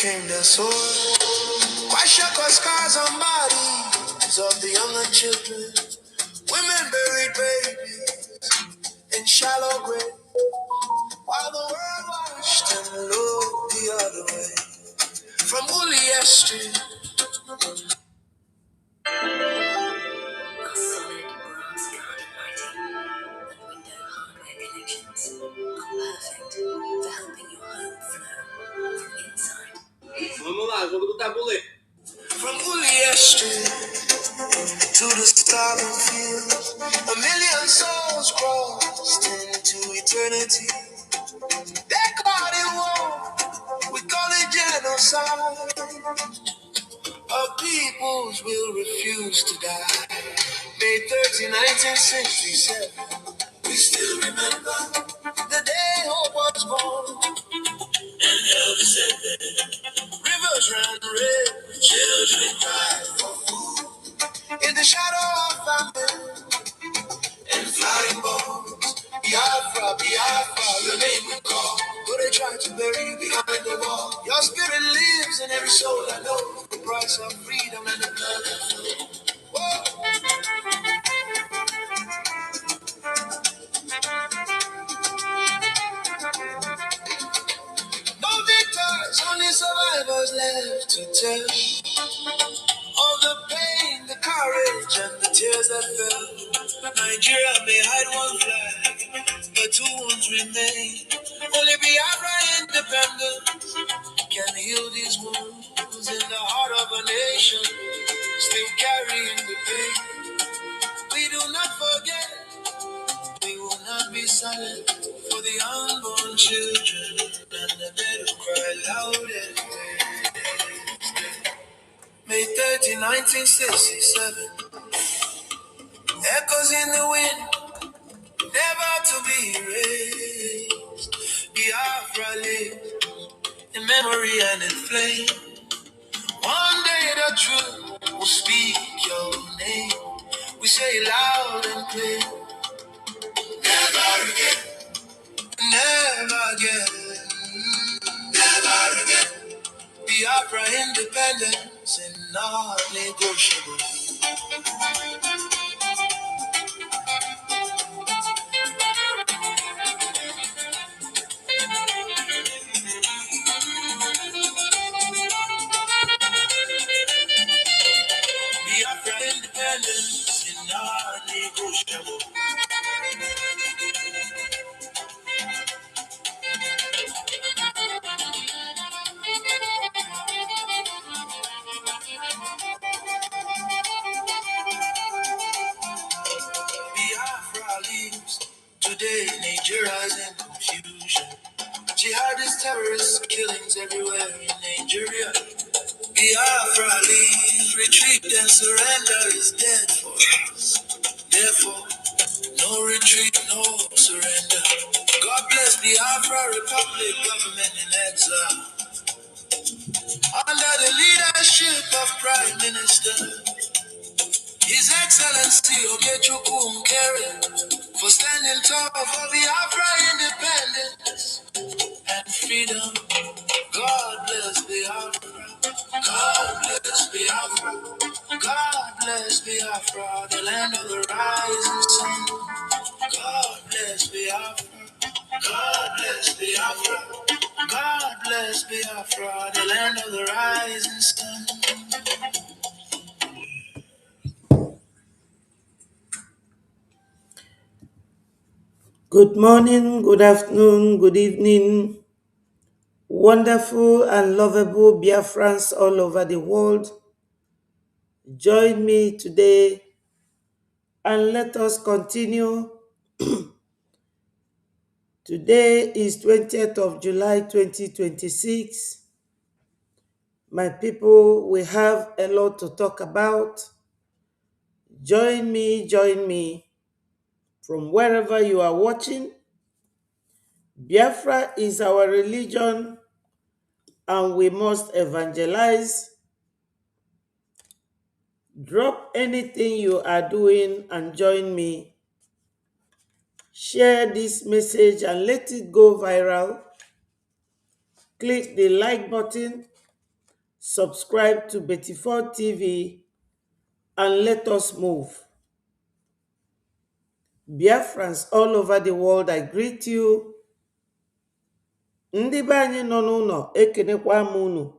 came the sword. Why shock our scars on bodies of the young and children? Women buried babies in shallow grave, while the world watched and looked the other way. From Uliya Street, solid bronze garden lighting and window hardware connections are perfect for helping your home flow from inside. From Uliya Street to the starving fields, a million souls crossed into eternity. They call it war, we call it genocide. Our peoples will refuse to die. May 30, 1967. We still remember the day hope was born. And Elvis said that rivers ran red, children cried for food. In the shadow of famine and flying bones. Biafra, Biafra, your name we call. But they try to bury you behind the wall. Your spirit lives in every soul I know. The price of freedom and the blood that flows. Whoa. No victors, only survivors left to tell. All the pain, the courage, and the tears that fell. Nigeria may hide one flag, but two wounds remain. Only Biafra independence can heal these wounds in the heart of a nation, still carrying the pain. We do not forget, we will not be silent for the unborn children and the dead who cry loudest. May 30, 1967, echoes in the wind, never to be erased. Biafra lives in memory and in flame. One day the truth will speak your name. We say it loud and clear. Never again, never again, never again. Biafra independence is not negotiable. Biafra independence is not negotiable. Biafra leaves. Today, Nigeria is in confusion. Jihadist terrorists, killings everywhere in Nigeria. Biafra leaves. Retreat and surrender is dead for us. Therefore, no retreat, no surrender. God bless Biafra Republic, government in exile. Under the leadership of Prime Minister His Excellency Ogechukwu Mkere, for standing tall for Biafra independence and freedom. God bless Biafra. God bless Biafra. God bless Biafra, the land of the rising sun. God bless Biafra. God bless Biafra. God bless Biafra, the land of the rising sun. Good morning, good afternoon, good evening, wonderful and lovable Biafrans all over the world. Join me today and let us continue. Today is 20th of July 2026. My people, we have a lot to talk about. Join me from wherever you are watching. Biafra is our religion and we must evangelize. Drop anything you are doing and join me. Share this message and let it go viral. Click the like button subscribe to Betifor TV, and let us move. Biafrans all over the world, I greet you. Ndị be anyị nọ n'ụlọ ekenekwa m unu.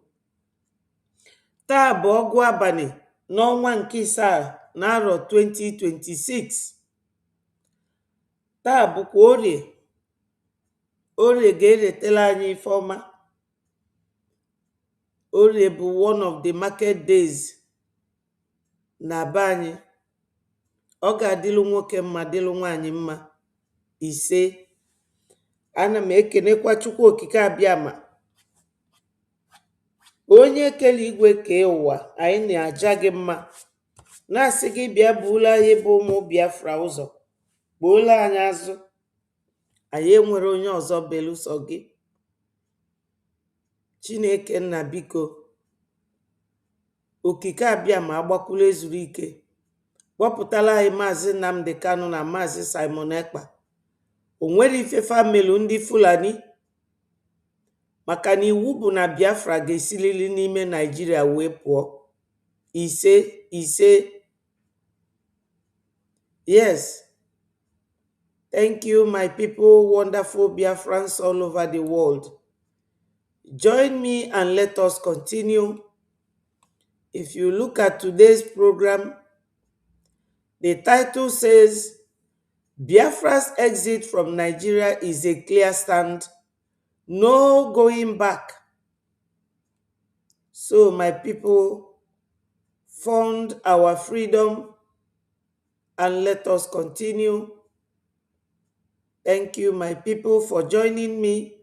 Taa bụ ọgụ abalị n'ọnwa nke isaa n'arọ 2026. Taa bụkwa orie. Orie ga-eretela anyị ife ọma. Orie bụ one of the market days na be anyị. Ọ ga-adịlụ nwoke mma dịlụ nwaanyị mma. Ise. Ana m ekenekwa Chukwu okike abịama. Onye kele igwe kee ụwa, anyị na-aja gị mma. Na-asị gị bịa buola anyị bụ ụmụ Biafra ụzọ. Gbuola anyị azụ. Anyị enwere onye ọzọ belụsọ gị. Chineke nna biko. Okike abịama agbakwula ezuru ike. Kpọpụtala anyị Maazị Nnamdi Kanu na Maazị Simon Ekpa. O nwere ife famili ndị Fulani, maka na iwu bụ na Biafra ga-esilili n'ime Nigeria wee pụọ. Ise, ise. Yes. Thank you, my people, wonderful Biafrans all over the world. Join me and let us continue. If you look at today's program, the title says, Biafra's exit from Nigeria is a clear stand. No going back. So, my people, fund our freedom and let us continue. Thank you, my people, for joining me.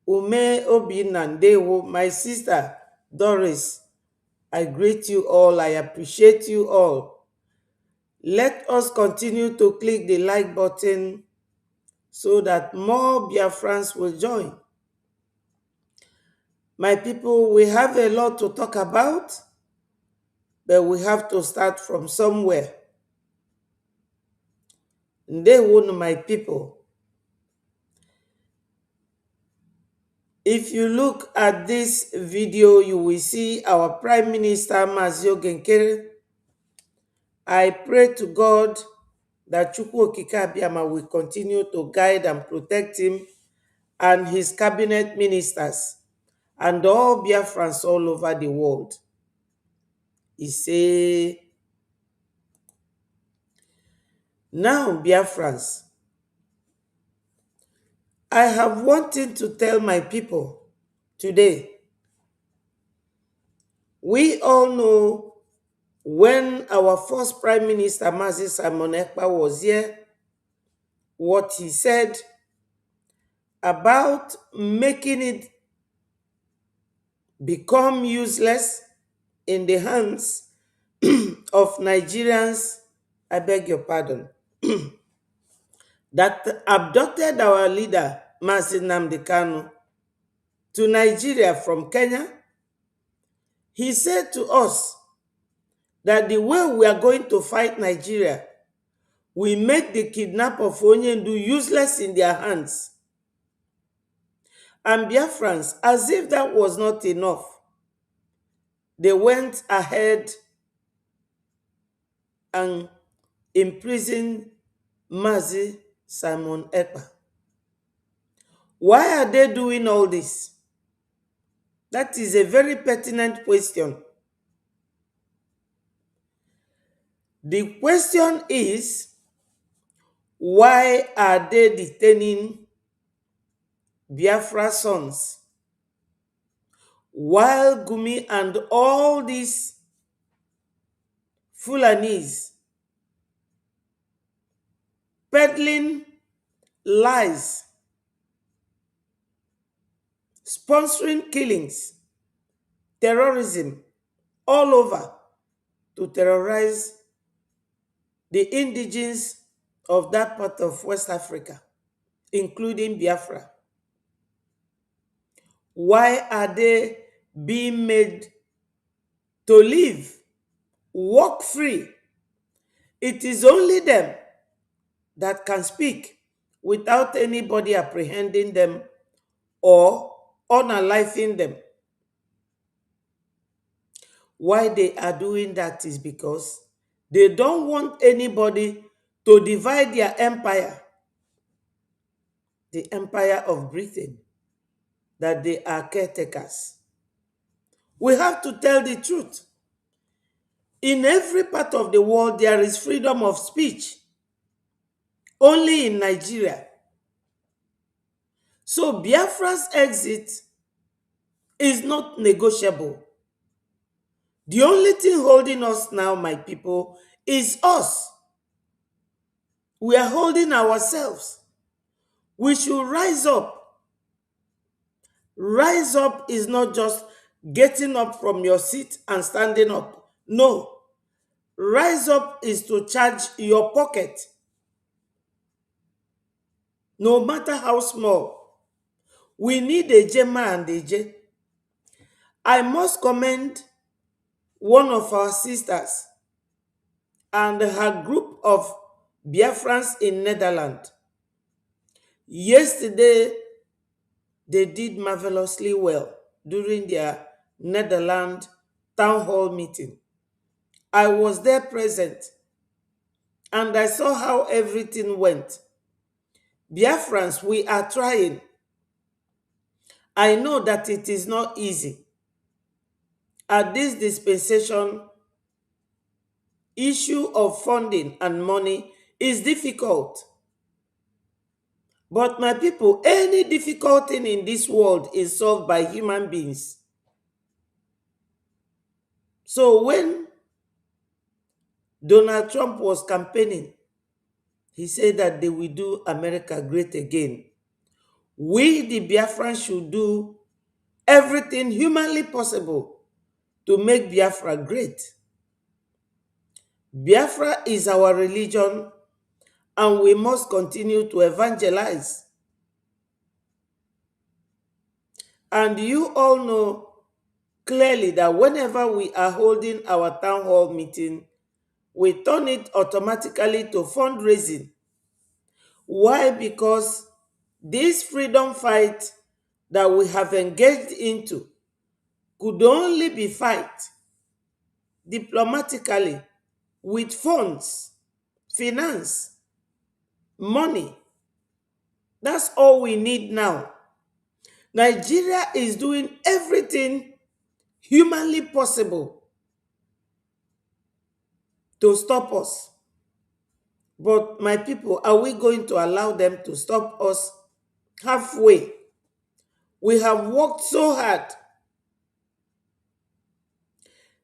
Ume Obinandewo, my sister Doris, I greet you all. I appreciate you all. Let us continue to click the like button so that more Biafrans will join. My people, we have a lot to talk about, but we have to start from somewhere. Ndewo, my people. If you look at this video, you will see our Prime Minister, Maazị Ogenkere. I pray to God that Chukwu Okike Abịama will continue to guide and protect him and his cabinet ministers and all Biafrans all over the world. He say, now Biafrans, I have one thing to tell my people today. We all know when our first Prime Minister, Maazị Simon Ekpa, was here, what he said about making it become useless in the hands of Nigerians, I beg your pardon, that abducted our leader, Maazị Nnamdi Kanu, to Nigeria from Kenya. He said to us that the way we are going to fight Nigeria, we make the kidnap of Onyendu useless in their hands. And Biafrans, as if that was not enough, they went ahead and imprisoned Maazị Simon Ekpa. Why are they doing all this? That is a very pertinent question. The question is, why are they detaining Biafra sons while Gumi and all these Fulanis peddling lies, sponsoring killings, terrorism all over to terrorize the indigenes of that part of West Africa, including Biafra? Why are they being made to live, walk free? It is only them that can speak without anybody apprehending them or unaliving them. Why they are doing that is because they don't want anybody to divide their empire, the empire of Britain, that they are caretakers. We have to tell the truth. In every part of the world, there is freedom of speech. Only in Nigeria. So Biafra's exit is not negotiable. The only thing holding us now, my people, is us. We are holding ourselves. We should rise up. Rise up is not just getting up from your seat and standing up. No. Rise up is to charge your pocket, no matter how small. We need a Jema and a J. I must commend one of our sisters and her group of Biafrans in Netherlands. Yesterday, they did marvelously well during their Netherlands town hall meeting. I was there present and I saw how everything went. Biafrans, we are trying. I know that it is not easy. At this dispensation, issue of funding and money is difficult. But my people, any difficult thing in this world is solved by human beings. So when Donald Trump was campaigning, he said that they will do America great again. We, the Biafrans, should do everything humanly possible to make Biafra great. Biafra is our religion, and we must continue to evangelize. And you all know clearly that whenever we are holding our town hall meeting, we turn it automatically to fundraising. Why? Because this freedom fight that we have engaged into could only be fight diplomatically with funds, finance, money. That's all we need now. Nigeria is doing everything humanly possible to stop us. But my people, are we going to allow them to stop us halfway? We have worked so hard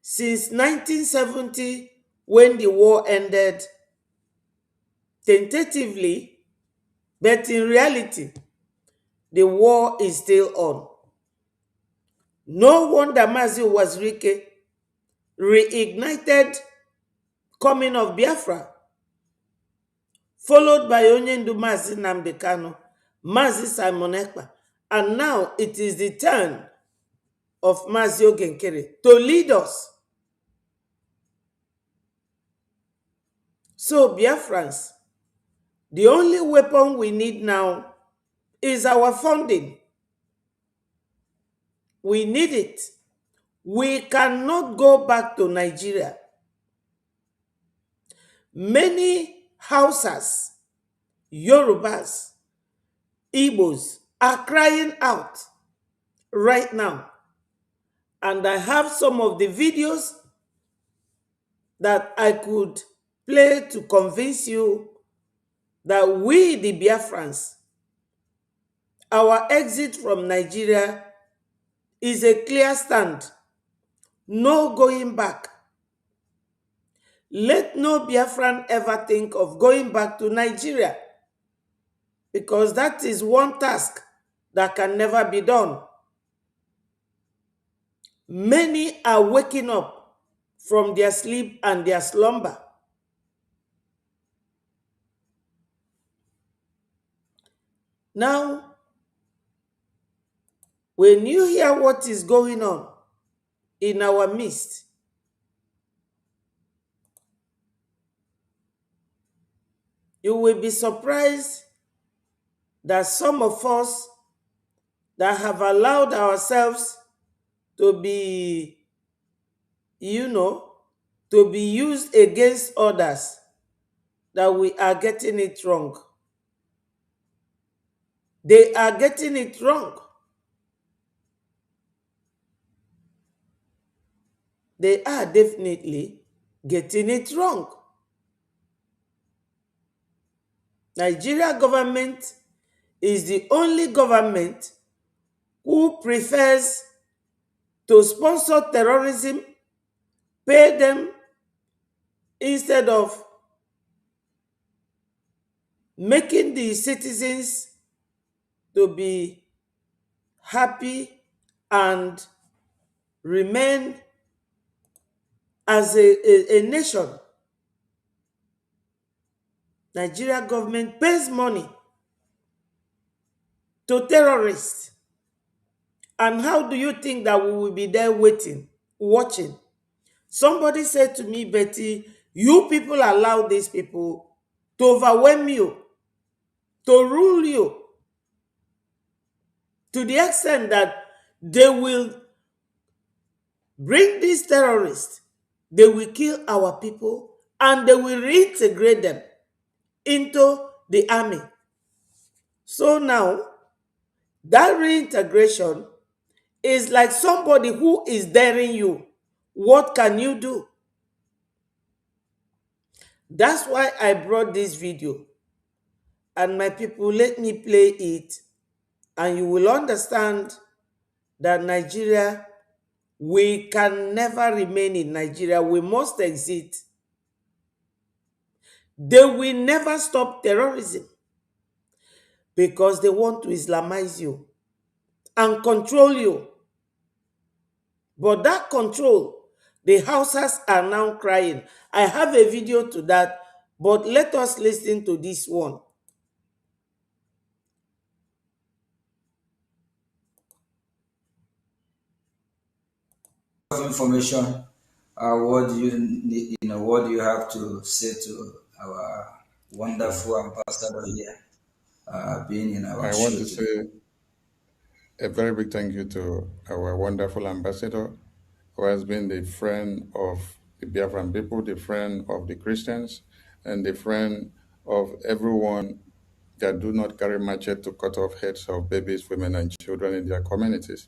since 1970 when the war ended tentatively, but in reality, the war is still on. No wonder Mazi Wazirike reignited coming of Biafra, followed by Onyendu Mazi Nnamdi Kanu, Mazi Simon Ekpa, and now it is the turn of Mazi Ogenkere to lead us. So Biafrans, the only weapon we need now is our funding. We need it. We cannot go back to Nigeria. Many Hausas, Yorubas, Igbos are crying out right now. And I have some of the videos that I could play to convince you that we, the Biafrans, our exit from Nigeria is a clear stand. No going back. Let no Biafran ever think of going back to Nigeria, because that is one task that can never be done. Many are waking up from their sleep and their slumber. Now, when you hear what is going on in our midst, you will be surprised that some of us that have allowed ourselves to be to be used against others, that we are getting it wrong. They are getting it wrong. They are definitely getting it wrong. Nigeria government is the only government who prefers to sponsor terrorism, pay them instead of making the citizens to be happy and remain as a nation. Nigeria government pays money to terrorists. And how do you think that we will be there waiting, watching? Somebody said to me, Betty, you people allow these people to overwhelm you, to rule you, to the extent that they will bring these terrorists, they will kill our people, and they will reintegrate them into the army. So now, that reintegration is like somebody who is daring you. What can you do? That's why I brought this video. And my people, let me play it, and you will understand that Nigeria, we can never remain in Nigeria. We must exit. They will never stop terrorism because they want to Islamize you and control you. But that control, the Hausas are now crying. I have a video to that, but let us listen to this one. Information. What do you need, what do you have to say to our wonderful ambassador here, being in our I want show to today? say a very big thank you to our wonderful ambassador who has been the friend of the Biafran people, the friend of the Christians, and the friend of everyone that do not carry machete to cut off heads of babies, women, and children in their communities.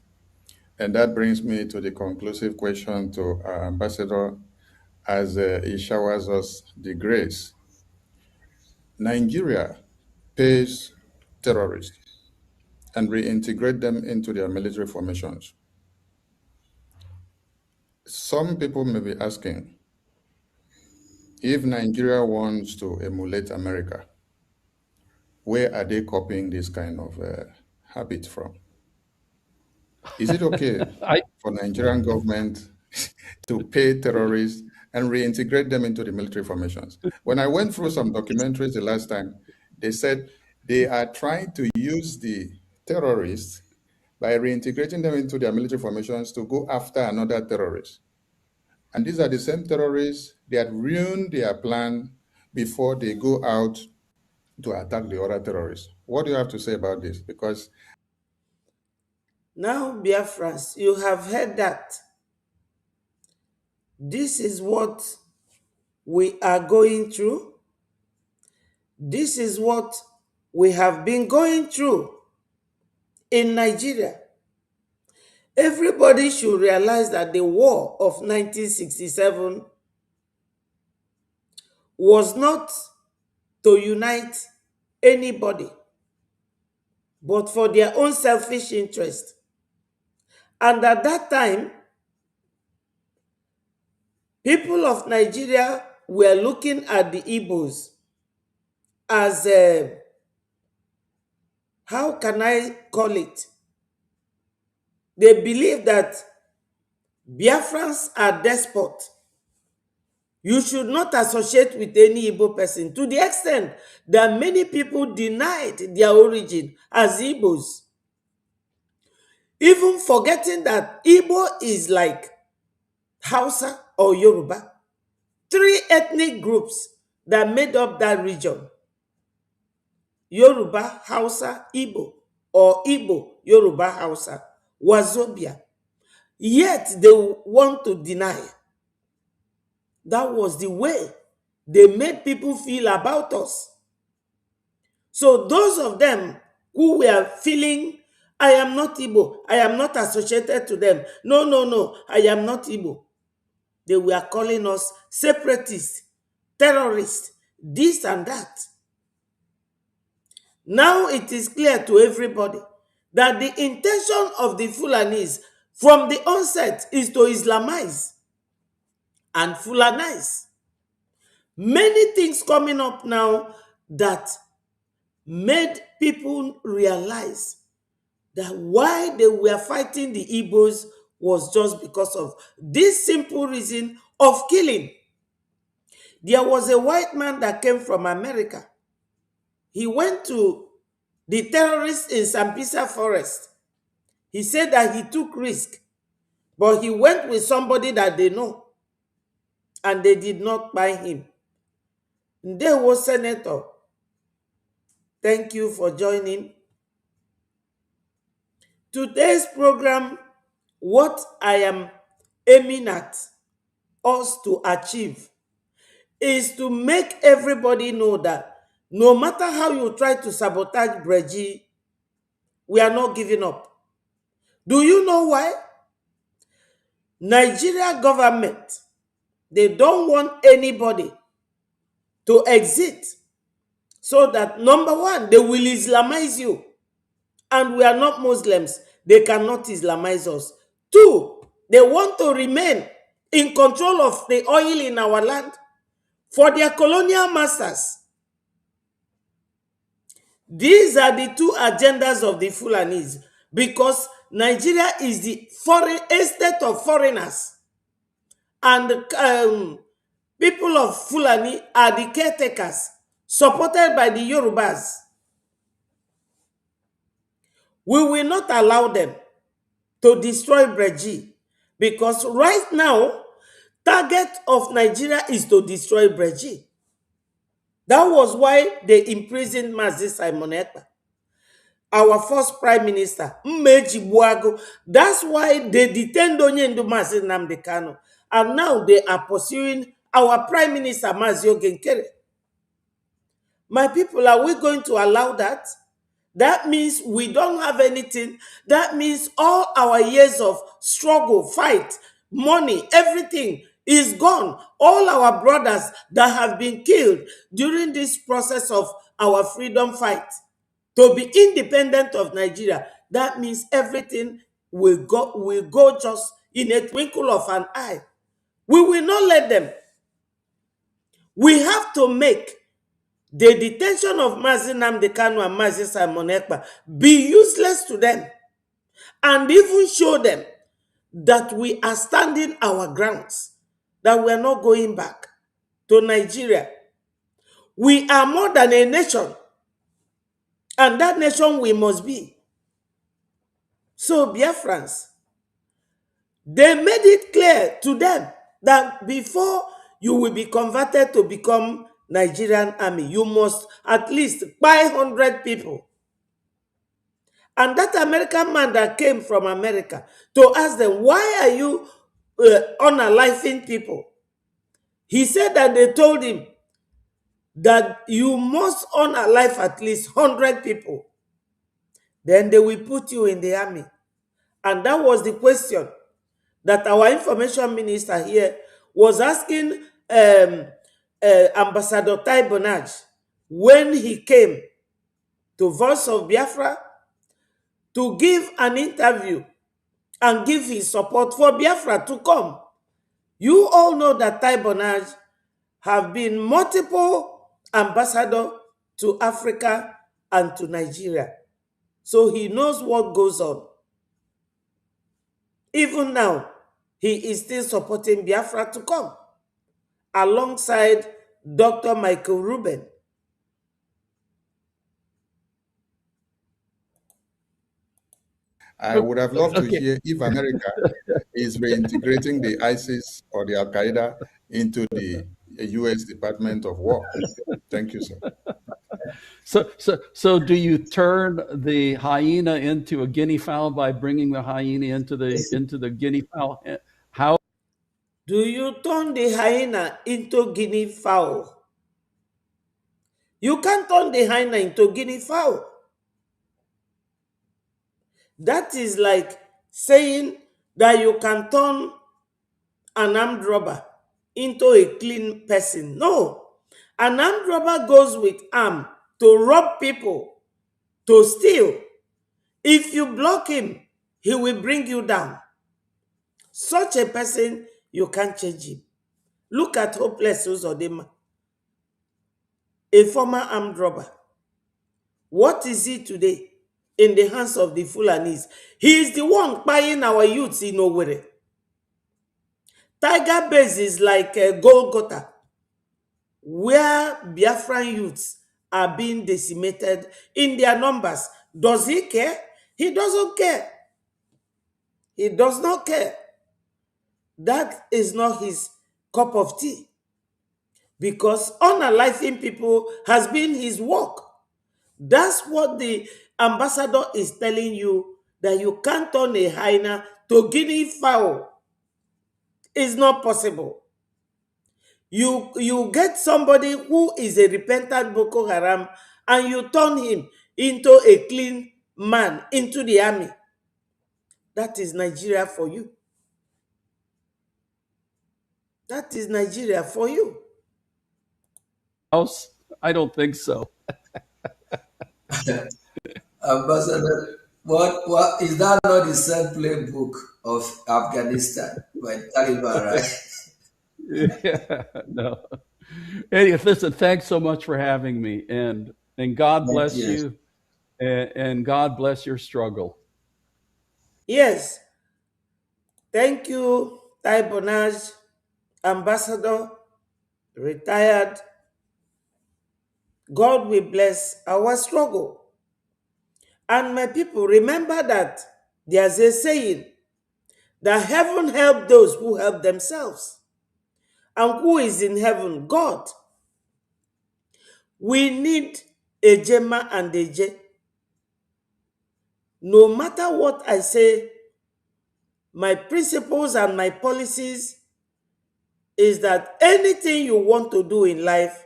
And that brings me to the conclusive question to our ambassador as he showers us the grace. Nigeria pays terrorists and reintegrate them into their military formations. Some people may be asking if Nigeria wants to emulate America, where are they copying this kind of habit from? Is it okay I for Nigerian government to pay terrorists and reintegrate them into the military formations? When I went through some documentaries the last time, they said they are trying to use the terrorists by reintegrating them into their military formations to go after another terrorist. And these are the same terrorists that ruined their plan before they go out to attack the other terrorists. What do you have to say about this? Because Now, Biafra'S, you have heard that. This is what we are going through. This is what we have been going through in Nigeria. Everybody should realize that the war of 1967 was not to unite anybody, but for their own selfish interest. And at that time, people of Nigeria were looking at the Igbos as how can I call it? They believe that Biafrans are despot. You should not associate with any Igbo person, to the extent that many people denied their origin as Igbos, even forgetting that Igbo is like Hausa or Yoruba, three ethnic groups that made up that region: Yoruba, Hausa, Igbo, or Igbo, Yoruba, Hausa, Wazobia. Yet they want to deny. That was the way they made people feel about us. So those of them who were feeling, I am not Igbo, I am not associated to them. No, no, no, I am not Igbo. They were calling us separatists, terrorists, this and that. Now it is clear to everybody that the intention of the Fulanis from the onset is to Islamize and Fulanize. Many things coming up now that made people realize that why they were fighting the Igbos was just because of this simple reason of killing. There was a white man that came from America. He went to the terrorists in Sambisa Forest. He said that he took risk, but he went with somebody that they know, and they did not buy him. There was Senator. Thank you for joining. Today's program, what I am aiming at us to achieve is to make everybody know that no matter how you try to sabotage Breji, we are not giving up. Do you know why? Nigeria government, they don't want anybody to exit so that, number one, they will Islamize you. And we are not Muslims. They cannot Islamize us. Two, they want to remain in control of the oil in our land for their colonial masters. These are the two agendas of the Fulanis, because Nigeria is the foreign estate of foreigners, and people of Fulani are the caretakers supported by the Yorubas. We will not allow them to destroy Breji, because right now, target of Nigeria is to destroy Breji. That was why they imprisoned Mazi Simon Ekpa, our first prime minister, Mmeji Buago. That's why they detained Onyendu Mazi Nnamdi Kanu. And now they are pursuing our prime minister, Mazi Ogenkere. My people, are we going to allow that? That means we don't have anything. That means all our years of struggle, fight, money, everything is gone. All our brothers that have been killed during this process of our freedom fight to be independent of Nigeria, that means everything will go just in a twinkle of an eye. We will not let them. We have to make the detention of Mazi Nnamdi Kanu and Mazi Simon Ekpa be useless to them, and even show them that we are standing our grounds, that we are not going back to Nigeria. We are more than a nation, and that nation we must be. So Biafrans, they made it clear to them that before you will be converted to become Nigerian army, you must at least buy 100 people. And that American man that came from America to ask them, why are you unaliving people? He said that they told him that you must unalive at least 100 people. Then they will put you in the army. And that was the question that our information minister here was asking Ambassador Tai Bonaj when he came to Voice of Biafra to give an interview and give his support for Biafra to come. You all know that Tai Bonaj have been multiple ambassador to Africa and to Nigeria. So he knows what goes on. Even now, he is still supporting Biafra to come, alongside Dr. Michael Rubin. I would have loved to hear if America is reintegrating the ISIS or the Al Qaeda into the U.S. Department of War. Thank you, sir. So do you turn the hyena into a guinea fowl by bringing the hyena into the guinea fowl? How? Do you turn the hyena into guinea fowl? You can't turn the hyena into guinea fowl. That is like saying that you can turn an armed robber into a clean person. No. An armed robber goes with arm to rob people, to steal. If you block him, he will bring you down. Such a person, you can't change him. Look at Hopeless Uzodinma, a former armed robber. What is he today in the hands of the Fulanis? He is the one buying our youths in Owerri. Tiger Base is like a Golgotha, where Biafran youths are being decimated in their numbers. Does he care? He doesn't care. He does not care. That is not his cup of tea, because unaliving people has been his work. That's what the ambassador is telling you, that you can't turn a hyena to guinea fowl. It's not possible. You get somebody who is a repentant Boko Haram and you turn him into a clean man, into the army. That is Nigeria for you. That is Nigeria for you. House? I don't think so. Ambassador, what is that not the same playbook of Afghanistan by Taliban, right? Yeah, no. Hey, listen, thanks so much for having me, and God Thank bless you. you, and God bless your struggle. Yes. Thank you, Tai Bonage, ambassador, retired. God will bless our struggle. And my people, remember that there's a saying that heaven help those who help themselves. And who is in heaven? God. We need a Jema and a J. No matter what I say, my principles and my policies is that anything you want to do in life,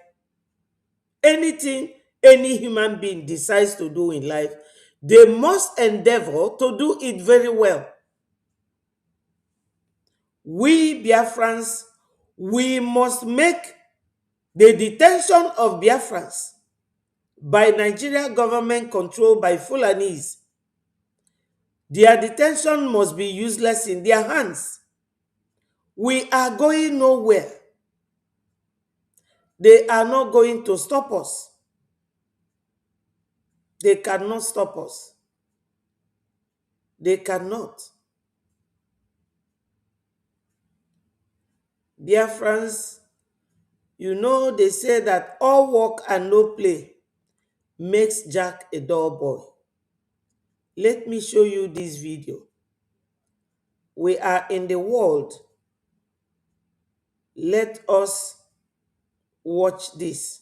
anything any human being decides to do in life, they must endeavor to do it very well. We Biafrans, we must make the detention of Biafrans by Nigeria government controlled by Fulanis. Their detention must be useless in their hands. We are going nowhere. They are not going to stop us. They cannot stop us. They cannot. Biafrans, you know they say that all work and no play makes Jack a dull boy. Let me show you this video. We are in the world. Let us watch this.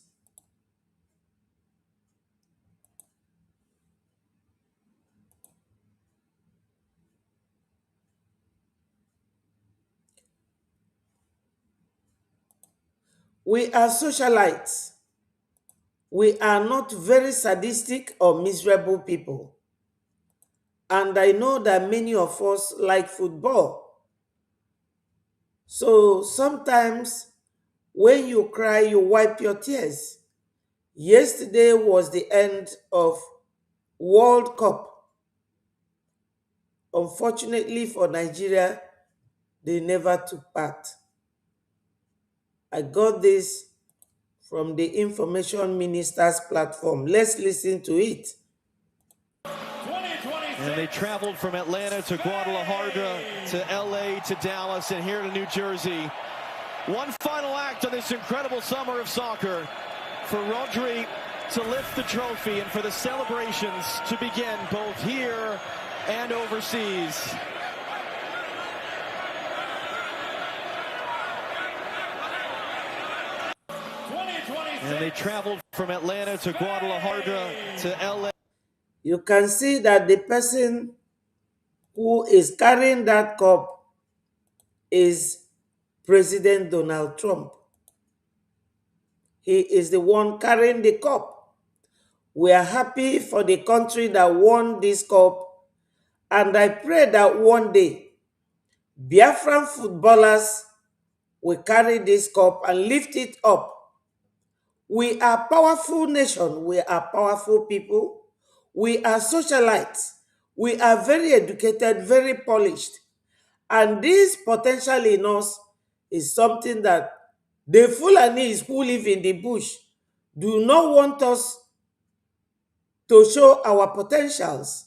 We are socialites. We are not very sadistic or miserable people. And I know that many of us like football. So sometimes when you cry, you wipe your tears. Yesterday was the end of World Cup. Unfortunately for Nigeria, they never took part. I got this from the Information Minister's platform. Let's listen to it. And they traveled from Atlanta to Guadalajara to LA to Dallas and here to New Jersey. One final act on this incredible summer of soccer for Rodri to lift the trophy and for the celebrations to begin both here and overseas. And they traveled from Atlanta to Guadalajara to LA. You can see that the person who is carrying that cup is President Donald Trump. He is the one carrying the cup. We are happy for the country that won this cup, and I pray that one day Biafran footballers will carry this cup and lift it up. We are a powerful nation. We are powerful people. We are socialites. We are very educated, very polished. And this potential in us is something that the Fulanis who live in the bush do not want us to show our potentials,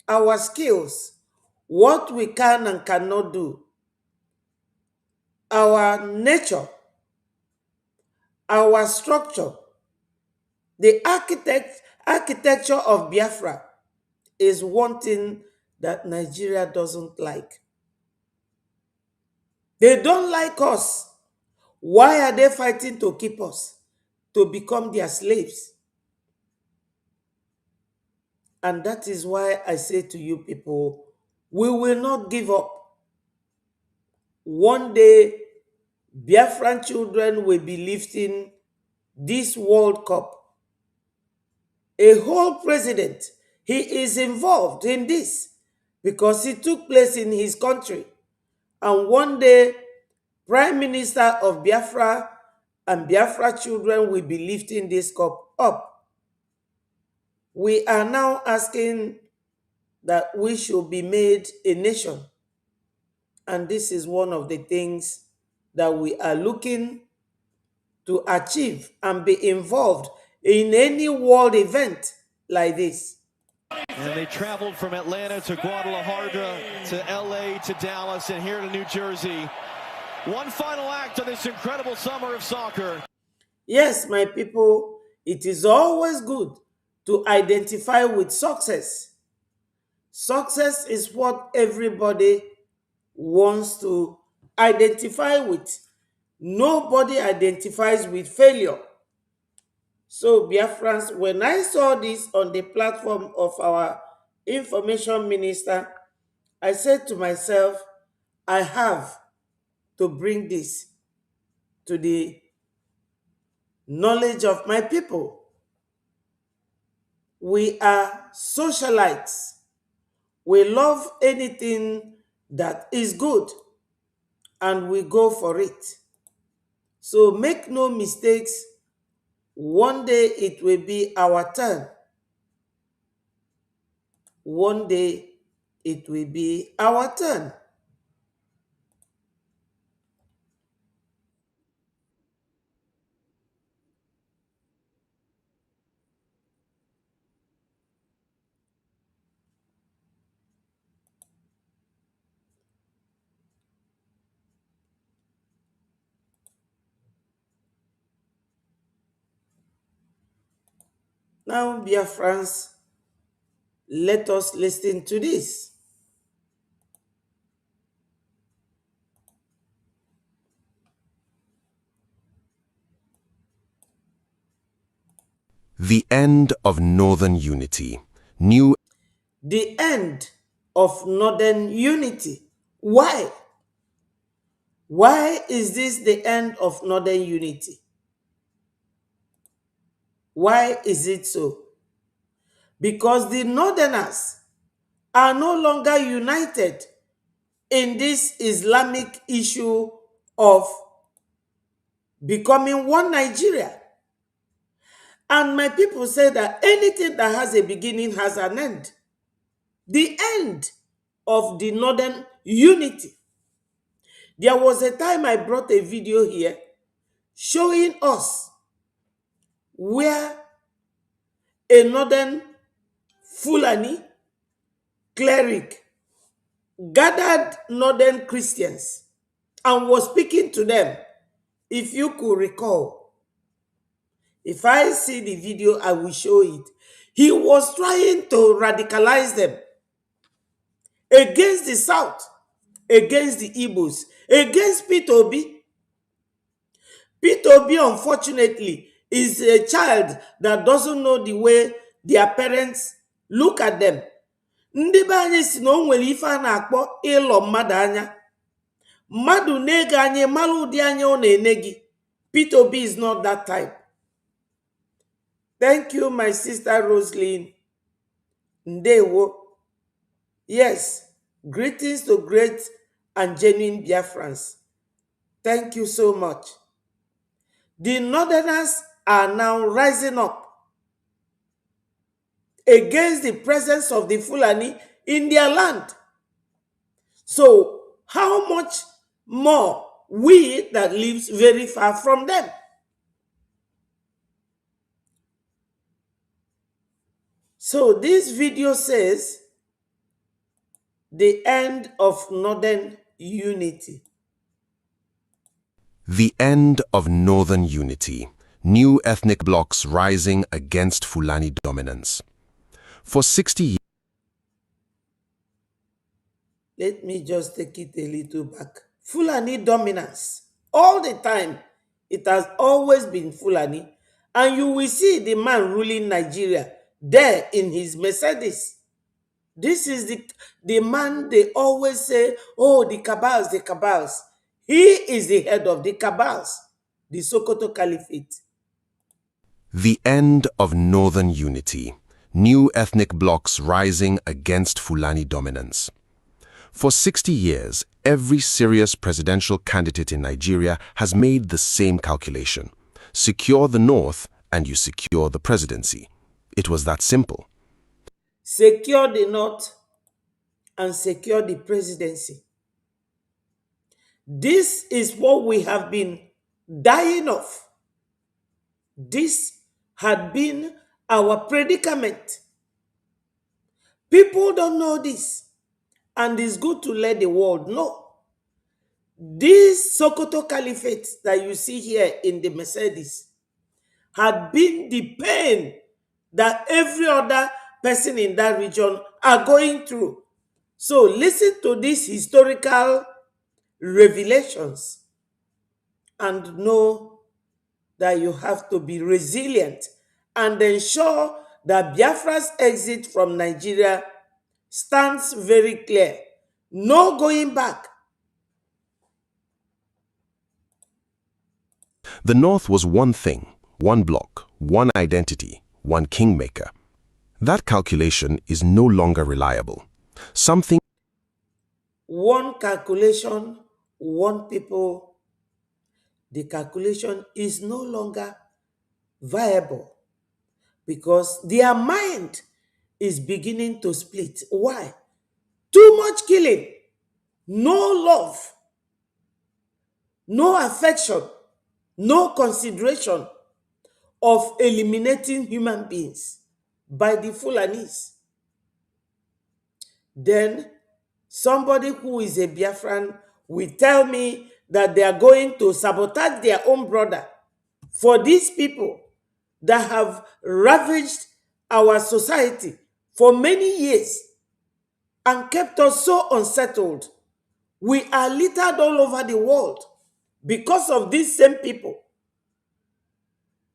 our skills, what we can and cannot do, our nature, our structure. The architecture of Biafra is one thing that Nigeria doesn't like. They don't like us. Why are they fighting to keep us? To become their slaves. And that is why I say to you people, we will not give up. One day, Biafran children will be lifting this World Cup. A whole president, he is involved in this because it took place in his country. And one day, Prime Minister of Biafra and Biafra children will be lifting this cup up. We are now asking that we should be made a nation. And this is one of the things that we are looking to achieve and be involved in any world event like this. And they traveled from Atlanta to Guadalajara to LA to Dallas and here to New Jersey. One final act of this incredible summer of soccer. Yes, my people, it is always good to identify with success. Success is what everybody wants to identify with. Nobody identifies with failure. So, Biafrans, when I saw this on the platform of our information minister, I said to myself, I have to bring this to the knowledge of my people. We are socialites. We love anything that is good and we go for it. So make no mistakes. One day it will be our turn. One day it will be our turn. Now, Biafrans, let us listen to this. The end of Northern Unity. New. The end of Northern Unity. Why? Why is this the end of Northern Unity? Why is it so? Because the Northerners are no longer united in this Islamic issue of becoming one Nigeria. And my people say that anything that has a beginning has an end. The end of the Northern Unity. There was a time I brought a video here showing us where a Northern Fulani cleric gathered Northern Christians and was speaking to them. If you could recall, if I see the video, I will show it. He was trying to radicalize them against the South, against the Igbos, against Peter Obi. Peter Obi, unfortunately, is a child that doesn't know the way their parents look at them. Ndị be anyị si na o nwere ife a na-akpọ ịlọ mmadụ anya Madu nega anye malu di anye one negi. P2B is not that type. Thank you, my sister Roslyn. Ndewo. Yes, greetings to great and genuine Biafrans. Thank you so much. The Northerners are now rising up against the presence of the Fulani in their land. So, how much more we that lives very far from them? So, this video says the end of Northern unity. The end of Northern unity. New ethnic blocs rising against Fulani dominance. For 60 years, Let me just take it a little back. Fulani dominance. All the time, it has always been Fulani. And you will see the man ruling Nigeria there in his Mercedes. This is the man they always say, oh, the cabals, the cabals. He is the head of the cabals, the Sokoto Caliphate. the end of Northern unity. New ethnic blocs rising against Fulani dominance. For 60 years, every serious presidential candidate in Nigeria has made the same calculation. Secure the north and you secure the presidency. It was that simple. Secure the north and secure the presidency. This is what we have been dying of. This had been our predicament. People don't know this, and it's good to let the world know. This Sokoto Caliphate that you see here in the Mercedes had been the pain that every other person in that region are going through. So listen to these historical revelations and know that you have to be resilient and ensure that Biafra's exit from Nigeria stands very clear. No going back. The north was one thing, one bloc, one identity, one kingmaker. That calculation is no longer reliable. Something One calculation, one people. The calculation is no longer viable because their mind is beginning to split. Why? Too much killing, no love, no affection, no consideration of eliminating human beings by the Fulanis. Then somebody who is a Biafran will tell me that they are going to sabotage their own brother for these people that have ravaged our society for many years and kept us so unsettled. We are littered all over the world because of these same people.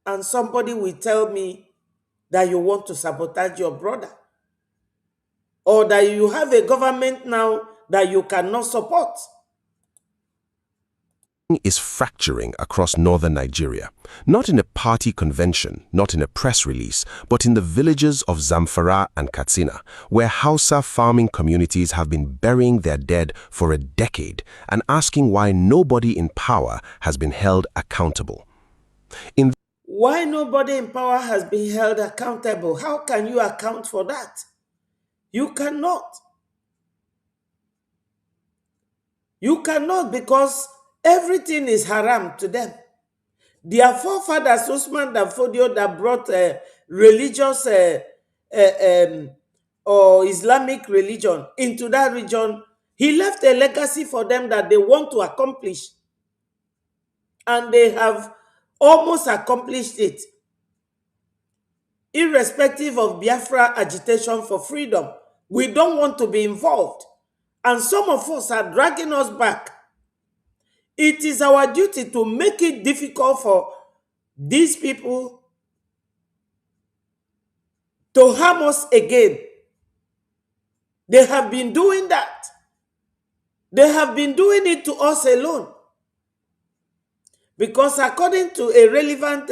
And somebody will tell me that you want to sabotage your brother, or that you have a government now that you cannot support. is fracturing across northern Nigeria, not in a party convention, not in a press release, but in the villages of Zamfara and Katsina, where Hausa farming communities have been burying their dead for a decade and asking why nobody in power has been held accountable. Why nobody in power has been held accountable? How can you account for that? You cannot. You cannot, because everything is haram to them. Their forefathers, Usman Danfodio, that brought religious or Islamic religion into that region, he left a legacy for them that they want to accomplish. And they have almost accomplished it. Irrespective of Biafra agitation for freedom, we don't want to be involved. And some of us are dragging us back. It is our duty to make it difficult for these people to harm us again. They have been doing that. They have been doing it to us alone. Because according to a relevant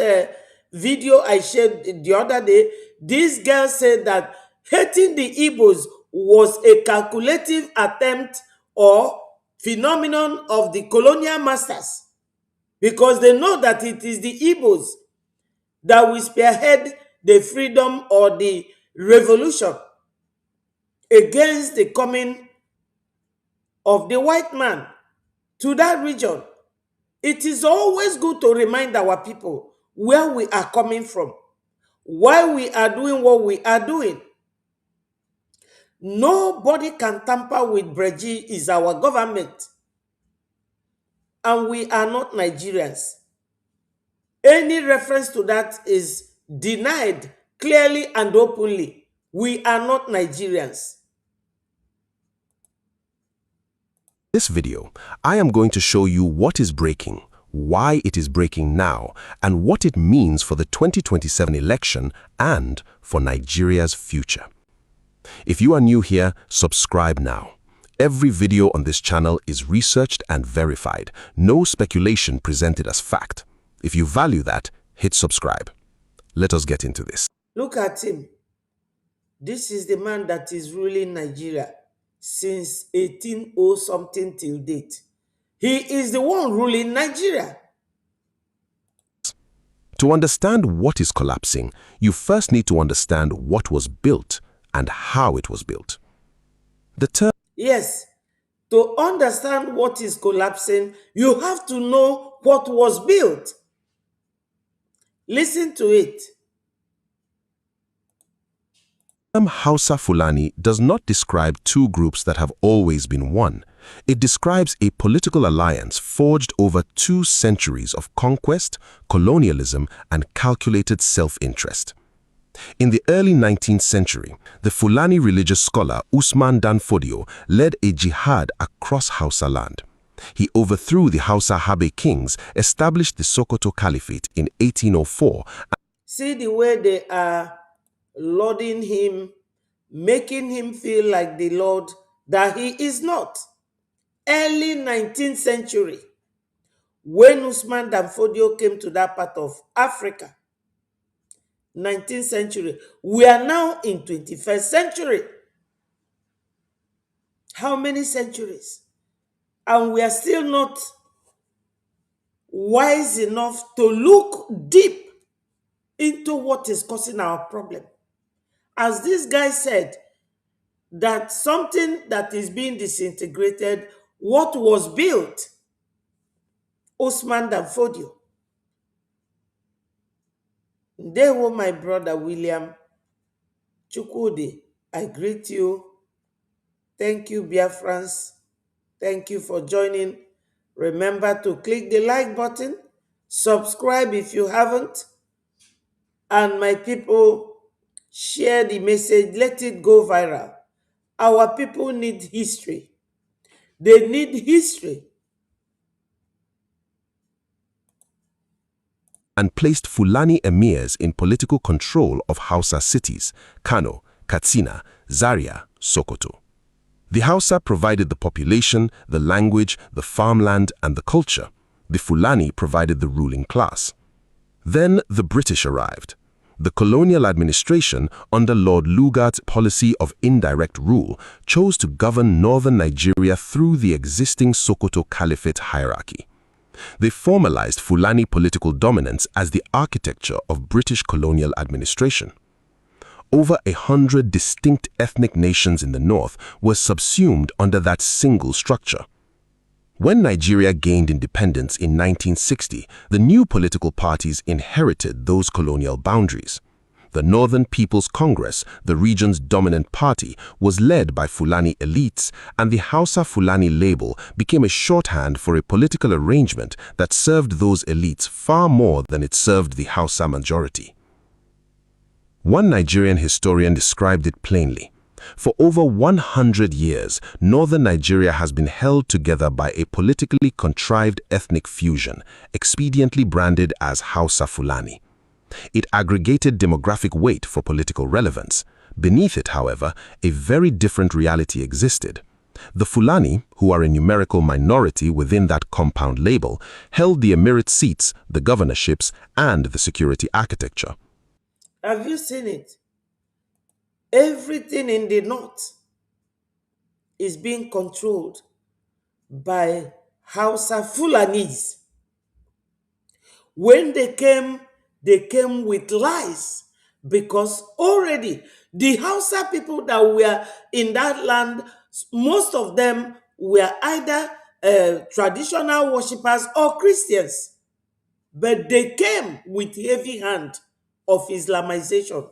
video I shared the other day, this girl said that hating the Igbos was a calculative attempt or phenomenon of the colonial masters, because they know that it is the Igbos that will spearhead the freedom or the revolution against the coming of the white man to that region. It is always good to remind our people where we are coming from, why we are doing what we are doing. Nobody can tamper with Breji is our government, and we are not Nigerians. Any reference to that is denied clearly and openly. We are not Nigerians. This video, I am going to show you what is breaking, why it is breaking now, and what it means for the 2027 election and for Nigeria's future. If you are new here, subscribe now. Every video on this channel is researched and verified. No speculation presented as fact. If you value that, hit subscribe. Let us get into this. Look at him. This is the man that is ruling Nigeria since 1800 something till date. He is the one ruling Nigeria. To understand what is collapsing, you first need to understand what was built and how it was built. The term Yes, to understand what is collapsing, you have to know what was built. Listen to it. Hausa Fulani does not describe two groups that have always been one. It describes a political alliance forged over 2 centuries of conquest, colonialism, and calculated self-interest. In the early 19th century, the Fulani religious scholar Usman Dan Fodio led a jihad across Hausa land. He overthrew the Hausa Habe kings, established the Sokoto Caliphate in 1804. See the way they are lauding him, making him feel like the Lord that he is not. Early 19th century, when Usman Dan Fodio came to that part of Africa, 19th century, we are now in 21st century. How many centuries? And we are still not wise enough to look deep into what is causing our problem. As this guy said, that something that is being disintegrated, what was built, Usman Dan Fodio. They were my brother William Chukwudi. I greet you. Thank you, Biafrans. Thank you for joining. Remember to click the like button, subscribe if you haven't, and my people, share the message, let it go viral. Our people need history. They need history. And placed Fulani emirs in political control of Hausa cities, Kano, Katsina, Zaria, Sokoto. The Hausa provided the population, the language, the farmland, and the culture. The Fulani provided the ruling class. Then the British arrived. The colonial administration, under Lord Lugard's policy of indirect rule, chose to govern northern Nigeria through the existing Sokoto Caliphate hierarchy. They formalized Fulani political dominance as the architecture of British colonial administration. Over 100 distinct ethnic nations in the north were subsumed under that single structure. When Nigeria gained independence in 1960, the new political parties inherited those colonial boundaries. The Northern People's Congress, the region's dominant party, was led by Fulani elites, and the Hausa Fulani label became a shorthand for a political arrangement that served those elites far more than it served the Hausa majority. One Nigerian historian described it plainly. For over 100 years, northern Nigeria has been held together by a politically contrived ethnic fusion, expediently branded as Hausa Fulani. It aggregated demographic weight for political relevance. Beneath it, however, a very different reality existed. The Fulani, who are a numerical minority within that compound label, held the emirate seats, the governorships, and the security architecture. Have you seen it? Everything in the north is being controlled by Hausa Fulanis. When they came with lies, because already the Hausa people that were in that land, most of them were either traditional worshippers or Christians, but they came with heavy hand of Islamization.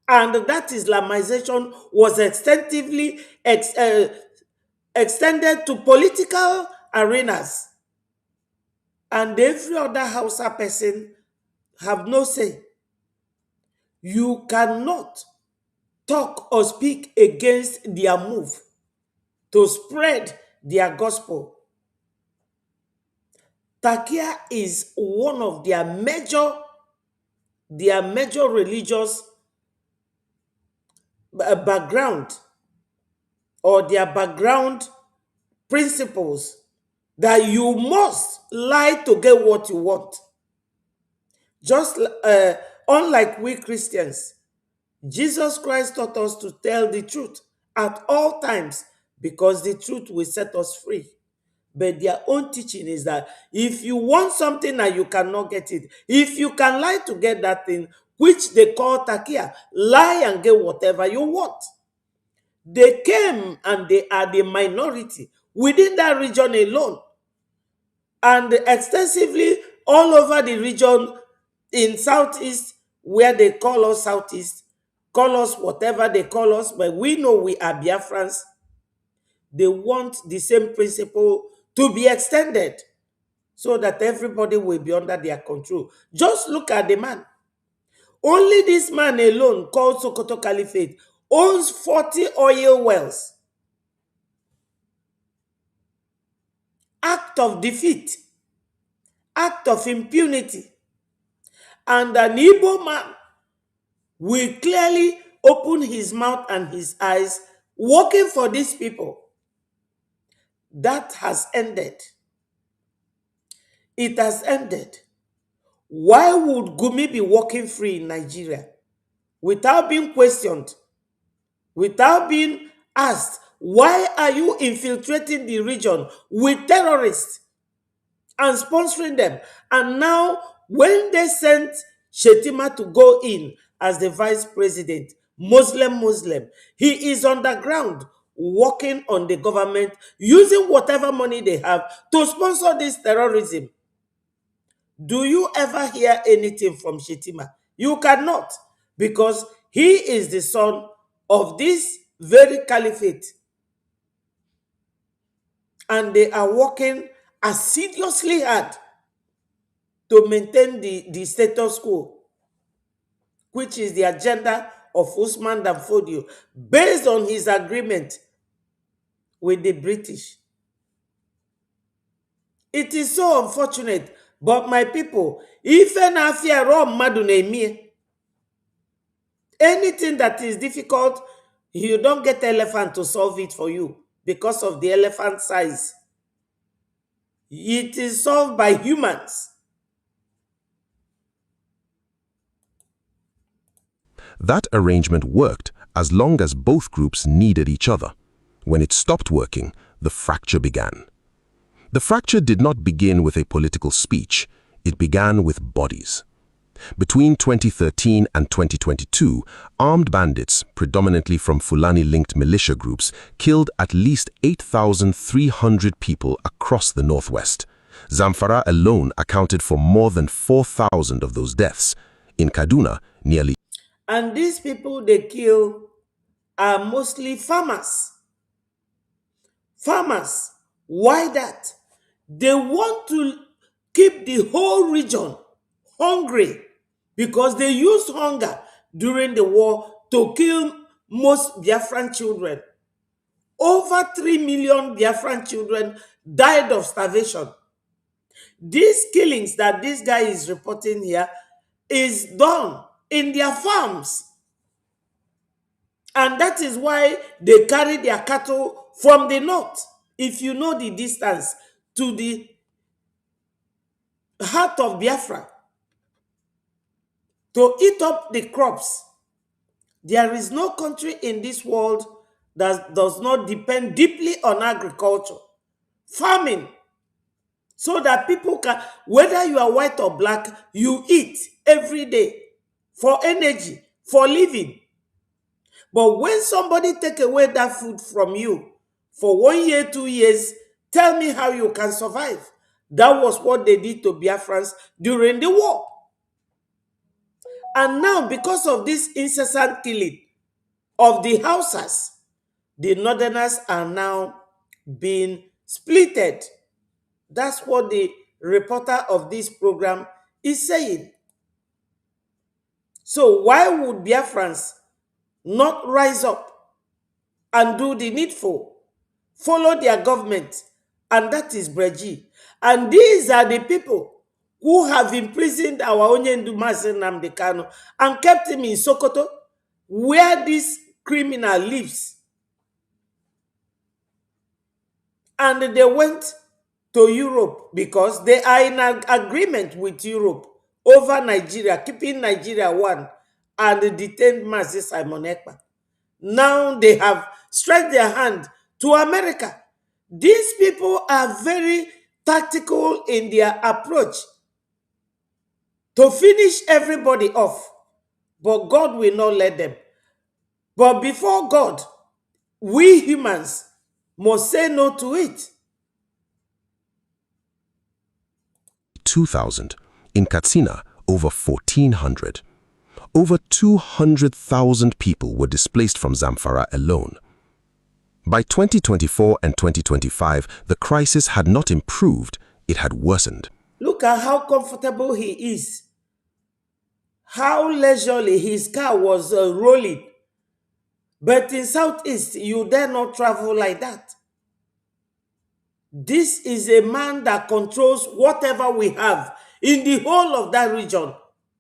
And that Islamization was extensively extended to political arenas. And every other Hausa person have no say. You cannot talk or speak against their move to spread their gospel. Takia is one of their major religious background, or their background principles, that you must lie to get what you want. Just unlike we Christians, Jesus Christ taught us to tell the truth at all times, because the truth will set us free. But their own teaching is that if you want something and you cannot get it, if you can lie to get that thing, which they call takia, lie and get whatever you want. They came and they are the minority within that region alone, and extensively all over the region in Southeast, where they call us Southeast, call us whatever they call us, but we know we are Biafrans. They want the same principle to be extended so that everybody will be under their control. Just look at the man. Only this man alone, called Sokoto Caliphate, owns 40 oil wells. Act of defeat, act of impunity. And an Igbo man will clearly open his mouth and his eyes working for these people. That has ended. It has ended. Why would Gumi be walking free in Nigeria without being questioned, without being asked, why are you infiltrating the region with terrorists and sponsoring them? And now, when they sent Shetima to go in as the vice president, Muslim, he is on the ground working on the government, using whatever money they have to sponsor this terrorism. Do you ever hear anything from Shetima? You cannot, because he is the son of this very caliphate. And they are working assiduously hard to maintain the status quo, which is the agenda of Usman Danfodio, based on his agreement with the British. It is so unfortunate, but my people, if anything that is difficult, you don't get elephant to solve it for you because of the elephant size. It is solved by humans. That arrangement worked as long as both groups needed each other. When it stopped working, the fracture began. The fracture did not begin with a political speech. It began with bodies. Between 2013 and 2022, armed bandits, predominantly from Fulani-linked militia groups, killed at least 8,300 people across the northwest. Zamfara alone accounted for more than 4,000 of those deaths. In Kaduna, nearly. And these people they kill are mostly farmers. Farmers. Why that? They want to keep the whole region hungry, because they used hunger during the war to kill most Biafran children. Over 3 million Biafran children died of starvation. These killings that this guy is reporting here is done in their farms. And that is why they carry their cattle from the north. If you know the distance to the heart of Biafra, to eat up the crops. There is no country in this world that does not depend deeply on agriculture, farming, so that people can, whether you are white or black, you eat every day for energy, for living. But when somebody take away that food from you for 1 year, 2 years, tell me how you can survive. That was what they did to Biafrans during the war. And now, because of this incessant killing of the Hausas, the Northerners are now being splitted. That's what the reporter of this program is saying. So why would Biafrans not rise up and do the needful? Follow their government, and that is Breji. And these are the people who have imprisoned our Onyendu Mazi Nnamdi Kanu and kept him in Sokoto, where this criminal lives. And they went to Europe because they are in an agreement with Europe over Nigeria, keeping Nigeria one, and detained Mazi Simon Ekpa. Now they have stretched their hand to America. These people are very tactical in their approach to finish everybody off, but God will not let them. But before God, we humans must say no to it. 2,000. In Katsina, over 1,400. Over 200,000 people were displaced from Zamfara alone. By 2024 and 2025, the crisis had not improved, it had worsened. Look at how comfortable he is. How leisurely his car was rolling. But in Southeast, you dare not travel like that. This is a man that controls whatever we have in the whole of that region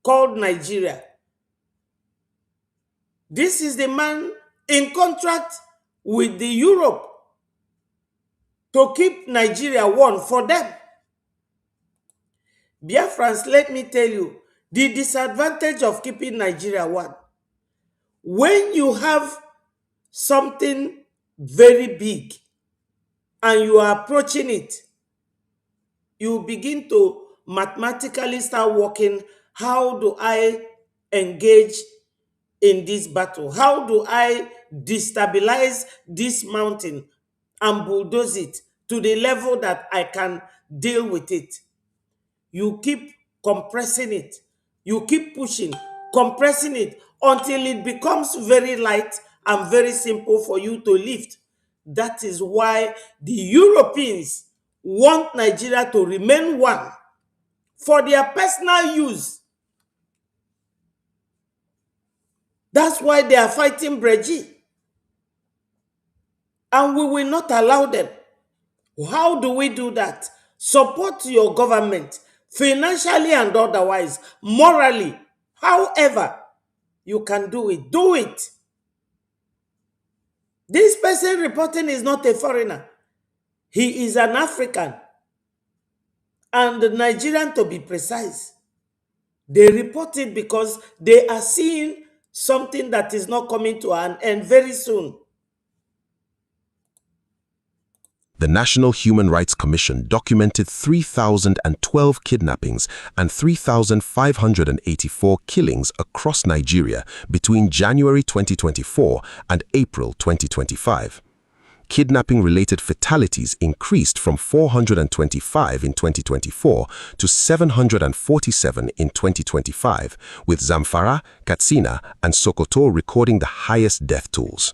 called Nigeria. This is the man in contract with the Europe to keep Nigeria one for them. Biafrans, let me tell you, the disadvantage of keeping Nigeria one. When you have something very big and you are approaching it, you begin to mathematically start working, how do I engage in this battle? How do I destabilize this mountain and bulldoze it to the level that I can deal with it? You keep compressing it. You keep pushing, compressing it until it becomes very light and very simple for you to lift. That is why the Europeans want Nigeria to remain one for their personal use. That's why they are fighting Breji. And we will not allow them. How do we do that? Support your government financially and otherwise, morally. However you can do it, do it. This person reporting is not a foreigner. He is an African and Nigerian, to be precise. They report it because they are seeing something that is not coming to an end very soon. The National Human Rights Commission documented 3,012 kidnappings and 3,584 killings across Nigeria between January 2024 and April 2025. Kidnapping-related fatalities increased from 425 in 2024 to 747 in 2025, with Zamfara, Katsina, and Sokoto recording the highest death tolls.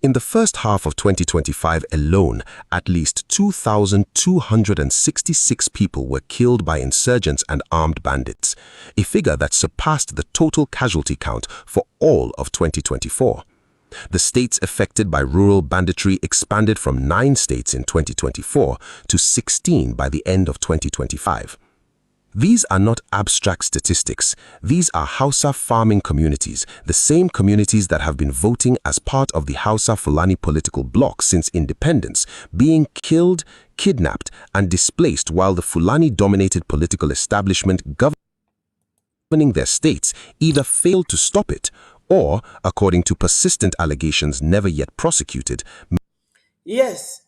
In the first half of 2025 alone, at least 2,266 people were killed by insurgents and armed bandits, a figure that surpassed the total casualty count for all of 2024. The states affected by rural banditry expanded from 9 states in 2024 to 16 by the end of 2025. These are not abstract statistics. These are Hausa farming communities, the same communities that have been voting as part of the Hausa Fulani political bloc since independence, being killed, kidnapped, and displaced while the Fulani-dominated political establishment governing their states either failed to stop it or, according to persistent allegations never yet prosecuted. Yes,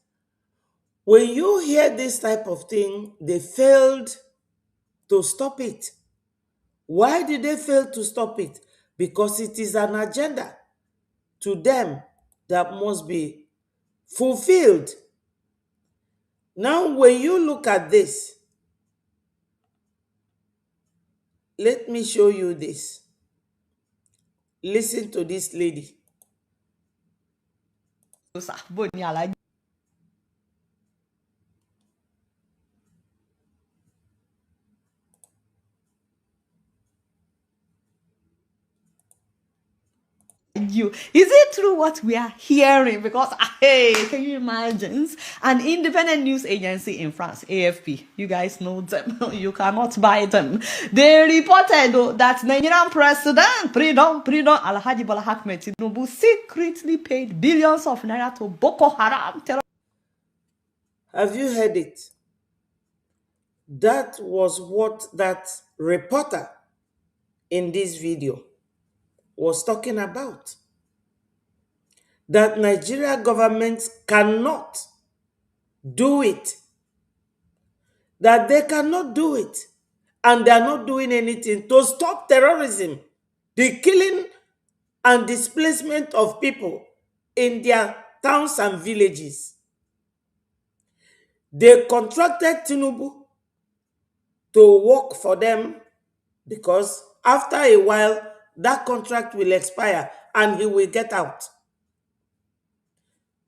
when you hear this type of thing, they failed to stop it. Why did they fail to stop it? Because it is an agenda to them that must be fulfilled. Now, when you look at this, let me show you this. Listen to this lady. You. Is it true what we are hearing? Because, hey, can you imagine? An independent news agency in France, AFP, you guys know them. You cannot buy them. They reported that Nigerian President, President Alhaji Bola Ahmed Tinubu secretly paid billions of naira to Boko Haram. Have you heard it? That was what that reporter in this video was talking about. That Nigeria government cannot do it. That they cannot do it. And they are not doing anything to stop terrorism, the killing and displacement of people in their towns and villages. They contracted Tinubu to work for them because after a while, that contract will expire and he will get out.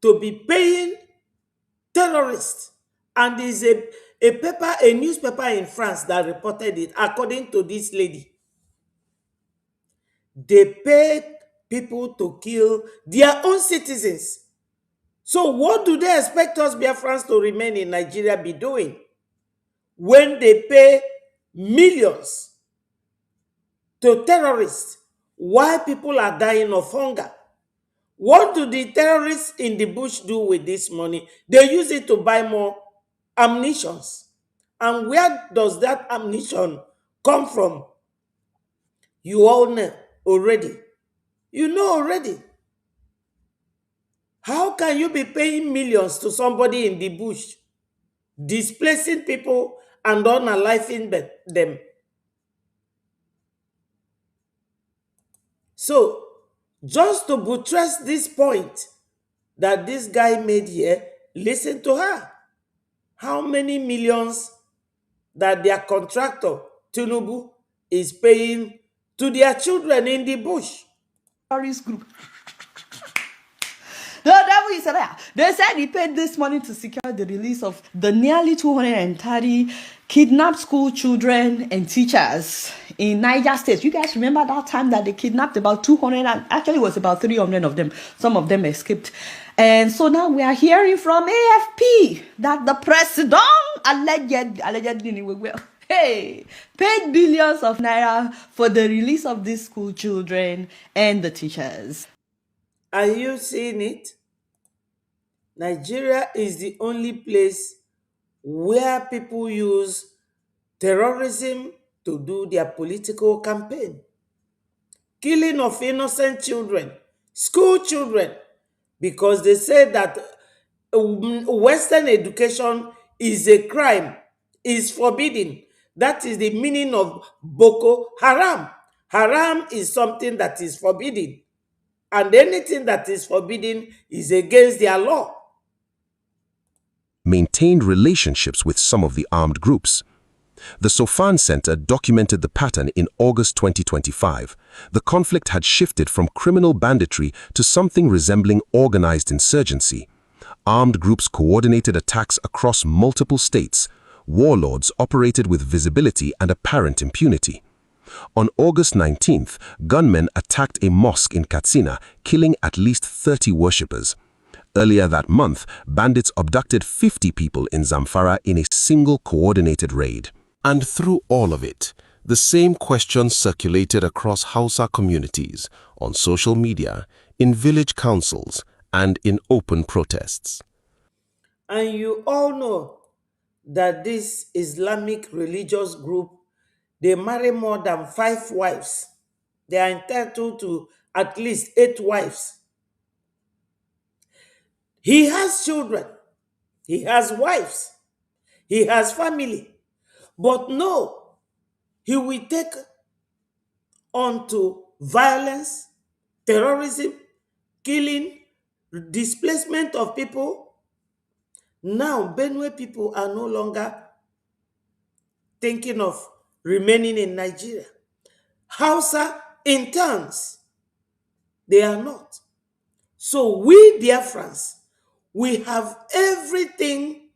To be paying terrorists. And there's a newspaper in France that reported it, according to this lady. They paid people to kill their own citizens. So what do they expect us Biafrans to remain in Nigeria be doing when they pay millions to terrorists while people are dying of hunger? What do the terrorists in the bush do with this money? They use it to buy more ammunition. And where does that ammunition come from? You all know already. You know already. How can you be paying millions to somebody in the bush, displacing people and unaliving them? So, just to buttress this point that this guy made here, listen to her. How many millions that their contractor, Tinubu, is paying to their children in the bush? Terrorist group. The devil is there. They said he paid this money to secure the release of the nearly 230 kidnapped school children and teachers in Niger State. You guys remember that time that they kidnapped about 200, and actually it was about 300 of them. Some of them escaped. And so now we are hearing from AFP that the president allegedly paid billions of naira for the release of these school children and the teachers. Are you seeing it? Nigeria is the only place where people use terrorism to do their political campaign. Killing of innocent children, school children, because they say that Western education is a crime, is forbidden. That is the meaning of Boko Haram. Haram is something that is forbidden. And anything that is forbidden is against their law. Maintained relationships with some of the armed groups. The Sofan Center documented the pattern in August 2025. The conflict had shifted from criminal banditry to something resembling organized insurgency. Armed groups coordinated attacks across multiple states. Warlords operated with visibility and apparent impunity. On August 19th, gunmen attacked a mosque in Katsina, killing at least 30 worshippers. Earlier that month, bandits abducted 50 people in Zamfara in a single coordinated raid. And through all of it, the same questions circulated across Hausa communities, on social media, in village councils, and in open protests. And you all know that this Islamic religious group, they marry more than 5 wives. They are entitled to at least 8 wives. He has children, he has wives, he has family. But no, he will take on to violence, terrorism, killing, displacement of people. Now, Benue people are no longer thinking of remaining in Nigeria. Hausa interns, they are not. So we Biafrans, we have everything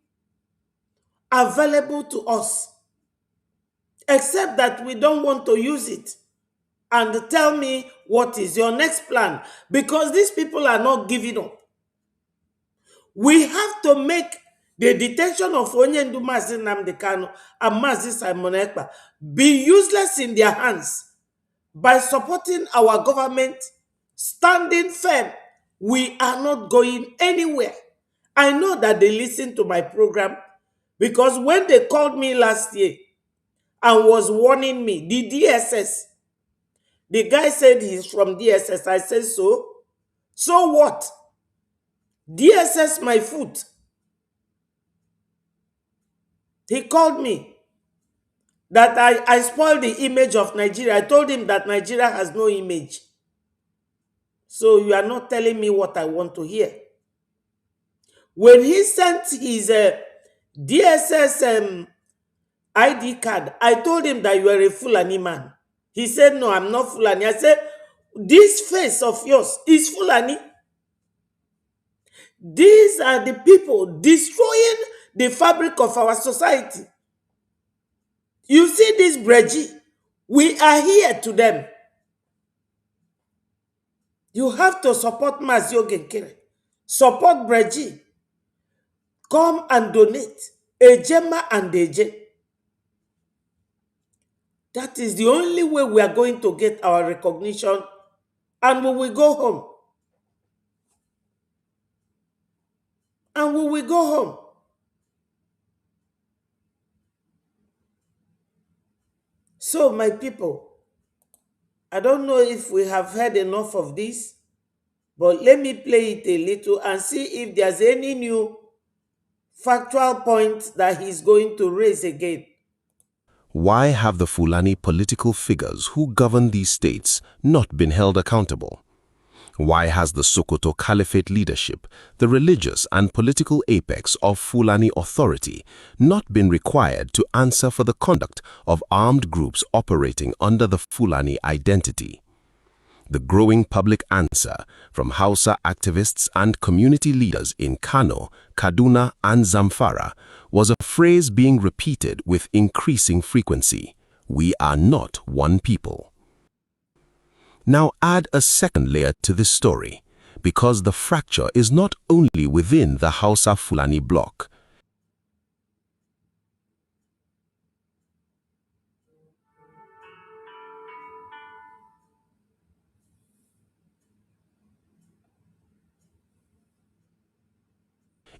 available to us, except that we don't want to use it. And tell me, what is your next plan? Because these people are not giving up. We have to make the detention of Onyendu Mazi Nnamdi Kanu and Mazi Simon Ekpa be useless in their hands by supporting our government, standing firm. We are not going anywhere. I know that they listen to my program, because when they called me last year and was warning me, the DSS, the guy said he's from DSS. I said, so? So what? DSS my foot. He called me that I spoiled the image of Nigeria. I told him that Nigeria has no image. So you are not telling me what I want to hear. When he sent his DSS ID card, I told him that you are a Fulani man. He said, no, I'm not Fulani. I said, this face of yours is Fulani. These are the people destroying the fabric of our society. You see this Breji, we are here to them. You have to support Mazio Genkere. Support Breji. Come and donate. Ejema and Eje. That is the only way we are going to get our recognition, and we will go home. And we will go home. So, my people, I don't know if we have heard enough of this, but let me play it a little and see if there's any new factual point that he's going to raise again. Why have the Fulani political figures who govern these states not been held accountable? Why has the Sokoto Caliphate leadership, the religious and political apex of Fulani authority, not been required to answer for the conduct of armed groups operating under the Fulani identity? The growing public answer from Hausa activists and community leaders in Kano, Kaduna, and Zamfara was a phrase being repeated with increasing frequency: we are not one people. Now add a second layer to this story, because the fracture is not only within the Hausa Fulani bloc.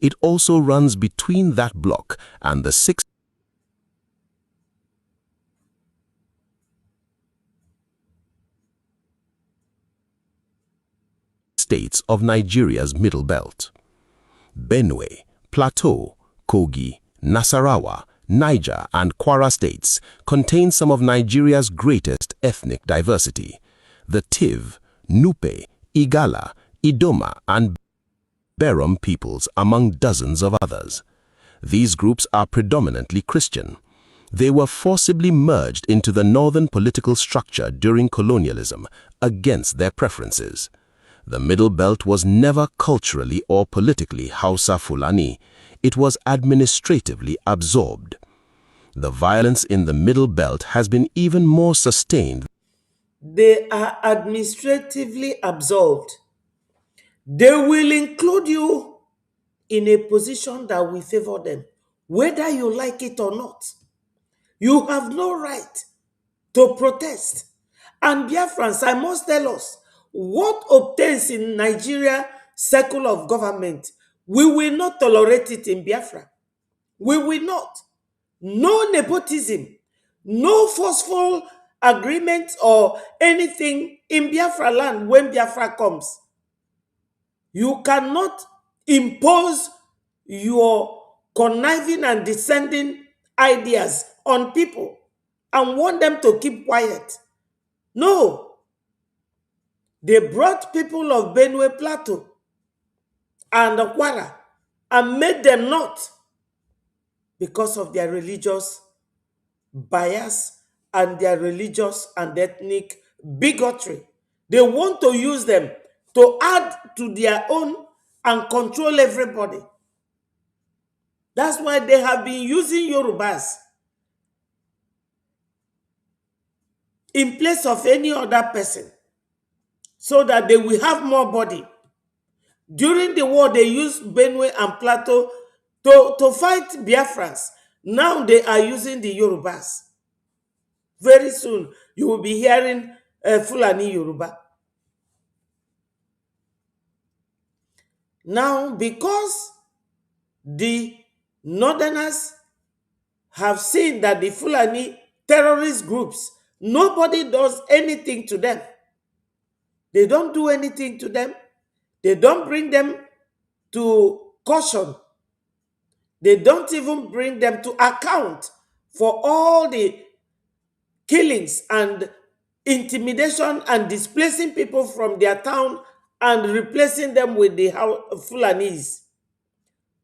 It also runs between that bloc and the 6 states of Nigeria's Middle Belt. Benue, Plateau, Kogi, Nasarawa, Niger, and Kwara states contain some of Nigeria's greatest ethnic diversity. The Tiv, Nupe, Igala, Idoma, and Berom peoples, among dozens of others. These groups are predominantly Christian. They were forcibly merged into the northern political structure during colonialism against their preferences. The Middle Belt was never culturally or politically Hausa Fulani. It was administratively absorbed. The violence in the Middle Belt has been even more sustained. They are administratively absorbed. They will include you in a position that will favor them, whether you like it or not. You have no right to protest. And Biafrans, I must tell us, what obtains in Nigeria circle of government, we will not tolerate it in Biafra. We will not. No nepotism, no forceful agreement or anything in Biafra land when Biafra comes. You cannot impose your conniving and descending ideas on people and want them to keep quiet. No. They brought people of Benue Plateau and Akwara and made them not because of their religious bias and their religious and ethnic bigotry. They want to use them to add to their own and control everybody. That's why they have been using Yorubas in place of any other person so that they will have more body. During the war, they used Benue and Plateau to fight Biafrans. Now they are using the Yorubas. Very soon, you will be hearing Fulani Yoruba. Now, because the Northerners have seen that the Fulani terrorist groups, nobody does anything to them. They don't do anything to them. They don't bring them to caution. They don't even bring them to account for all the killings and intimidation and displacing people from their town and replacing them with the Fulanis.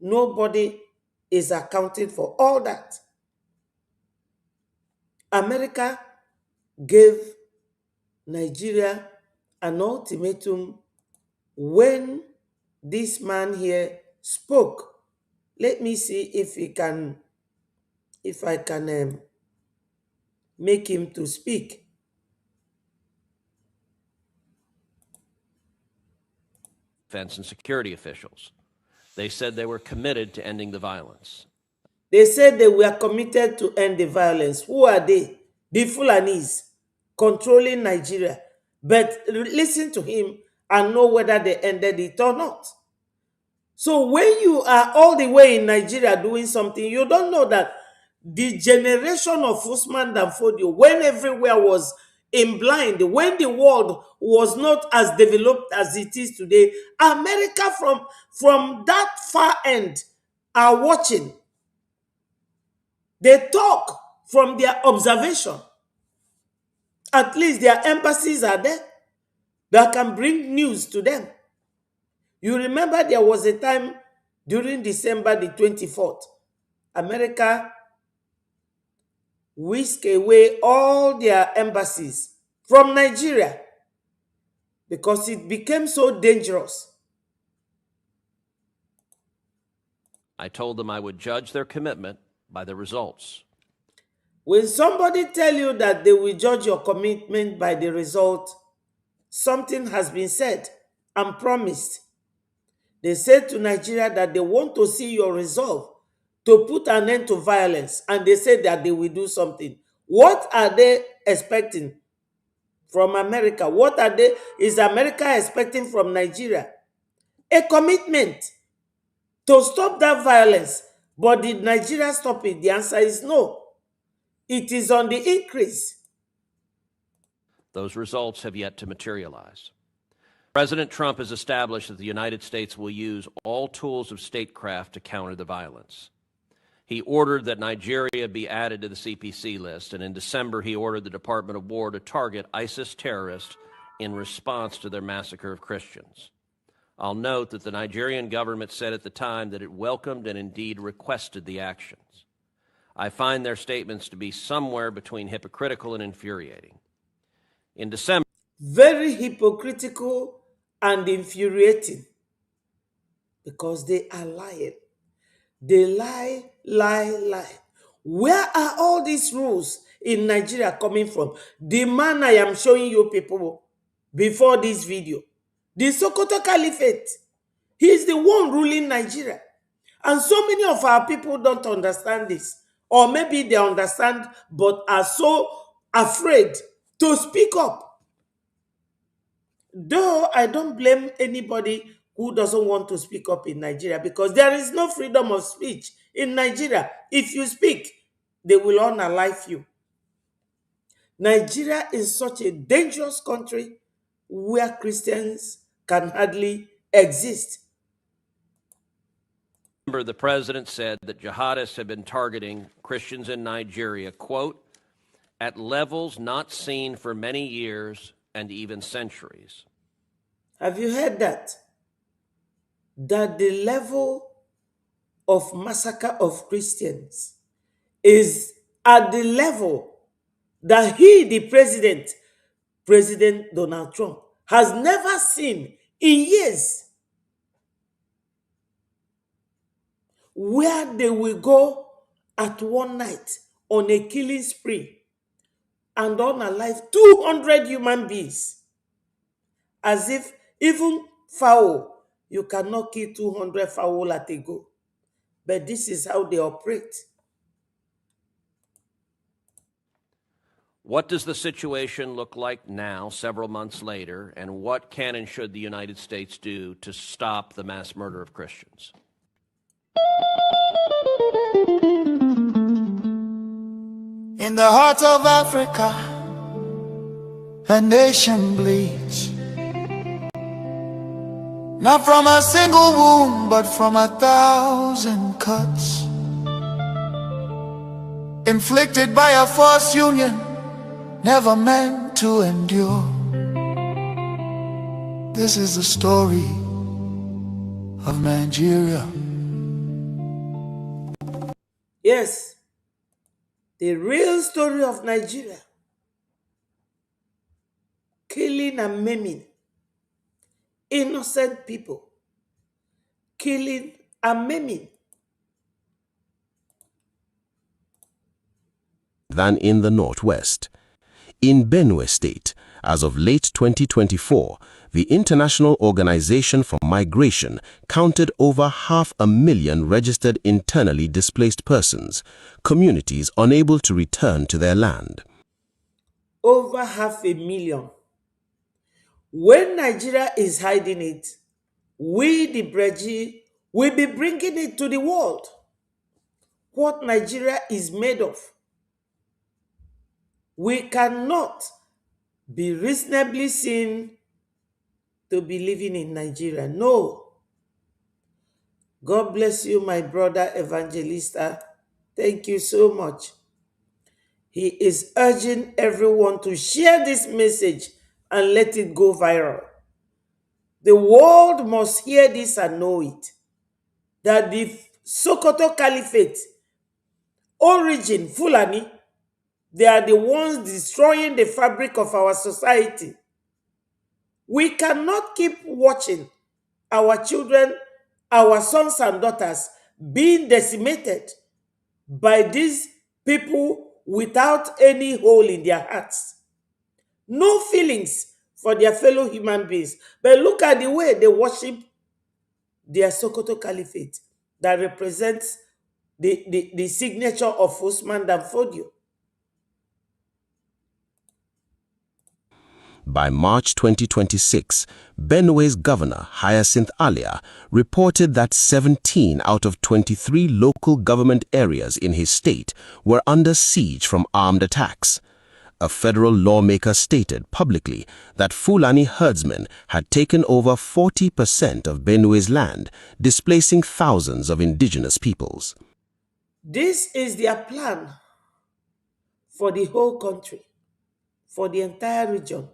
Nobody is accounting for all that. America gave Nigeria an ultimatum when this man here spoke. Let me see if I can make him to speak. Defense and security officials. They said they were committed to ending the violence. They said they were committed to end the violence. Who are they? The Fulanis controlling Nigeria. But listen to him and know whether they ended it or not. So when you are all the way in Nigeria doing something, you don't know that the generation of Usman Danfodio, when everywhere was in blind, when the world was not as developed as it is today, America from that far end are watching. They talk from their observation. At least their embassies are there that can bring news to them. You remember there was a time during December the 24th, America whisked away all their embassies from Nigeria because it became so dangerous. I told them I would judge their commitment by the results. When somebody tell you that they will judge your commitment by the result, something has been said and promised. They said to Nigeria that they want to see your resolve to put an end to violence, and they said that they will do something. What are they expecting from America? Is America expecting from Nigeria? A commitment to stop that violence. But did Nigeria stop it? The answer is no. It is on the increase. Those results have yet to materialize. President Trump has established that the United States will use all tools of statecraft to counter the violence. He ordered that Nigeria be added to the CPC list, and in December he ordered the Department of War to target ISIS terrorists in response to their massacre of Christians. I'll note that the Nigerian government said at the time that it welcomed and indeed requested the actions. I find their statements to be somewhere between hypocritical and infuriating. In December, very hypocritical and infuriating because they are lying. They lie, lie, lie. Where are all these rules in Nigeria coming from? The man I am showing you people before this video, the Sokoto Caliphate, he is the one ruling Nigeria. And so many of our people don't understand this. or maybe they understand but are so afraid to speak up. Though I don't blame anybody who doesn't want to speak up in Nigeria, because there is no freedom of speech in Nigeria. If you speak, they will unalive you. Nigeria is such a dangerous country where Christians can hardly exist. Remember, the president said that jihadists have been targeting Christians in Nigeria, quote, at levels not seen for many years and even centuries. Have you heard that? That the level of massacre of Christians is at the level that he, the president, President Donald Trump, has never seen in years, where they will go at one night on a killing spree and unalive 200 human beings. As if even fowl, you cannot kill 200 fowl at a go. But this is how they operate. What does the situation look like now, several months later, and what can and should the United States do to stop the mass murder of Christians? In the heart of Africa, a nation bleeds. Not from a single wound, but from 1,000 cuts, inflicted by a false union, never meant to endure. This is the story of Nigeria. Yes, the real story of Nigeria. Killing and maiming innocent people. Killing and maiming. Than in the Northwest. In Benue State, as of late 2024, the International Organization for Migration counted over 500,000 registered internally displaced persons, communities unable to return to their land. Over 500,000. When Nigeria is hiding it, we, the Breji, will be bringing it to the world. What Nigeria is made of. We cannot be reasonably seen to be living in Nigeria. No. God bless you, my brother Evangelista. Thank you so much. He is urging everyone to share this message and let it go viral. The world must hear this and know it. That the Sokoto Caliphate, origin Fulani, they are the ones destroying the fabric of our society. We cannot keep watching our children, our sons and daughters being decimated by these people without any hole in their hearts. No feelings for their fellow human beings. But look at the way they worship their Sokoto Caliphate that represents the signature of Usman Dan Fodio. By March 2026, Benue's governor, Hyacinth Alia, reported that 17 out of 23 local government areas in his state were under siege from armed attacks. A federal lawmaker stated publicly that Fulani herdsmen had taken over 40% of Benue's land, displacing thousands of indigenous peoples. This is their plan for the whole country, for the entire region.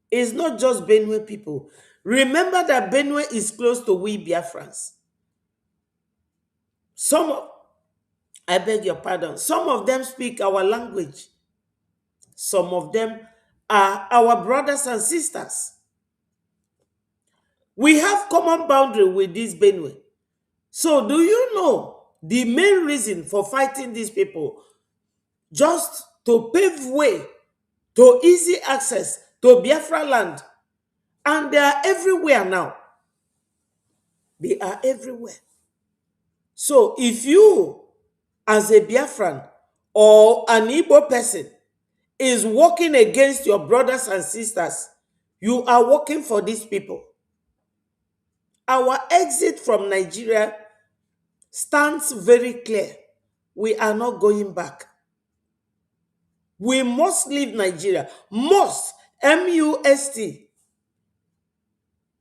It's not just Benue people. Remember that Benue is close to we Biafrans. I beg your pardon, some of them speak our language. Some of them are our brothers and sisters. We have common boundary with this Benue. So do you know the main reason for fighting these people? Just to pave way to easy access to Biafra land. And they are everywhere now. They are everywhere. So if you, as a Biafran, or an Igbo person is working against your brothers and sisters, you are working for these people. Our exit from Nigeria stands very clear. We are not going back. We must leave Nigeria. Must. M-U-S-T.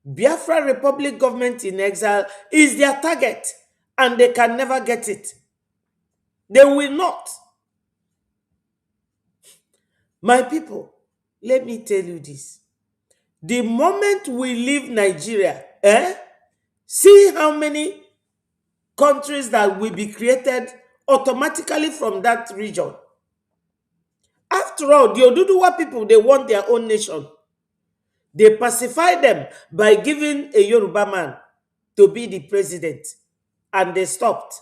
Biafra Republic Government in Exile is their target, and they can never get it. They will not. My people, let me tell you this. The moment we leave Nigeria, see how many countries that will be created automatically from that region. After all, the Oduduwa people, they want their own nation. They pacify them by giving a Yoruba man to be the president, and they stopped.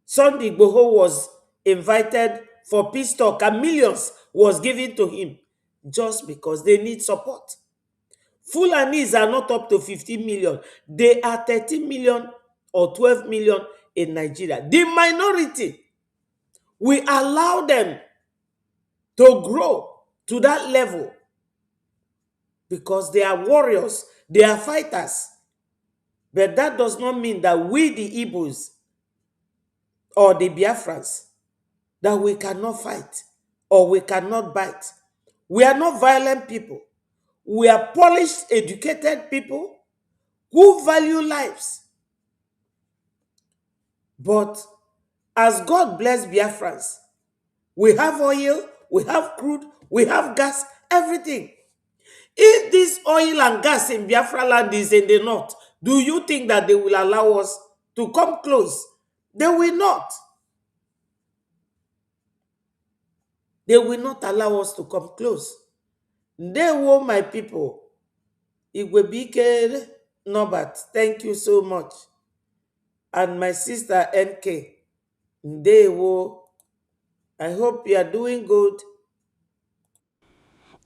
Sunday Igboho was invited for peace talk, and millions was given to him just because they need support. Fulanis are not up to 15 million. They are 13 million or 12 million in Nigeria. The minority, we allow them to grow to that level because they are warriors, they are fighters. But that does not mean that we, the Igbos or the Biafrans, that we cannot fight or we cannot bite. We are not violent people. We are polished, educated people who value lives. But as God bless Biafrans, we have oil, we have crude, we have gas, everything. If this oil and gas in Biafra land is in the north, do you think that they will allow us to come close? They will not. They will not allow us to come close. They will, my people. Igwebike Norbert, thank you so much. And my sister NK, they will. I hope you are doing good.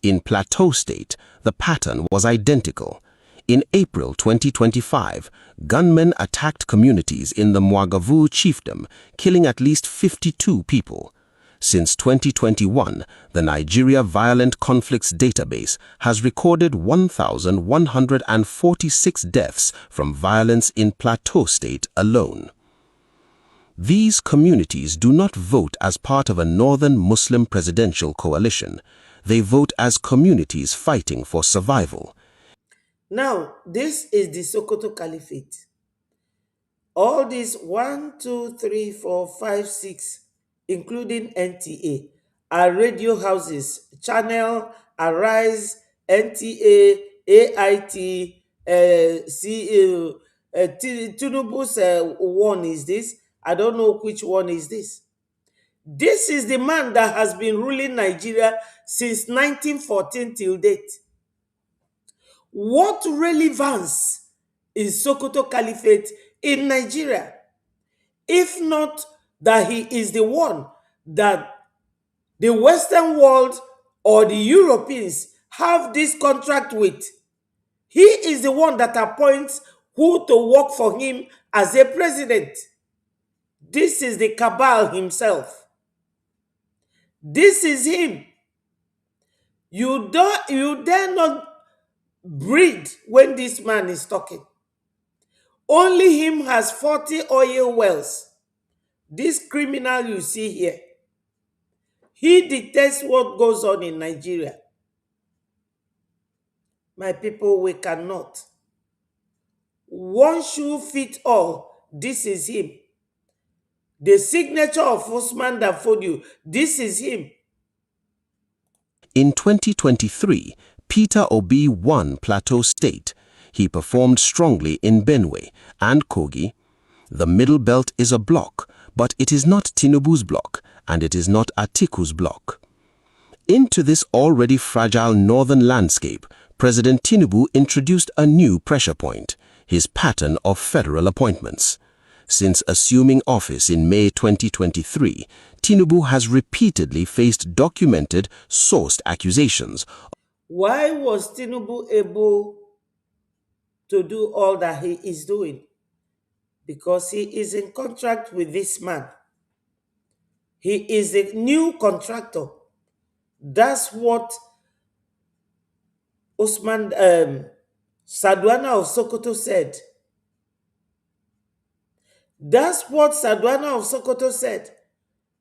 In Plateau State, the pattern was identical. In April 2025, gunmen attacked communities in the Mwagavu chiefdom, killing at least 52 people. Since 2021, the Nigeria Violent Conflicts Database has recorded 1,146 deaths from violence in Plateau State alone. These communities do not vote as part of a northern Muslim presidential coalition. They vote as communities fighting for survival. Now, this is the Sokoto Caliphate. All these 1, 2, 3, 4, 5, 6, including NTA, are radio houses. Channel, Arise, NTA, AIT, Tinubu's one is this. I don't know which one is this. This is the man that has been ruling Nigeria since 1914 till date. What relevance is Sokoto Caliphate in Nigeria? If not that he is the one that the Western world or the Europeans have this contract with. He is the one that appoints who to work for him as a president. This is the cabal himself. This is him. You dare not breathe when this man is talking. Only him has 40 oil wells. This criminal you see here, he dictates what goes on in Nigeria. My people, we cannot. One shoe fit all. This is him. The signature of Usman Danfodio, this is him. In 2023, Peter Obi won Plateau State. He performed strongly in Benue and Kogi. The Middle Belt is a bloc, but it is not Tinubu's bloc, and it is not Atiku's bloc. Into this already fragile northern landscape, President Tinubu introduced a new pressure point, his pattern of federal appointments. Since assuming office in May 2023, Tinubu has repeatedly faced documented, sourced accusations. Why was Tinubu able to do all that he is doing? Because he is in contract with this man. He is a new contractor. That's what Osman Sadwana of Sokoto said. That's what Sadwana of Sokoto said.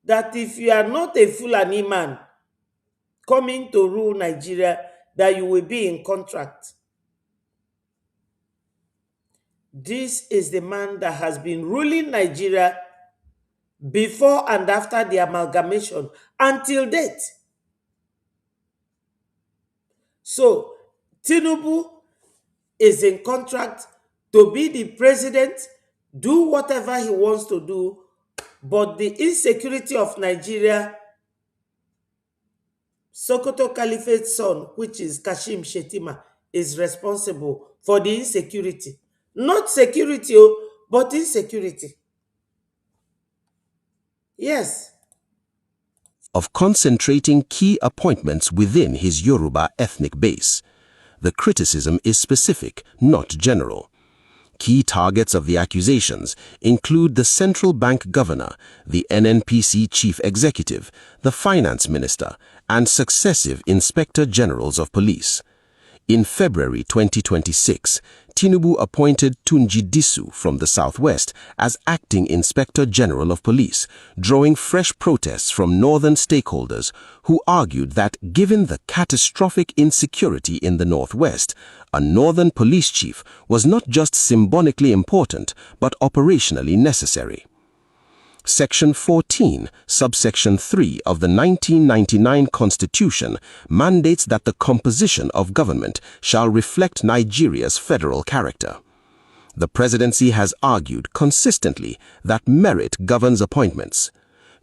That if you are not a Fulani man coming to rule Nigeria, that you will be in contract. This is the man that has been ruling Nigeria before and after the amalgamation until date. So, Tinubu is in contract to be the president, do whatever he wants to do, but the insecurity of Nigeria, Sokoto Caliphate's son, which is Kashim Shettima, is responsible for the insecurity. Not security, but insecurity. Yes. Of concentrating key appointments within his Yoruba ethnic base. The criticism is specific, not general. Key targets of the accusations include the central bank governor, the NNPC chief executive, the finance minister, and successive inspector generals of police. In February 2026, Tinubu appointed Tunji Disu from the southwest as acting inspector general of police, drawing fresh protests from northern stakeholders who argued that given the catastrophic insecurity in the northwest, a northern police chief was not just symbolically important but operationally necessary. Section 14, subsection 3 of the 1999 Constitution mandates that the composition of government shall reflect Nigeria's federal character. The presidency has argued consistently that merit governs appointments.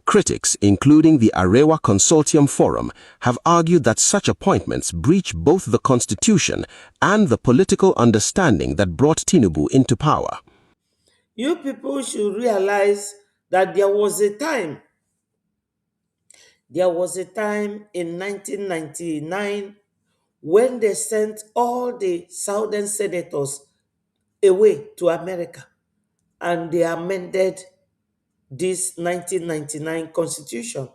Critics, including the Arewa Consortium Forum, have argued that such appointments breach both the Constitution and the political understanding that brought Tinubu into power. You people should realize that there was a time in 1999 when they sent all the southern senators away to America and they amended this 1999 constitution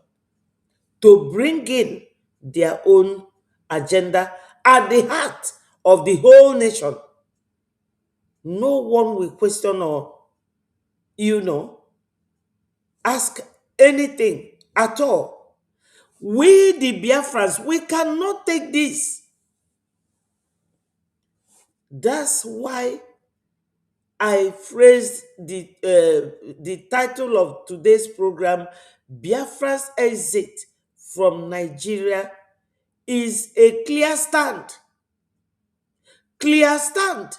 to bring in their own agenda at the heart of the whole nation. No one will question or, ask anything at all. We, the Biafrans, we cannot take this. That's why I phrased the title of today's program, Biafra's exit from Nigeria is a clear stand. Clear stand.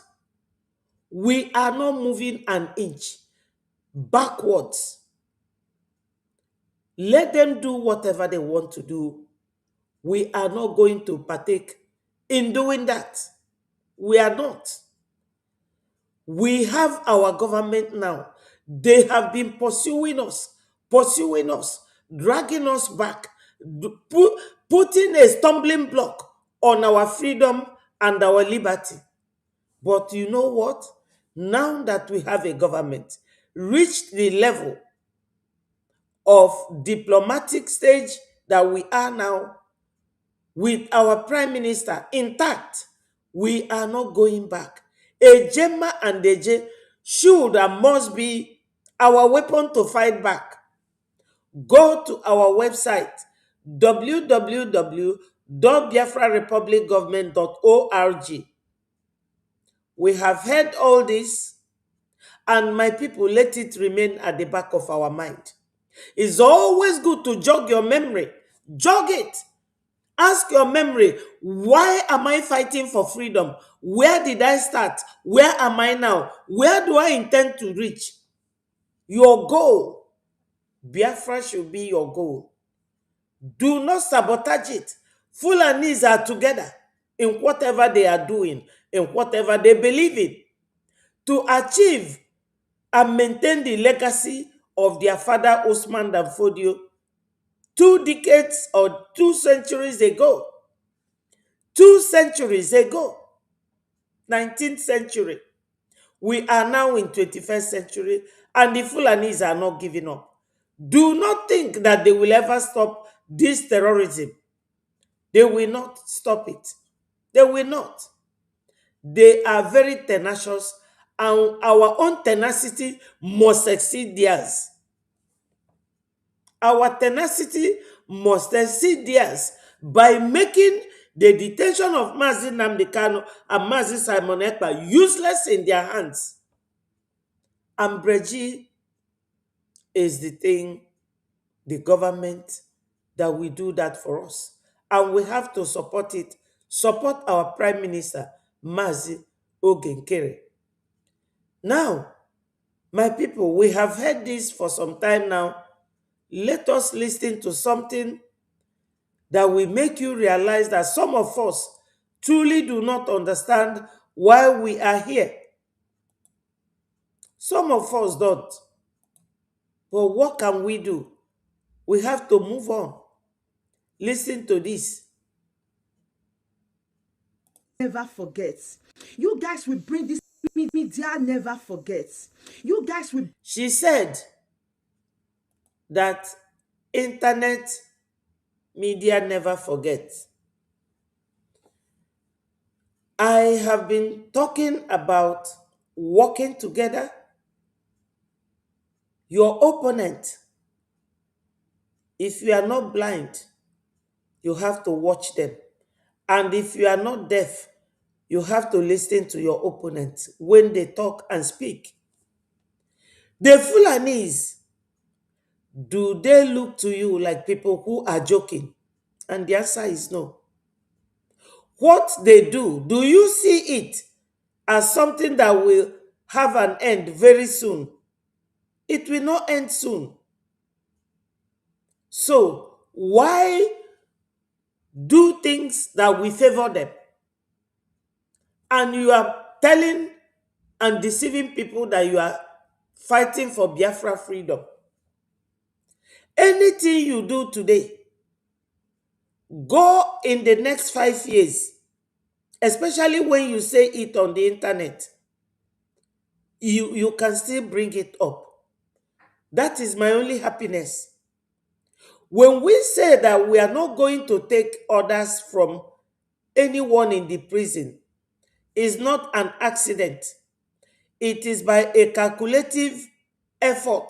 We are not moving an inch backwards. Let them do whatever they want to do. We are not going to partake in doing that. We are not. We have our government now. They have been pursuing us, dragging us back, putting a stumbling block on our freedom and our liberty. But you know what? Now that we have a government, reached the level of diplomatic stage that we are now, with our prime minister intact, we are not going back. Ejema and Eje should and must be our weapon to fight back. Go to our website www.biafrarepublicgovernment.org. We have heard all this, and my people, let it remain at the back of our mind. It's always good to jog your memory. Jog it. Ask your memory, why am I fighting for freedom? Where did I start? Where am I now? Where do I intend to reach? Your goal. Biafra should be your goal. Do not sabotage it. Fulanis are together in whatever they are doing, in whatever they believe in, to achieve and maintain the legacy of their father Osman Danfodio 2 decades or 2 centuries ago. 2 centuries ago, 19th century. We are now in 21st century, and the Fulanis are not giving up. Do not think that they will ever stop this terrorism. They will not stop it. They will not. They are very tenacious, and our own tenacity must exceed theirs. Our tenacity must exceed theirs by making the detention of Mazi Nnamdi Kanu and Mazi Simon Ekpa useless in their hands. And Breji is the thing, the government that will do that for us. And we have to support it. Support our Prime Minister, Mazi Ogenkere. Now, my people, we have heard this for some time now. Let us listen to something that will make you realize that some of us truly do not understand why we are here. Some of us don't. But what can we do? We have to move on. Listen to this. Never forgets. You guys will bring this media never forgets. You guys will. She said that internet media never forgets. I have been talking about working together. Your opponent, if you are not blind, you have to watch them. And if you are not deaf, you have to listen to your opponent when they talk and speak. The Fulanis, do they look to you like people who are joking? And the answer is no. What they do you see it as something that will have an end very soon? It will not end soon. So why do things that will favor them? And you are telling and deceiving people that you are fighting for Biafra freedom. Anything you do today, go in the next 5 years, especially when you say it on the internet, you can still bring it up. That is my only happiness. When we say that we are not going to take orders from anyone in the prison, it's not an accident. It is by a calculative effort,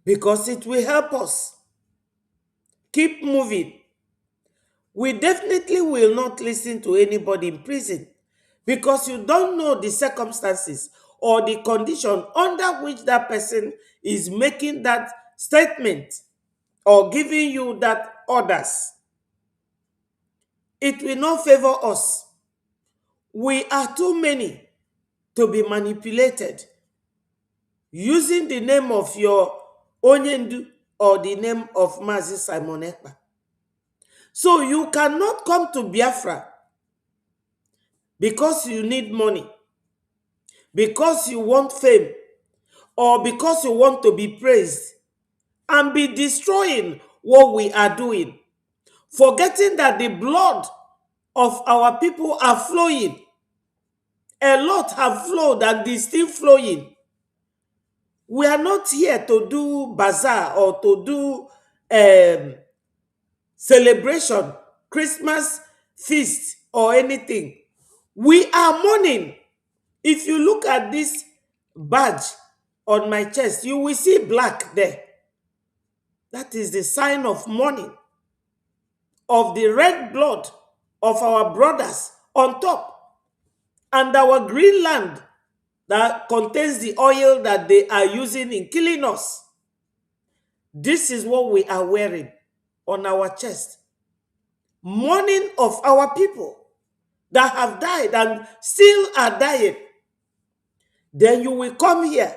because it will help us keep moving. We definitely will not listen to anybody in prison, because you don't know the circumstances or the condition under which that person is making that statement or giving you that orders. It will not favor us. We are too many to be manipulated using the name of your Onyendu or the name of Mazi Simon Ekpa. So you cannot come to Biafra because you need money, because you want fame, or because you want to be praised, and be destroying what we are doing, forgetting that the blood of our people are flowing. A lot have flowed and is still flowing. We are not here to do bazaar or to do celebration, Christmas feast or anything. We are mourning. If you look at this badge on my chest, you will see black there. That is the sign of mourning, of the red blood of our brothers on top, and our green land that contains the oil that they are using in killing us. This is what we are wearing on our chest. Mourning of our people that have died and still are dying. Then you will come here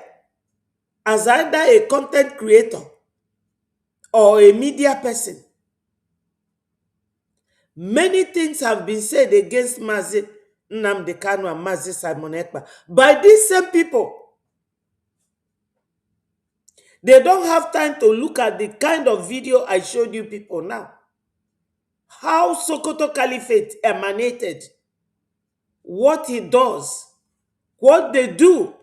as either a content creator or a media person. Many things have been said against Mazi Nnamdi Kanu and Mazi Simon Ekpa by these same people. They don't have time to look at the kind of video I showed you people now. How Sokoto Caliphate emanated, what he does, what they do,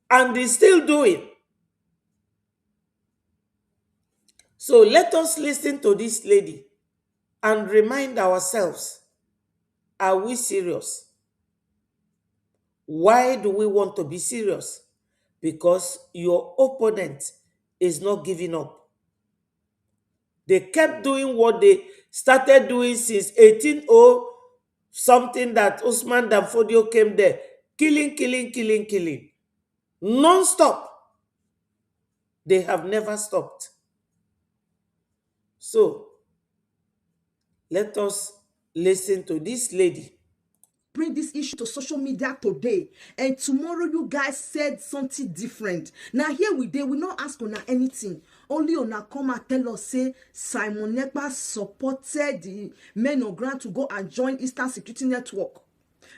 and they still doing. So let us listen to this lady and remind ourselves, are we serious? Why do we want to be serious? Because your opponent is not giving up. They kept doing what they started doing since 1800 something, that Usman Danfodio came there. Killing, killing, killing, killing. Non-stop. They have never stopped. So, let us listen to this lady. Bring this issue to social media today, and tomorrow you guys said something different. Now here we not ask on anything, only on come and tell us say Simon Ekpa supported the men on ground to go and join Eastern Security Network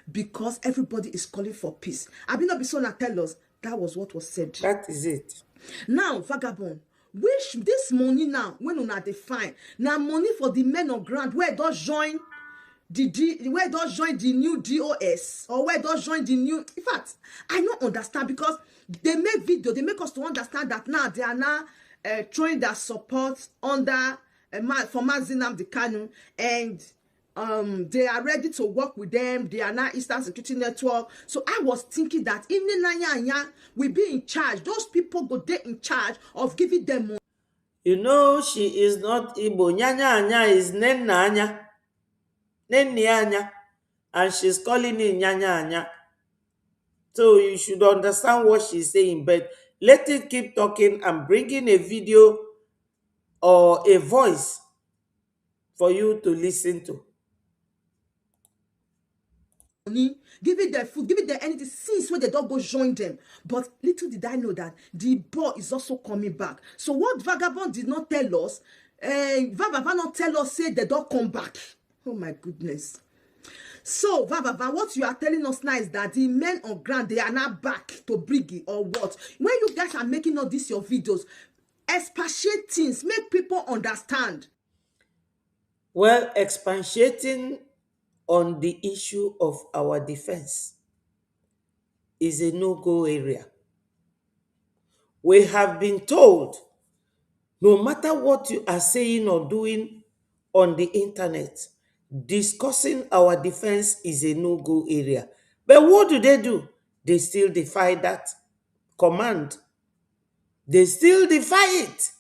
because everybody is calling for peace. I be not be so now tell us that was what was said. That is it. Now vagabond, which this money now when una define now money for the men on ground where does join where does join the new DOS, or where does join the new, in fact I don't understand, because they make video, they make us to understand that now they are now throwing their support under for Mazinam the Kanu, and they are ready to work with them. They are now Eastern Security Network. So I was thinking that in Nanya will be in charge. Those people go there in charge of giving them money. You know, she is not Igbo. Nyanya Anya is Nenna Anya. Nenni Anya. And she's calling it Nyanya Anya. So you should understand what she's saying. But let it keep talking and bringing a video or a voice for you to listen to. Give it their food, give it their anything, since when they don't go join them. But little did I know that the boy is also coming back. So what Vagabond did not tell us, Vavava not tell us, say they don't come back. Oh my goodness. So Vavava, what you are telling us now is that the men on ground, they are not back to Briggy or what? When you guys are making all these your videos, expatiate things, make people understand. Well, expatiating on the issue of our defense is a no-go area. We have been told, no matter what you are saying or doing on the internet, discussing our defense is a no-go area. But what do? They still defy that command. They still defy it.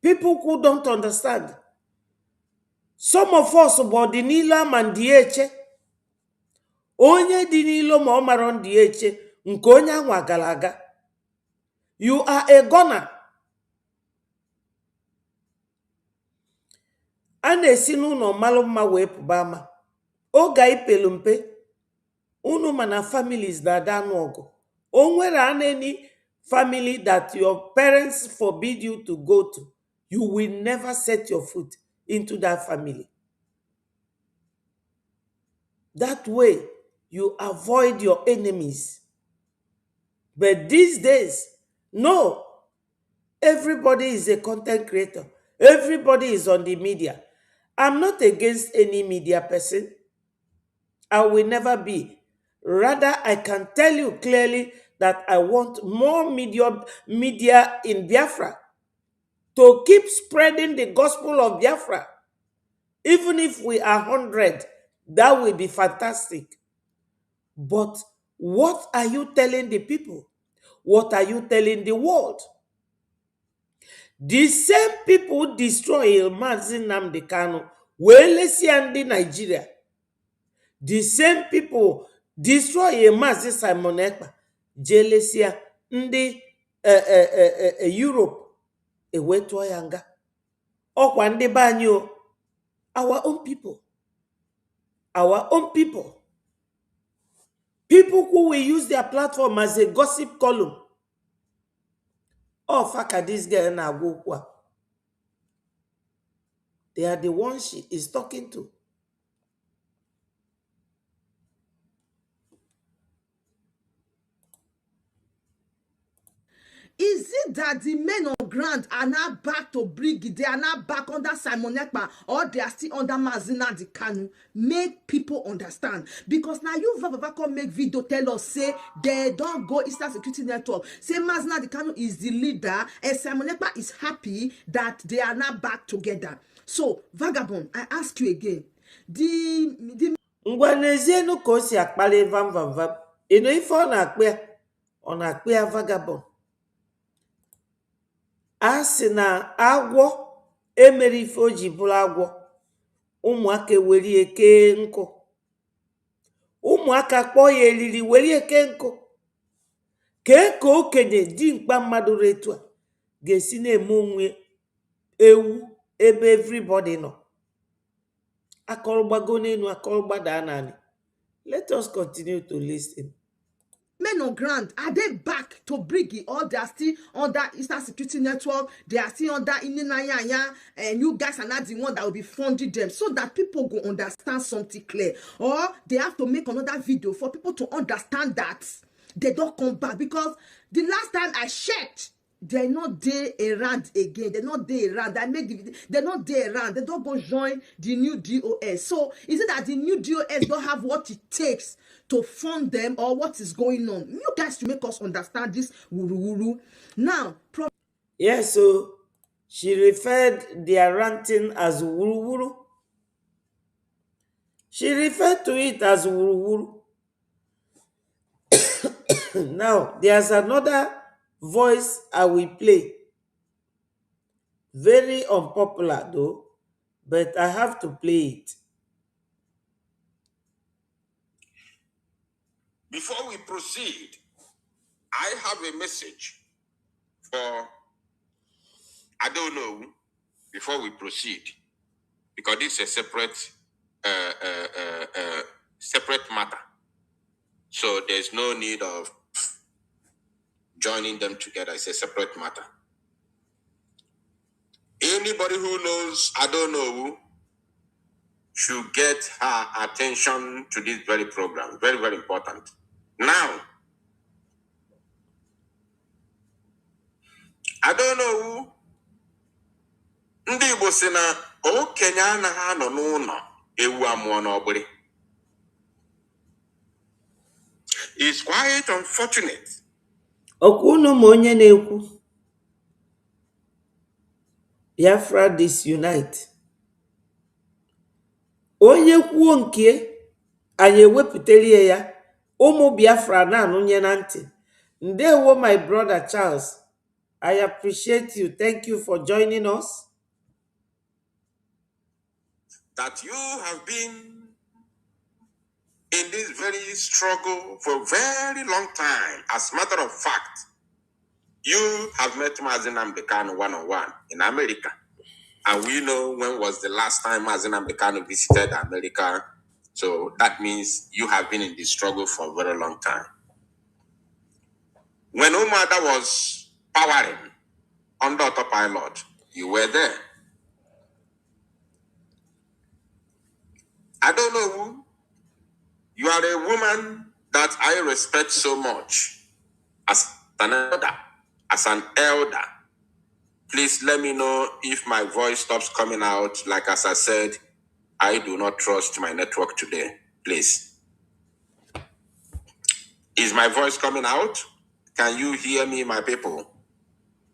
People who don't understand. Some of us about the Nilam and the Eche, onye dị n'ilo ma ọ mara ndị eche nke onye anwa gara aga. You are a gunner. A na-esi n'ụlọ mmalụ mma wee pụba ama. Oge ipelu mpe, unu mana families na-ada anụ ọgụ. O nwere any family that your parents forbid you to go to, you will never set your foot into that family. That way, you avoid your enemies. But these days, no. Everybody is a content creator. Everybody is on the media. I'm not against any media person. I will never be. Rather, I can tell you clearly that I want more media in Biafra to keep spreading the gospel of Biafra. Even if we are 100, that will be fantastic. But what are you telling the people? What are you telling the world? The same people destroy Mazi Nnamdi Kanu wee lesia ndị Nigeria. The same people destroy Mazi Simon Ekpa jee lesia ndị Europe ewetuo ya nga. Ọkwa ndị be anyị o. Our own people. Our own people. People who will use their platform as a gossip column. Oh, fuck, this girl na-agwa okwu a. They are the ones she is talking to. Is it that the men on ground are now back to Briggy. They are now back under Simon Ekpa, or they are still under Mazina the Kanu. Make people understand. Because now you come make video tell us, say, they don't go Eastern Security Network. Say Mazina the Kanu is the leader, and Simon Ekpa is happy that they are now back together. So, Vagabond, I ask you again. The ngwa n'ezienu ka o si akpali vam vam vam. Ịnụ ife ọ na-akpụ ya, ọ na-akpụ ya vagabond. A sị na agwọ emere ife o ji bụrụ agwọ, ụmụaka werie kee nkụ. Ụmụaka kpọọ ya eriri werie kee nkụ. Kee ka okenye dimkpa mmadụ retu a ga-esi na-eme onwe ewu ebe everybody nọ. Akọrọgbago n'elu, akọrọgbada n'ala. Let us continue to listen. men on ground, are they back to Briggy, or they are still under Eastern Security Network? They are still under Ininayanya, and you guys are not the one that will be funding them, so that people go understand something clear. Or they have to make another video for people to understand that they don't come back, because the last time I checked, they're not there around again. They're not there around. They're not there around. They don't go join the new DOS. So is it that the new DOS don't have what it takes to fund them, or what is going on? You guys to make us understand this wuru. Now, Yes, so she referred their ranting as wuru. She referred to it as wuru. Now, there's another voice I will play. Very unpopular though, but I have to play it. Before we proceed, I have a message for, I don't know, before we proceed, because this is a separate matter. So there's no need of joining them together. It's a separate matter. Anybody who knows, I don't know, should get her attention to this very program. Very, very important. Now, I don't know. Ndị Igbo sị na okenye anaghị anọ n'ụlọ ewu amụọ n'ọgbụrị. It's quite unfortunate. Okunu ma onye na-ekwu Biafra disunite. Onye kwuo nke anyị ewepụtalie ya. Ụmụ Biafra na-anụnye na ntị. Ndewo my brother Charles. I appreciate you. Thank you for joining us. That you have been in this very struggle for a very long time. As a matter of fact, you have met Mazi Nnamdi Kanu one-on-one in America. And we know when was the last time Mazi Nnamdi Kanu visited America. So that means you have been in this struggle for a very long time. When Umada was powering under autopilot, you were there. I don't know. You are a woman that I respect so much as an elder. Please let me know if my voice stops coming out. Like as I said, I do not trust my network today. Please. Is my voice coming out? Can you hear me, my people?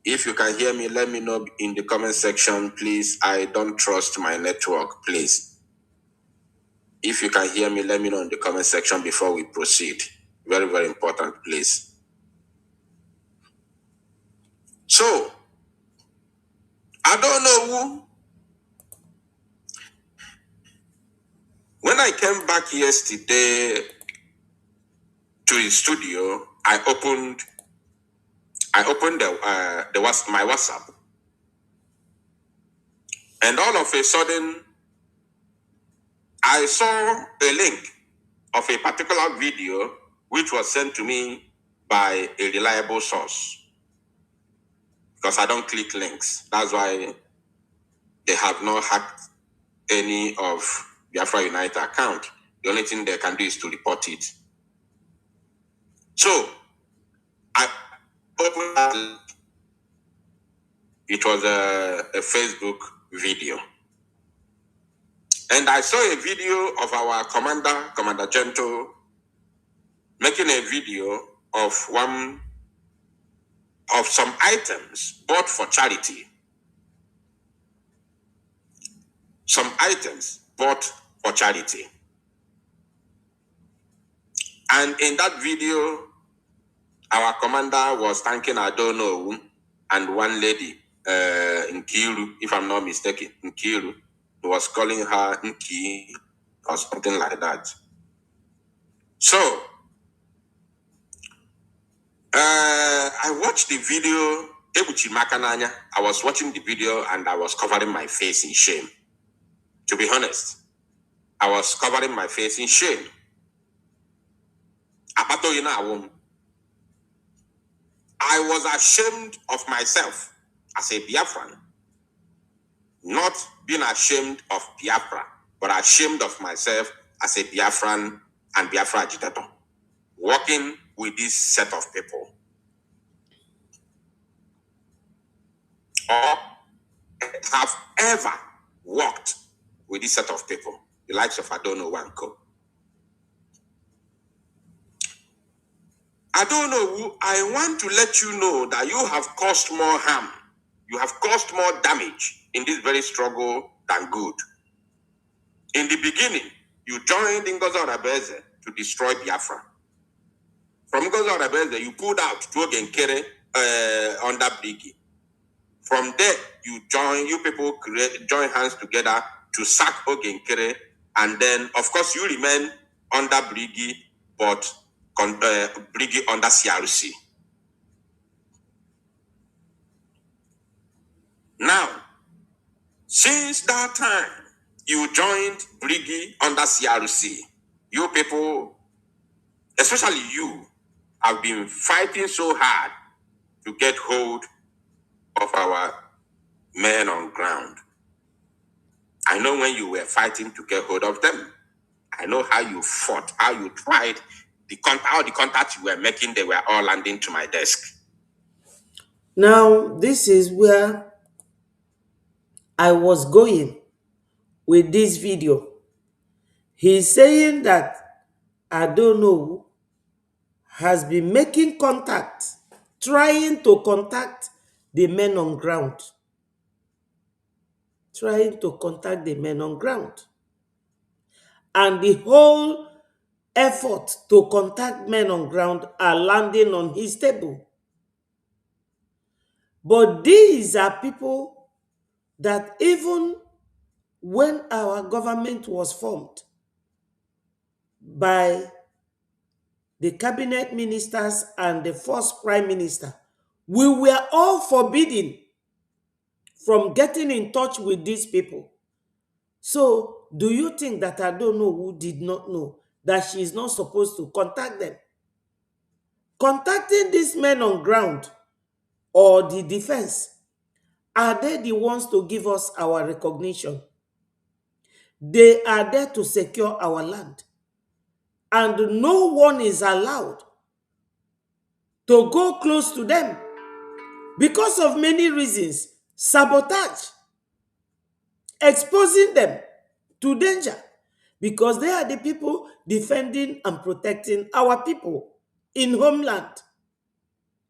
If you can hear me, let me know in the comment section, please. I don't trust my network, please. If you can hear me, let me know in the comment section before we proceed. Very, very important, please. So, I don't know. When I came back yesterday to the studio, I opened my WhatsApp, and all of a sudden, I saw a link of a particular video which was sent to me by a reliable source. Because I don't click links. That's why they have not hacked any of Biafra Unite account. The only thing they can do is to report it. So, I opened that link. It was a Facebook video. And I saw a video of our Commander Gento, making a video of some items bought for charity. Some items bought for charity. And in that video, our commander was thanking Adono and one lady, Nkiru, if I'm not mistaken, Nkiru. He was calling her Nki or something like that. So, I watched the video, Ebuchi Makananya. I was watching the video and I was covering my face in shame. To be honest, I was covering my face in shame. I was ashamed of myself as a Biafran. Not being ashamed of Biafra, but ashamed of myself as a Biafran and Biafra agitator. Working with this set of people. Or have ever worked with this set of people. The likes of Adono Wanko. Adono, I want to let you know that you have caused more harm. You have caused more damage in this very struggle than good. In the beginning, you joined Ngozi Orebeze to destroy Biafra. From Ngozi Orebeze, you pulled out Tuogenkere under Brigi. From there, you people join hands together to sack Ogenkere, and then, of course, you remain under Brigi, but Brigi under CRC. Now, since that time, you joined Brigi under CRC. You people, especially you, have been fighting so hard to get hold of our men on ground. I know when you were fighting to get hold of them. I know how you fought, how you tried. All the contacts you were making, they were all landing to my desk. Now, this is where I was going with this video. He's saying that Adono has been making contact, trying to contact the men on ground. Trying to contact the men on ground. And the whole effort to contact men on ground are landing on his table. But these are people that even when our government was formed by the cabinet ministers and the first prime minister, we were all forbidden from getting in touch with these people. So, do you think that Adono who did not know that she is not supposed to contact them? Contacting these men on ground or the defense, are they the ones to give us our recognition? They are there to secure our land. And no one is allowed to go close to them because of many reasons. Sabotage, exposing them to danger, because they are the people defending and protecting our people in homeland.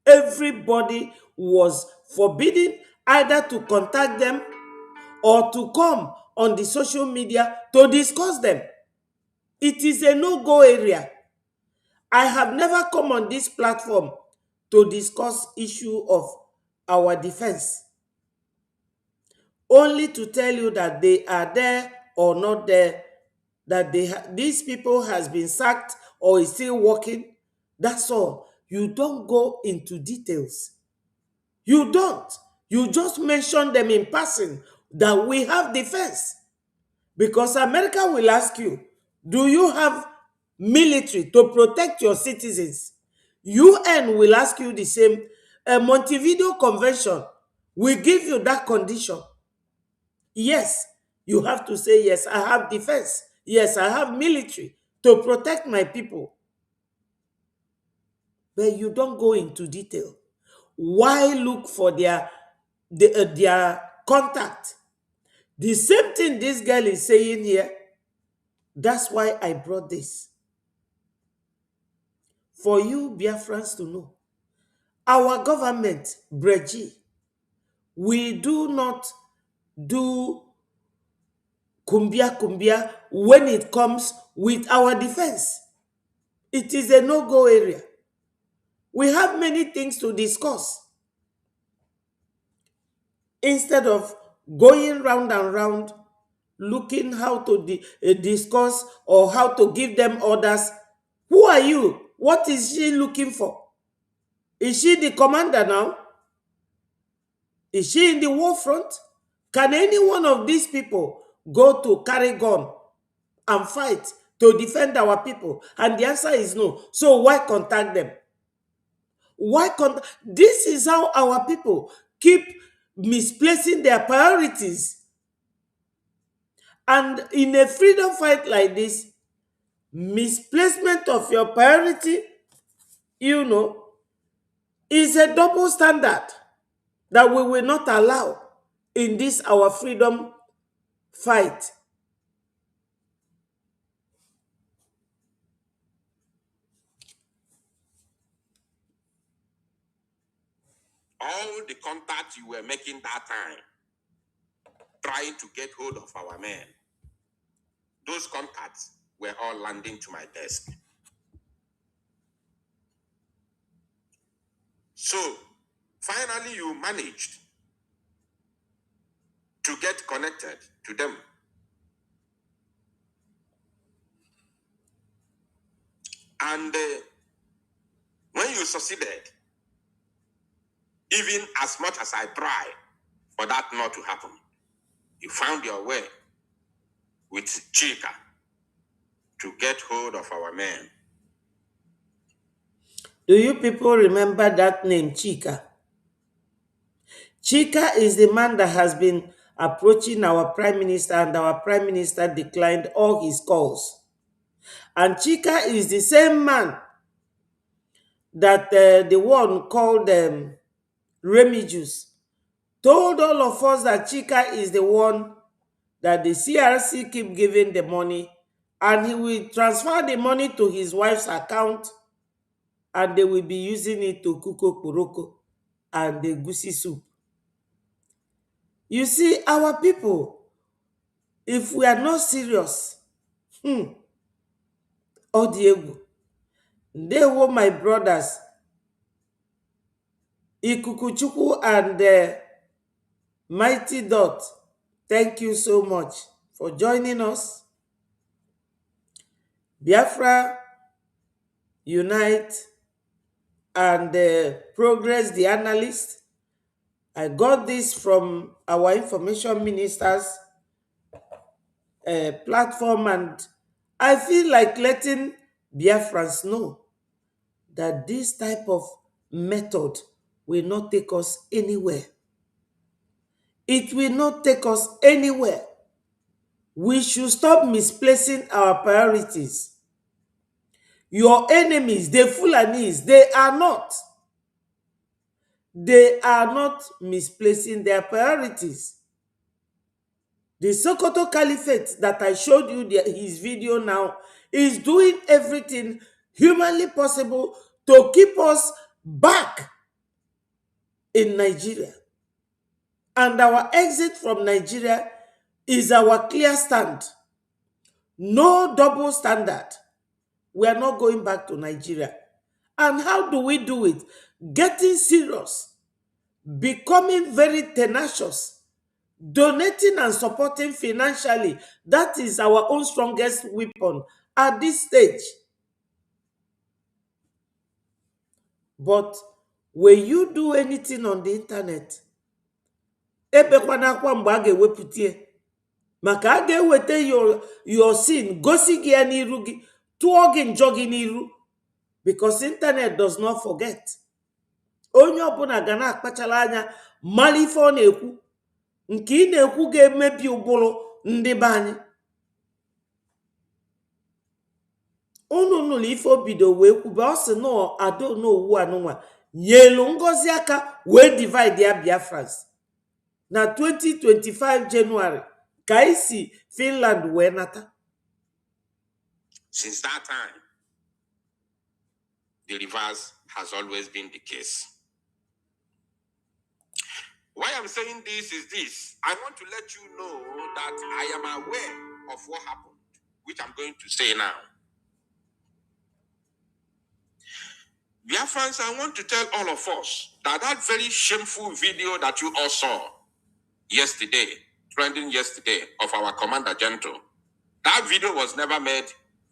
Everybody was forbidden either to contact them or to come on the social media to discuss them. It is a no-go area. I have never come on this platform to discuss issue of our defense. Only to tell you that they are there or not there, that these people has been sacked or is still working. That's all. You don't go into details. You don't. You just mention them in passing that we have defense. Because America will ask you, do you have military to protect your citizens? UN will ask you the same. A Montevideo Convention will give you that condition. Yes, you have to say, yes, I have defense. Yes, I have military to protect my people. But you don't go into detail. Why look for their their contact. The same thing this girl is saying here. That's why I brought this. For you, Biafrans, to know. Our government, Breji, we do not do kumbia when it comes with our defense. It is a no-go area. We have many things to discuss. Instead of going round and round, looking how to discuss or how to give them orders. Who are you? What is she looking for? Is she the commander now? Is she in the war front? Can any one of these people go to carry gun and fight to defend our people? And the answer is no. So why contact them? Why contact? This is how our people keep misplacing their priorities. And in a freedom fight like this, misplacement of your priority, is a double standard that we will not allow in this our freedom fight. All the contacts you were making that time, trying to get hold of our men, those contacts were all landing to my desk. So, finally you managed to get connected to them. And when you succeeded, even as much as I tried for that not to happen, you found your way with Chika to get hold of our men. Do you people remember that name, Chika? Chika is the man that has been approaching our prime minister, and our prime minister declined all his calls. And Chika is the same man that the one called Remigius told all of us that Chika is the one that the CRC keep giving the money, and he will transfer the money to his wife's account, and they will be using it to cook okporoko and the goosey soup. You see, our people, if we are not serious, Odiegu, they were my brothers, Ikukuchuku and Mighty Dot. Thank you so much for joining us. Biafra Unite and Progress the Analyst. I got this from our information minister's platform, and I feel like letting Biafrans know that this type of method will not take us anywhere. It will not take us anywhere. We should stop misplacing our priorities. Your enemies, the Fulanis, they are not misplacing their priorities. The Sokoto Caliphate that I showed you his video now is doing everything humanly possible to keep us back in Nigeria. And our exit from Nigeria is our clear stand. No double standard. We are not going back to Nigeria. And how do we do it? Getting serious, becoming very tenacious, donating and supporting financially. That is our own strongest weapon at this stage. But when you do anything on the internet, ebekwana akwa mgbe a ga-ewepụtie, maka a ga-eweta your sin, gosi gị ya n'iru gị, tụọ gị njọ gị n'iru, because internet does not forget. Onye ọbụla ga na-akpachala anya mara ife ọ na-ekwu, nke ị na-ekwu ga-emebi ụbụrụ ndị be anyị. Unu nụrụ ife obido wee kwube, ọ sị na Adaonowu anụnwa nyelu ngozi aka wee divide ya Biafrans. na 2025 January ka isi Finland wee nata. Since that time, the reverse has always been the case. Why I'm saying this is this. I want to let you know that I am aware of what happened, which I'm going to say now. Biafrans, I want to tell all of us that that very shameful video that you all saw yesterday, trending yesterday, of our Commander General, that video was never made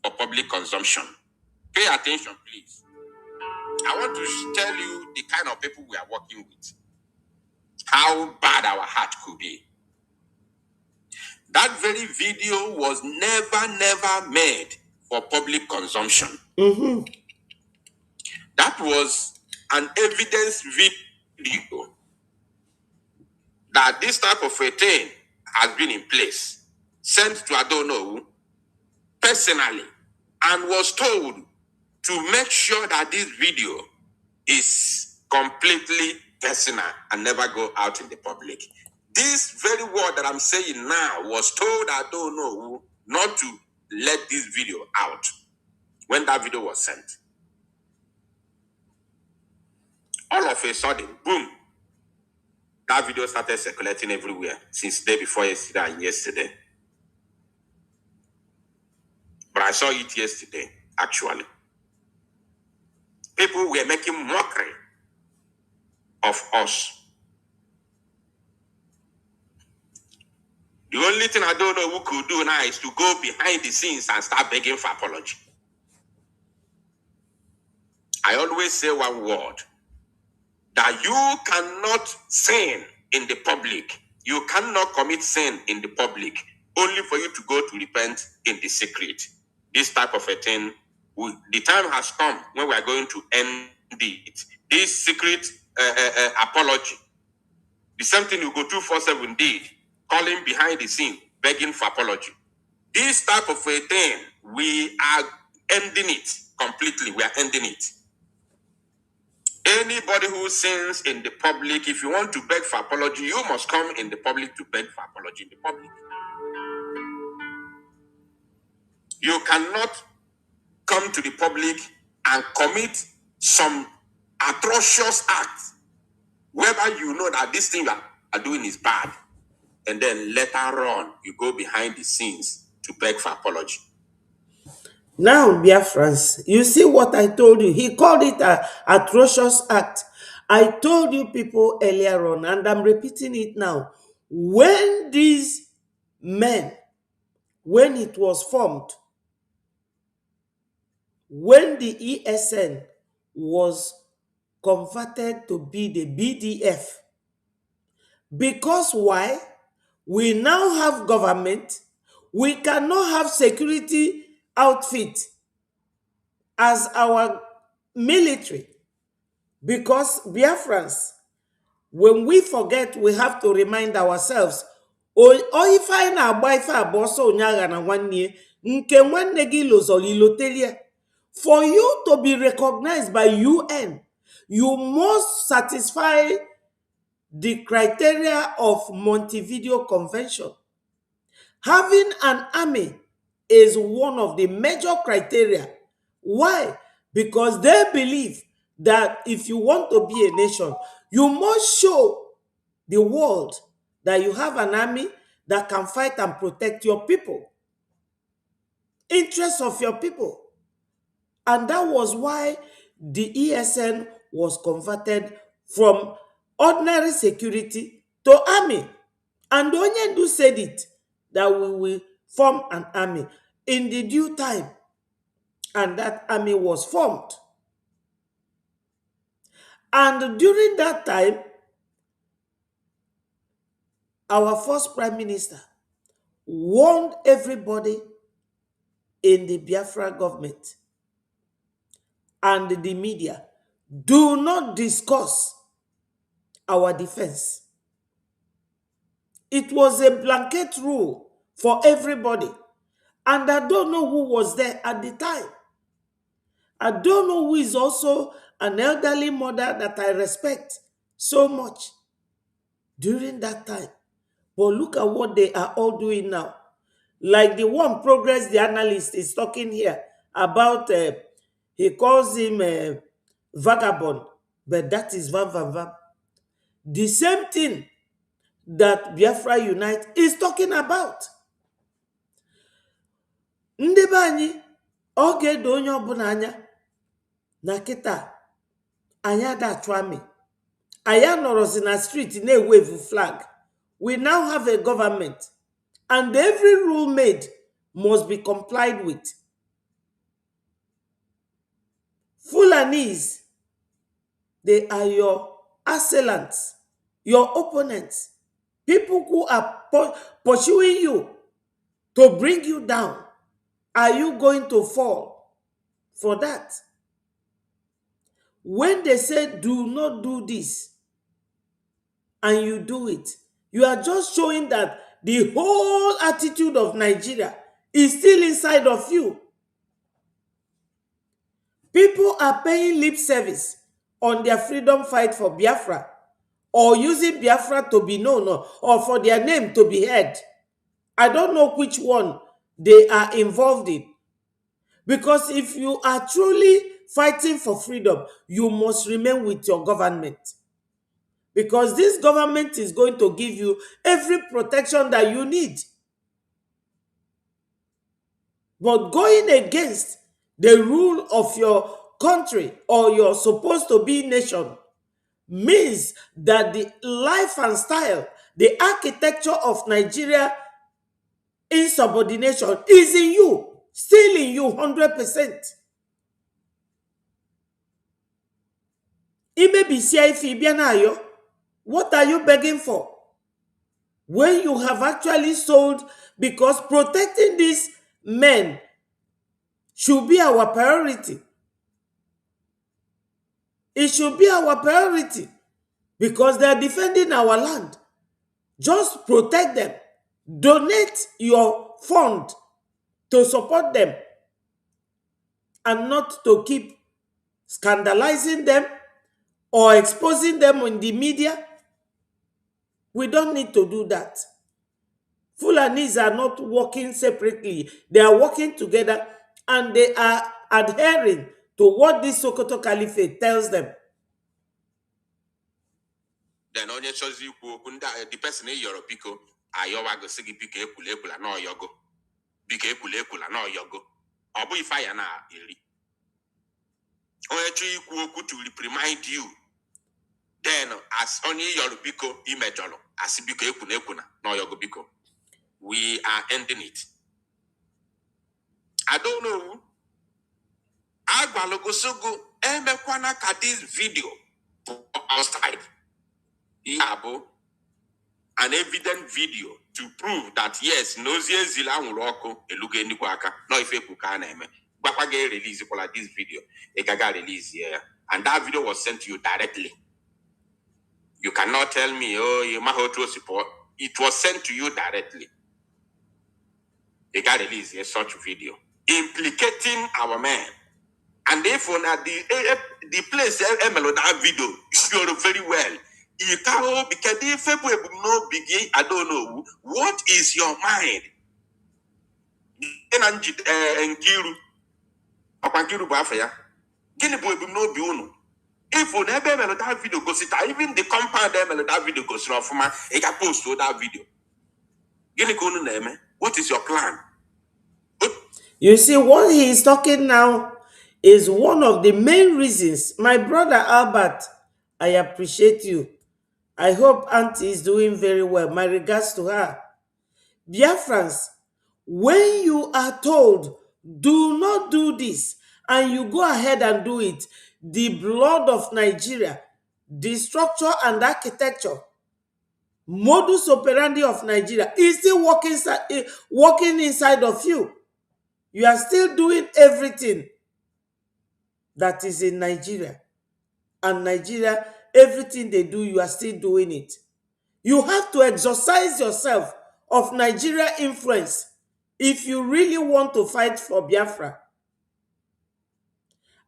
for public consumption. Pay attention, please. I want to tell you the kind of people we are working with, how bad our heart could be. That very video was never made for public consumption. That was an evidence video that this type of a thing has been in place, sent to I don't know who, personally, and was told to make sure that this video is completely personal and never go out in the public. This very word that I'm saying now was told I don't know who not to let this video out when that video was sent. All of a sudden, boom, that video started circulating everywhere since the day before yesterday and yesterday. But I saw it yesterday, actually. People were making mockery of us. The only thing I don't know who could do now is to go behind the scenes and start begging for apology. I always say one word, that you cannot sin in the public. You cannot commit sin in the public, only for you to go to repent in the secret. This type of a thing, the time has come when we are going to end it. This secret apology, the same thing you go 247 did, calling behind the scene, begging for apology. This type of a thing, we are ending it completely. We are ending it. Anybody who sins in the public, if you want to beg for apology, you must come in the public to beg for apology in the public. You cannot come to the public and commit some atrocious act whereby you know that this thing you are doing is bad, and then later on you go behind the scenes to beg for apology. Now, Biafrans, you see what I told you. He called it an atrocious act. I told you people earlier on, and I'm repeating it now. When these men, when it was formed, when the ESN was converted to be the BDF, because why? We now have government, we cannot have security outfit as our military, because Biafrans, when we forget, we have to remind ourselves, o ife anyị na-agba ife abọsọ onyaga na nwanne nke nwanne gị lozoli lotelia. For you to be recognized by UN, you must satisfy the criteria of Montevideo Convention. Having an army is one of the major criteria. Why? Because they believe that if you want to be a nation, you must show the world that you have an army that can fight and protect your people, interests of your people. And that was why the ESN was converted from ordinary security to army. And Onyendu said it, that we will form an army in the due time. And that army was formed. And during that time, our first prime minister warned everybody in the Biafra government and the media, do not discuss our defense. It was a blanket rule for everybody. And I don't know who was there at the time. I don't know who is also an elderly mother that I respect so much. during that time. But look at what they are all doing now. Like the one Progress, the analyst, is talking here about, he calls him vagabond, but that is Van Van Van. The same thing that Biafra Unite is talking about. Ndị be anyị, ọ ga-edo onye ọbụla anya na kịta anyị adachụ amị. Anyị anọrọzi na street na-wave flag. We now have a government, and every rule made must be complied with. Fulanis, they are your assailants, your opponents, people who are pursuing you to bring you down. Are you going to fall for that? When they say do not do this, and you do it, you are just showing that the whole attitude of Nigeria is still inside of you. People are paying lip service on their freedom fight for Biafra, or using Biafra to be known, or for their name to be heard. I don't know which one they are involved in. Because if you are truly fighting for freedom, you must remain with your government. Because this government is going to give you every protection that you need. But going against the rule of your country or your supposed to be nation means that the life and style, the architecture of Nigeria insubordination is in you, still in you 100%. What are you begging for? When you have actually sold, because protecting these men should be our priority. It should be our priority because they are defending our land. Just protect them. Donate your fund to support them and not to keep scandalizing them or exposing them in the media. We don't need to do that. Fulanis are not working separately. They are working together and they are adhering to what this Sokoto Caliphate tells them. Then onye chozi ikwu okwu ndị the person yọrọ biko ayọwa gosi gị biko ekwula ekwula na ọyọgo biko ekwula ekwula na ọyọgo ọ bụ ife ya na eri onye chọ ikwu okwu to reprimand you, then as onye yọrọ biko imejọrọ asị biko ekwula ekwula na ọyọgo biko. We are ending it. I don't know. Agwalogosogo emekwana ka this video outside. Yabo, an evident video to prove that yes, nozie zila nwuroko eluge ndikwa aka no ife kuka na eme. Gbakwa ga release kola this video. E gaga release here. And that video was sent to you directly. You cannot tell me, oh, you mahoto support. It was sent to you directly. They got release a such video implicating our men. And therefore, now the place that video showed very well. You can't because if no begin, I don't know what is your mind. Nkiru, Apankiru Bafaya, Guinea boy no be uno. If we never that video goes it, even the compound that video goes off from I can post to that video. Guinea Kunu name. What is your plan? You see, what he is talking now is one of the main reasons. My brother Albert, I appreciate you. I hope Auntie is doing very well. My regards to her. Biafrans, when you are told, do not do this, and you go ahead and do it, the blood of Nigeria, the structure and architecture, modus operandi of Nigeria is still working inside of you. You are still doing everything that is in Nigeria. And Nigeria, everything they do, you are still doing it. You have to exorcise yourself of Nigeria influence if you really want to fight for Biafra.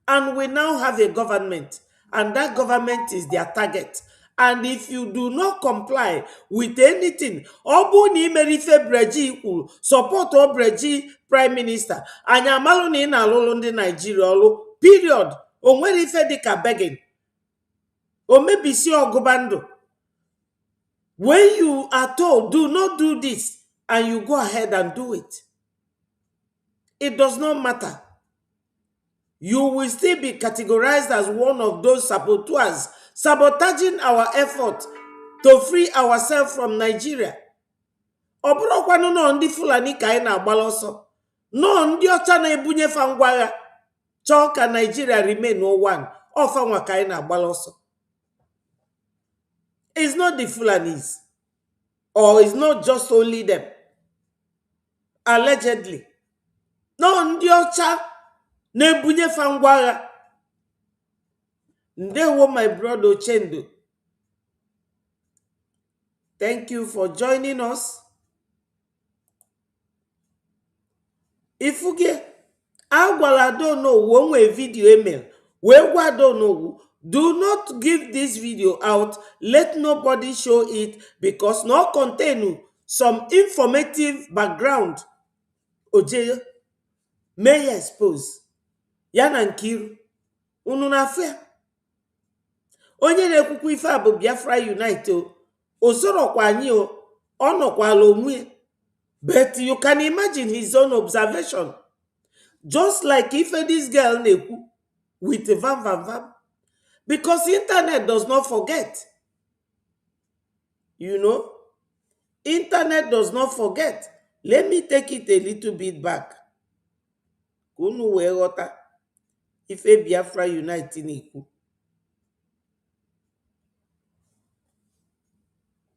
And we now have a government, and that government is their target. And if you do not comply with anything, obu ni merife breji kwuru, support o breji prime minister, anya amalu na ị na-alụlụ ndị Nigeria ọlụ, period. O nwere ife dịka begging. O mebisi ọgụba. When you are told, do not do this, and you go ahead and do it, it does not matter. You will still be categorized as one of those saboteurs, sabotaging our effort to free ourselves from Nigeria. Ọbụrụkwanụ nọ ndị Fulani ka anyị na-agbala ọsọ, nọ ndị ọcha na-ebunye fa ngwa agha chọọ ka Nigeria remain one, ọfa nwa ka anyị na-agbala ọsọ. It's not the Fulanis, or it's not just only them, allegedly. No, ndị ọcha na-ebunye fa ngwa agha. Ndewo, my brother Ochendo. Thank you for joining us. Ifuge, agwala don't know one way video email. Where don't know. Do not give this video out. Let nobody show it because no contain some informative background. Oje may expose. Yana Nkiru. Unu na afia. Onye na-ekwukwa ife a bụ Biafra Unite o. Osorokwa anyị o. Ọ nọkwala onwe. But you can imagine his own observation. Just like if this girl neku with vam. Because internet does not forget. You know? Internet does not forget. Let me take it a little bit back. Kunu weghota. Ife Biafra Unite neku.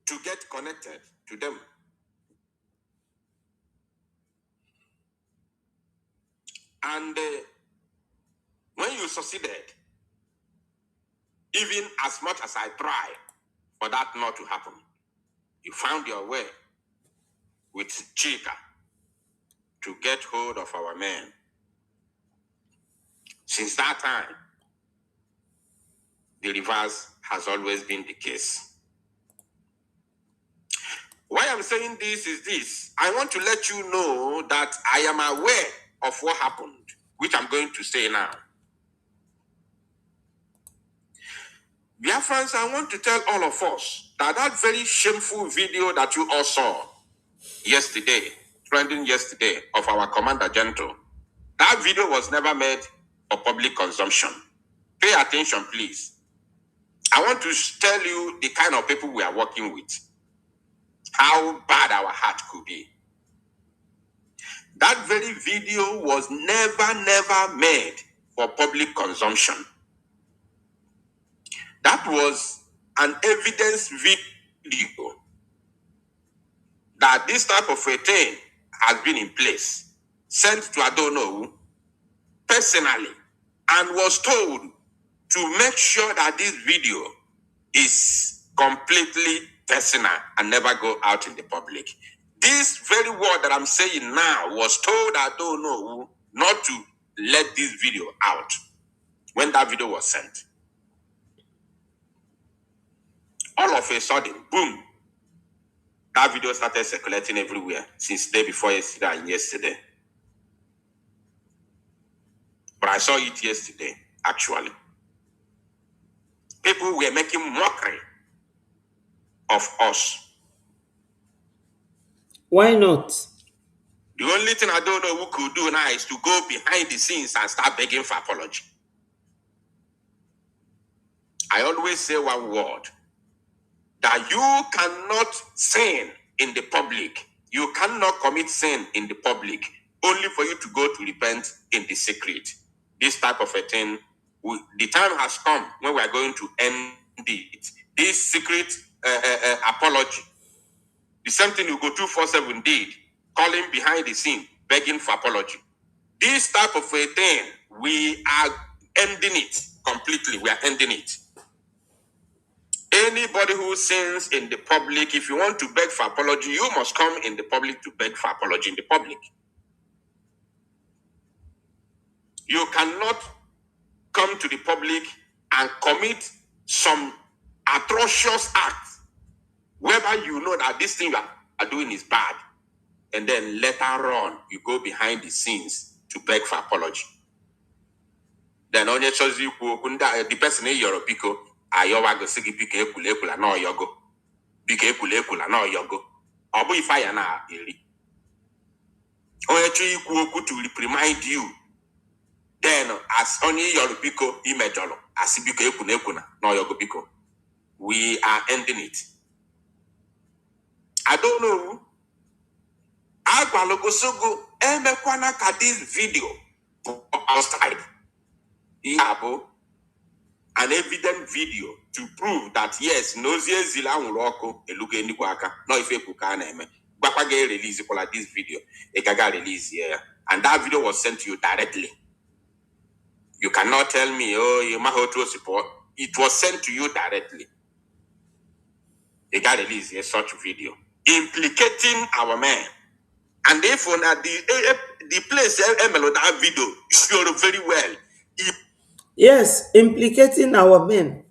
To get connected to them. And when you succeeded, even as much as I tried for that not to happen, you found your way with Chika to get hold of our men. Since that time, the reverse has always been the case. Why I'm saying this is this. I want to let you know that I am aware of what happened, which I'm going to say now. Biafrans, I want to tell all of us that that very shameful video that you all saw yesterday, trending yesterday, of our Commander General, that video was never made for public consumption. Pay attention, please. I want to tell you the kind of people we are working with, how bad our heart could be. That very video was never made for public consumption. That was an evidence video that this type of a thing has been in place, sent to I don't know personally, and was told to make sure that this video is completely personal and never go out in the public. This very word that I'm saying now was told I don't know not to let this video out when that video was sent. All of a sudden, boom, that video started circulating everywhere since day before yesterday and yesterday. But I saw it yesterday, actually. People were making mockery of us. Why not? The only thing I don't know who could do now is to go behind the scenes and start begging for apology. I always say one word, that you cannot sin in the public. You cannot commit sin in the public, only for you to go to repent in the secret. This type of a thing, the time has come when we are going to end it. This secret apology, the same thing you go 247 did, calling behind the scene, begging for apology. This type of a thing, we are ending it completely. We are ending it. Anybody who sins in the public, if you want to beg for apology, you must come in the public to beg for apology in the public. You cannot come to the public and commit some atrocious act, whereby you know that this thing you are doing is bad, and then later on you go behind the scenes to beg for apology. Then onye chozi ikwu okwu the person yoro biko ayowa go sigi biko ekwula na oyogo. Biko ekwula na oyogo. Obu ife ya na eri. Onye cho ikwu okwu to reprimand you. Then as onye yoro biko imejolo as biko ekwula na oyogo biko. We are ending it. I don't know. Agwalogosogo emekwana ka this video outside. Yabo an evident video to prove that yes, nozie zila nwuroko eluge ndikwa aka no ife kuka na eme. Gbakwa ga release for like this video. Ekaga release here. And that video was sent to you directly. You cannot tell me, oh, you might to support. It was sent to you directly. Ekaga release a such video implicating our men. And therefore, the place that video showed very well. Yes, implicating our men.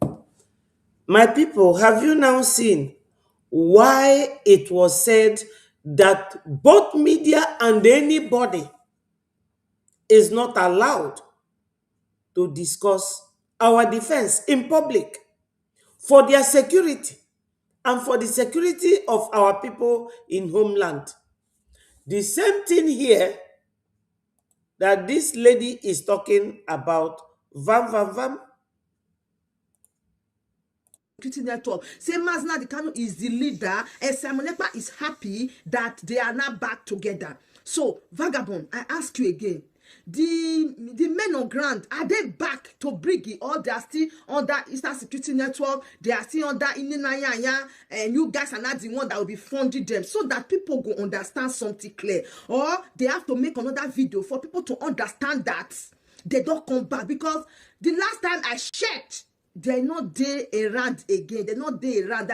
My people, have you now seen why it was said that both media and anybody is not allowed to discuss our defense in public for their security and for the security of our people in homeland? The same thing here that this lady is talking about, Vam. Network. Say Mazna Dikano is the leader, and Simon Ekpa is happy that they are now back together. So, Vagabond, I ask you again. The men on ground, are they back to Briggy, or they are still under Eastern Security Network? They are still under Inenayanya, and you guys are not the one that will be funding them, so that people go understand something clear. Or they have to make another video for people to understand that they don't come back, because the last time I checked, they're not there around again. They're not there around.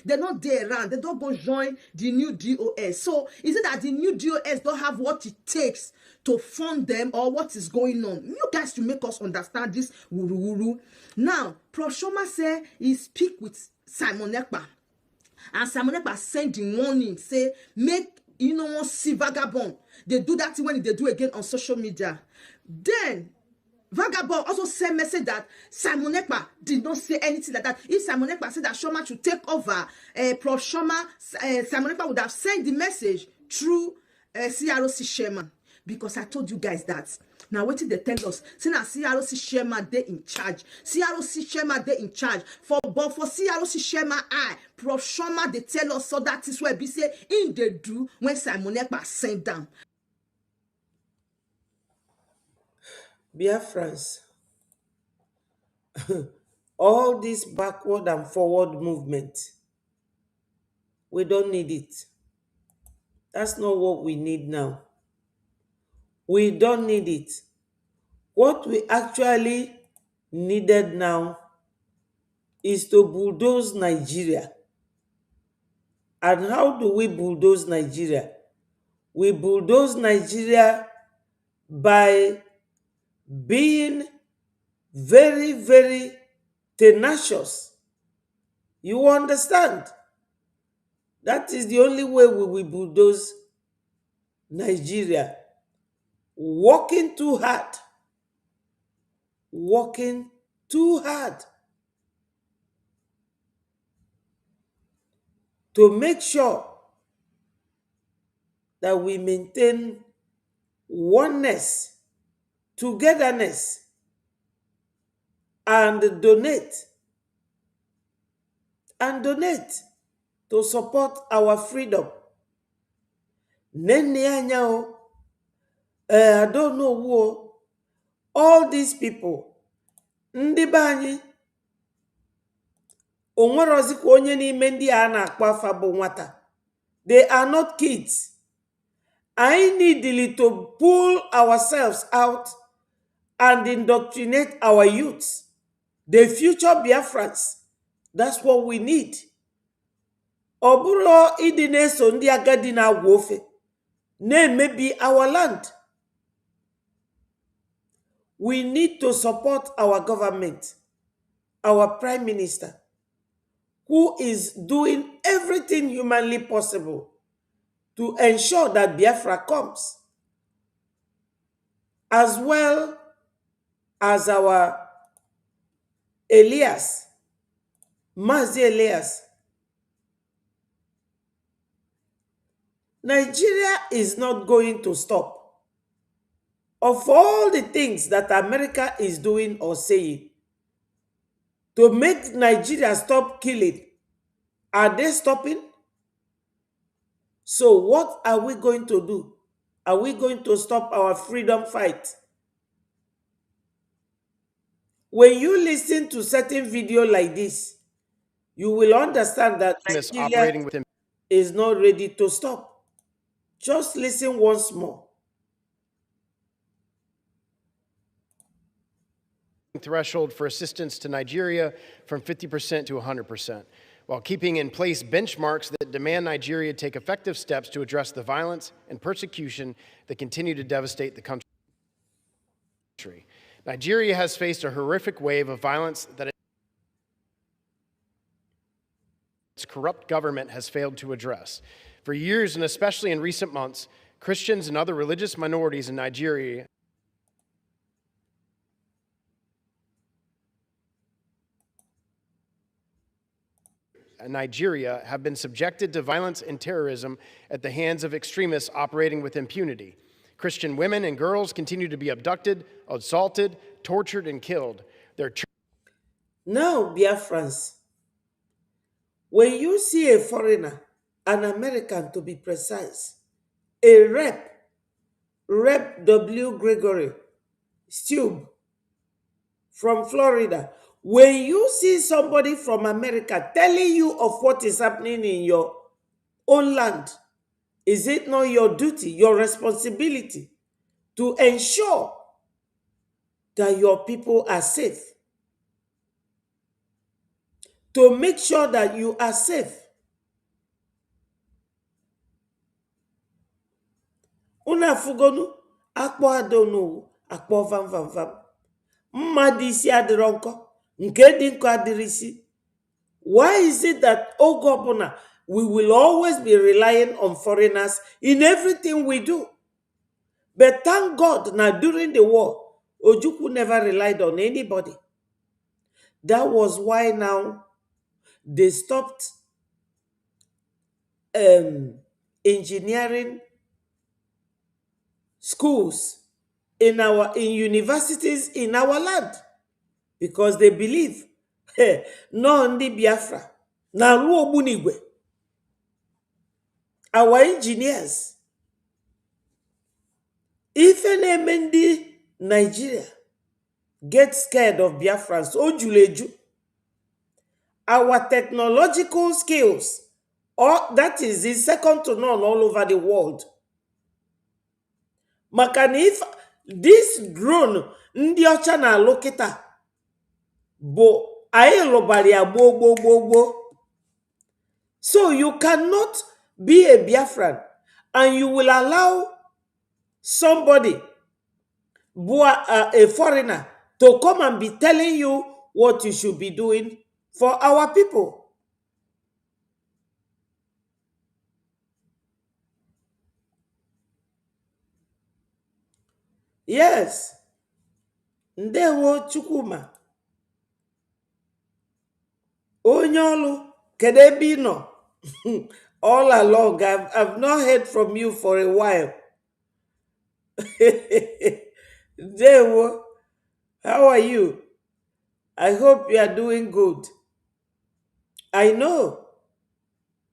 They're not there around. They don't go join the new DOS. So is it that the new DOS don't have what it takes to fund them, or what is going on? You guys to make us understand this wuru. Now, Prof. Shoma say he speak with Simon Ekpa, and Simon Ekpa send the warning, say make you know one see Vagabond. They do that when they do again on social media. Then Vagabond also sent message that Simon Ekpa did not say anything like that. If Simon Ekpa said that Shoma should take over, Prof. Shoma, Simon Ekpa would have sent the message through CROC chairman. Because I told you guys that. Now what did they tell us? Say now CROC chairman they in charge. CROC chairman they in charge. But for CROC chairman Prof. Shoma they tell us, so that is where we say in they do when Simon Ekpa sent down. Biafrans, all this backward and forward movement, we don't need it. That's not what we need now. We don't need it. What we actually needed now is to bulldoze Nigeria. And how do we bulldoze Nigeria? We bulldoze Nigeria by being very, very tenacious. You understand? That is the only way we will bulldoze Nigeria. Working too hard. Working too hard to make sure that we maintain oneness, togetherness, and donate to support our freedom. I don't know who all these people, ndị be anyị, onwerozikwa onye n'ime ndị a na-akpọ afa bụ nwata. They are not kids. I need to pull ourselves out and indoctrinate our youths, the future Biafrans. That's what we need. Oburo ịdị na-eso ndị agadi na-agwa ofe na-emebi our land. We need to support our government, our prime minister, who is doing everything humanly possible to ensure that Biafra comes, as well as our Elias, Mazi Elias. Nigeria is not going to stop. Of all the things that America is doing or saying to make Nigeria stop killing, are they stopping? So what are we going to do? Are we going to stop our freedom fight? When you listen to certain video like this, you will understand that Nigeria is not ready to stop. Just listen once more. Threshold for assistance to Nigeria from 50% to 100%, while keeping in place benchmarks that demand Nigeria take effective steps to address the violence and persecution that continue to devastate the country. Nigeria has faced a horrific wave of violence that its corrupt government has failed to address. For years, and especially in recent months, Christians and other religious minorities in Nigeria have been subjected to violence and terrorism at the hands of extremists operating with impunity. Christian women and girls continue to be abducted, assaulted, tortured, and killed. Now, Biafrans, when you see a foreigner, an American to be precise, a Rep W. Gregory Stube from Florida, when you see somebody from America telling you of what is happening in your own land, is it not your duty, your responsibility to ensure that your people are safe? To make sure that you are safe. Una fugonu, akpo adonu, akpo vam vam vam. Mmadụ isi adịrọ nkọ, nke dị nkọ adịrị isi. Why is it that oge ọbụla we will always be relying on foreigners in everything we do? But thank God now during the war, Ojukwu never relied on anybody. That was why now they stopped engineering schools in universities in our land, because they believe no ndị Biafra na ruo Ogbunigwe, our engineers, ife na-eme ndị Nigeria get scared of Biafrans ojuleju. Our technological skills, that is second to none all over the world. Maka na if this drone ndị ọcha na-alụ kịta bụ anyị lụbara ya gboo. So you cannot be a Biafran and you will allow somebody, a foreigner, to come and be telling you what you should be doing for our people. Yes. Ndewo Chukwuma. Onye ọlụ, kedu ebe ị nọ? All along, I've not heard from you for a while. Ndewo, how are you? I hope you are doing good. I know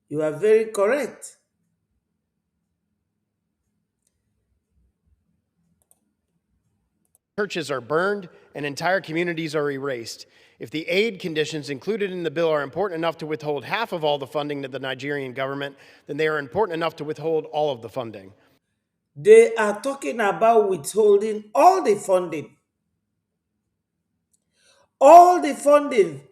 you are very correct. Churches are burned and entire communities are erased. If the aid conditions included in the bill are important enough to withhold half of all the funding to the Nigerian government, then they are important enough to withhold all of the funding. They are talking about withholding all the funding. All the funding.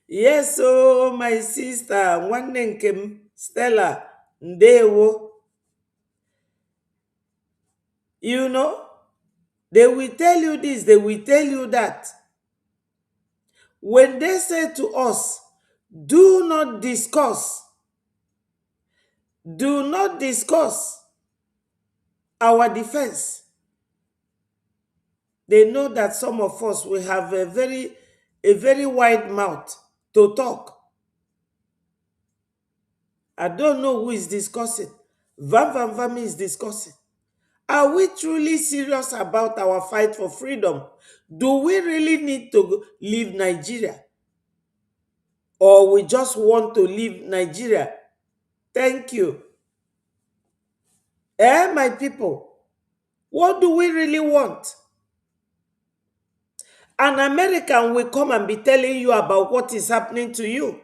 Yes, oh, my sister, nwanne nke m, Stella, ndewo. You know, they will tell you this, they will tell you that. when they say to us, do not discuss our defense, they know that some of us will have a very wide mouth to talk. I don't know who is discussing. Vam is discussing. Are we truly serious about our fight for freedom? Do we really need to leave Nigeria? Or we just want to leave Nigeria? Thank you. My people, what do we really want? An American will come and be telling you about what is happening to you.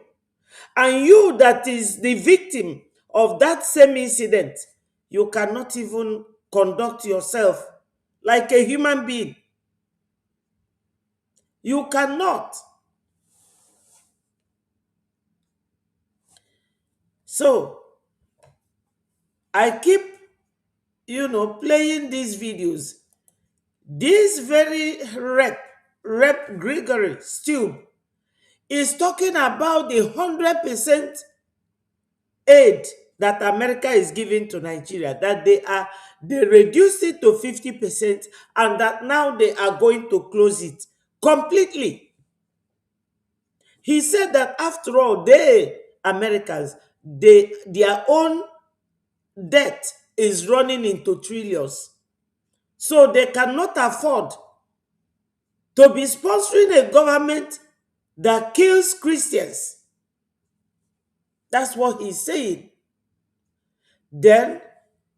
And you that is the victim of that same incident, you cannot even conduct yourself like a human being. You cannot. So, I keep, playing these videos. This very Rep Gregory Stew is talking about the 100% aid that America is giving to Nigeria, that they reduced it to 50%, and that now they are going to close it completely. He said that after all, Americans, their own debt is running into trillions. So they cannot afford to be sponsoring a government that kills Christians. That's what he's saying. Then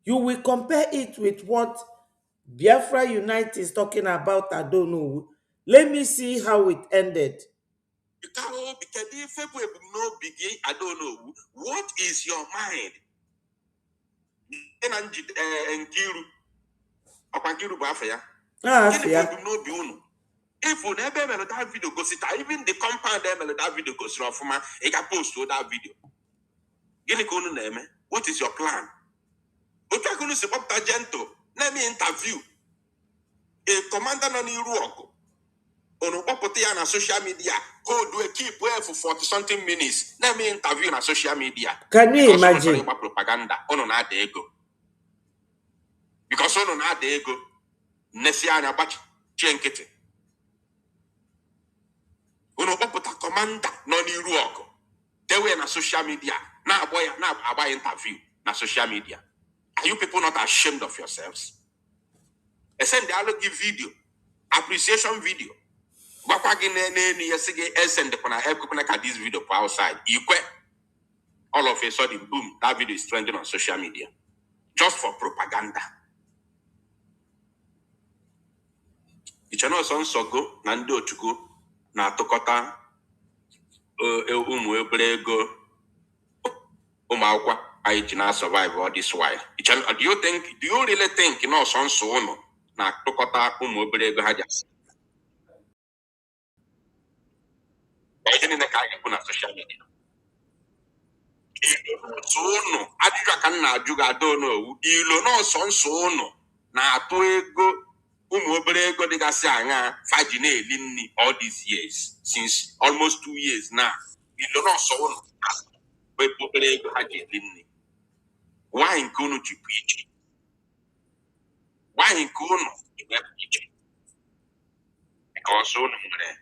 you will compare it with what Biafra Unite is talking about. I don't know. Let me see how it ended. I don't know. What is your mind? If you never made that video, go sit even the compound that video goes off from you can post that video. What is your plan? What are going to say about Gento? Let me interview a commander on Iraq on what social media. Go do a keep where for 40 something minutes. Let me interview on social media. Can you imagine? Propaganda on that ego. Because on that ego, Nessiana Batch Chenkete. Uno put a commander non Iraq. They were on social media. Now boy, now I interview on social media. Are you people not ashamed of yourselves? I send the other video, appreciation video. Send this video outside. All of a sudden, boom, that video is trending on social media. Just for propaganda. Ichano son sogo, nando chugo, na tokota, ubrego, umawa, I did survive all this while. Do you really think, son sono, na tokota, ubrego hajas? I didn't know social media. Sono, adịka ka nna ajụ ga-adọ n'owu ilo n'ọsọ nsọ ụnụ na-atụ ego ụmụ obere ego dịgasị anya faji na-eli nri all these years since almost 2 years now. Ilo n'ọsọ ụnụ obere ego ha ji eli nri. Why nke unu ji bụ iche? Why nke unu ji bụ iche? Because unu nwere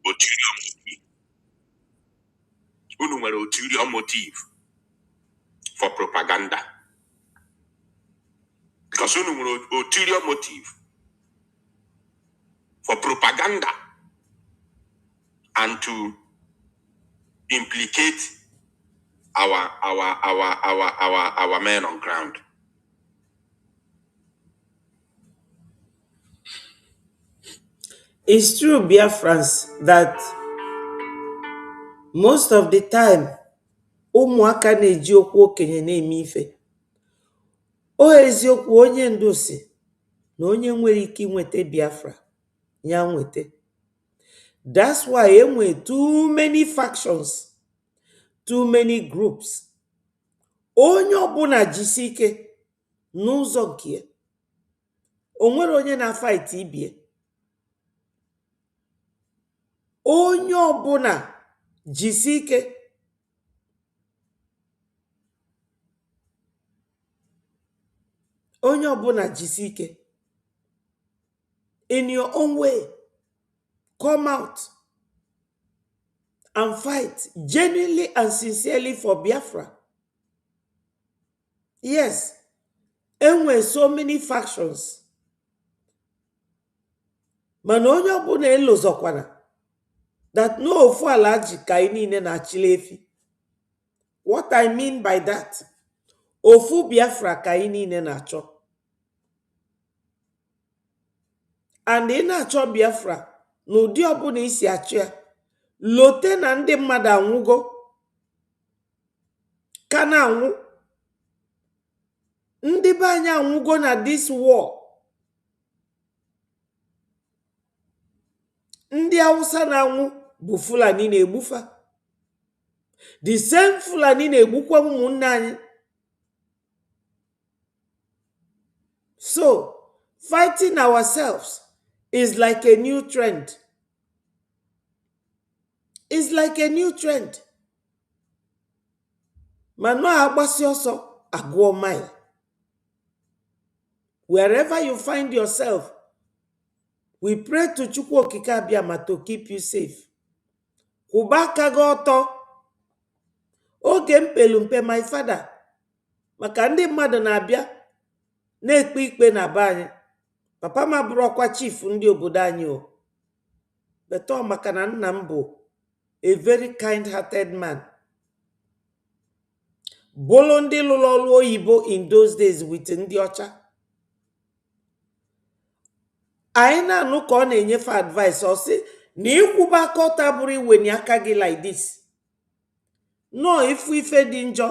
ulterior motive. Unu nwere ulterior motive for propaganda. Because unu nwere ulterior motive for propaganda and to implicate our men on ground. It's true, Biafrans, that most of the time, ụmụaka na-eji okwu okenye na-eme ife. O eziokwu onye ndu si na onye nwere ike inweta Biafra ya nweta. That's why enwe too many factions, too many groups. Onye ọbụla jisi ike n'ụzọ nke ya. O nwere onye na-fight ibie. onye ọbụla jisi ike. Onye ọbụla jisi ike. In your own way, come out and fight genuinely and sincerely for Biafra. Yes, enwe so many factions. Mana onye ọbụla elozokwana that no ofu ala ji ka anyị niile na-achịla efi. What I mean by that, ofu Biafra ka anyị niile na-achọ. And ị na-achọ Biafra n'ụdị ọbụla isi achọ ya, lote na ndị mmadụ anwụgo, ka na-anwụ. Ndị be anyị anwụgo na this war. Ndị Hausa na-anwụ bụ Fulani na-egbufa. The same Fulani na-egbukwa ụmụnne anyị. So, fighting ourselves is like a new trend. It's like a new trend. Mano agbasi ọsọ agụọ mile. Wherever you find yourself, we pray to Chukwu Okike Abiama to keep you safe. Kwụba aka gị ọtọ. Oge mpelumpe, my father, maka ndị mmadụ na-abịa na-ekpe ikpe na be anyị. Papa m abụrụkwa chief ndị obodo anyị o. Beto maka na nna m bụ a very kind-hearted man. Bolo ndị lụrụ ọrụ oyibo in those days with ndị ọcha. Anyị na-anụ ka ọ na-enyefe advice ọ sị na ịkwụba aka ọtọ bụrụ iwenye aka gị like this. No, ife dị njọ,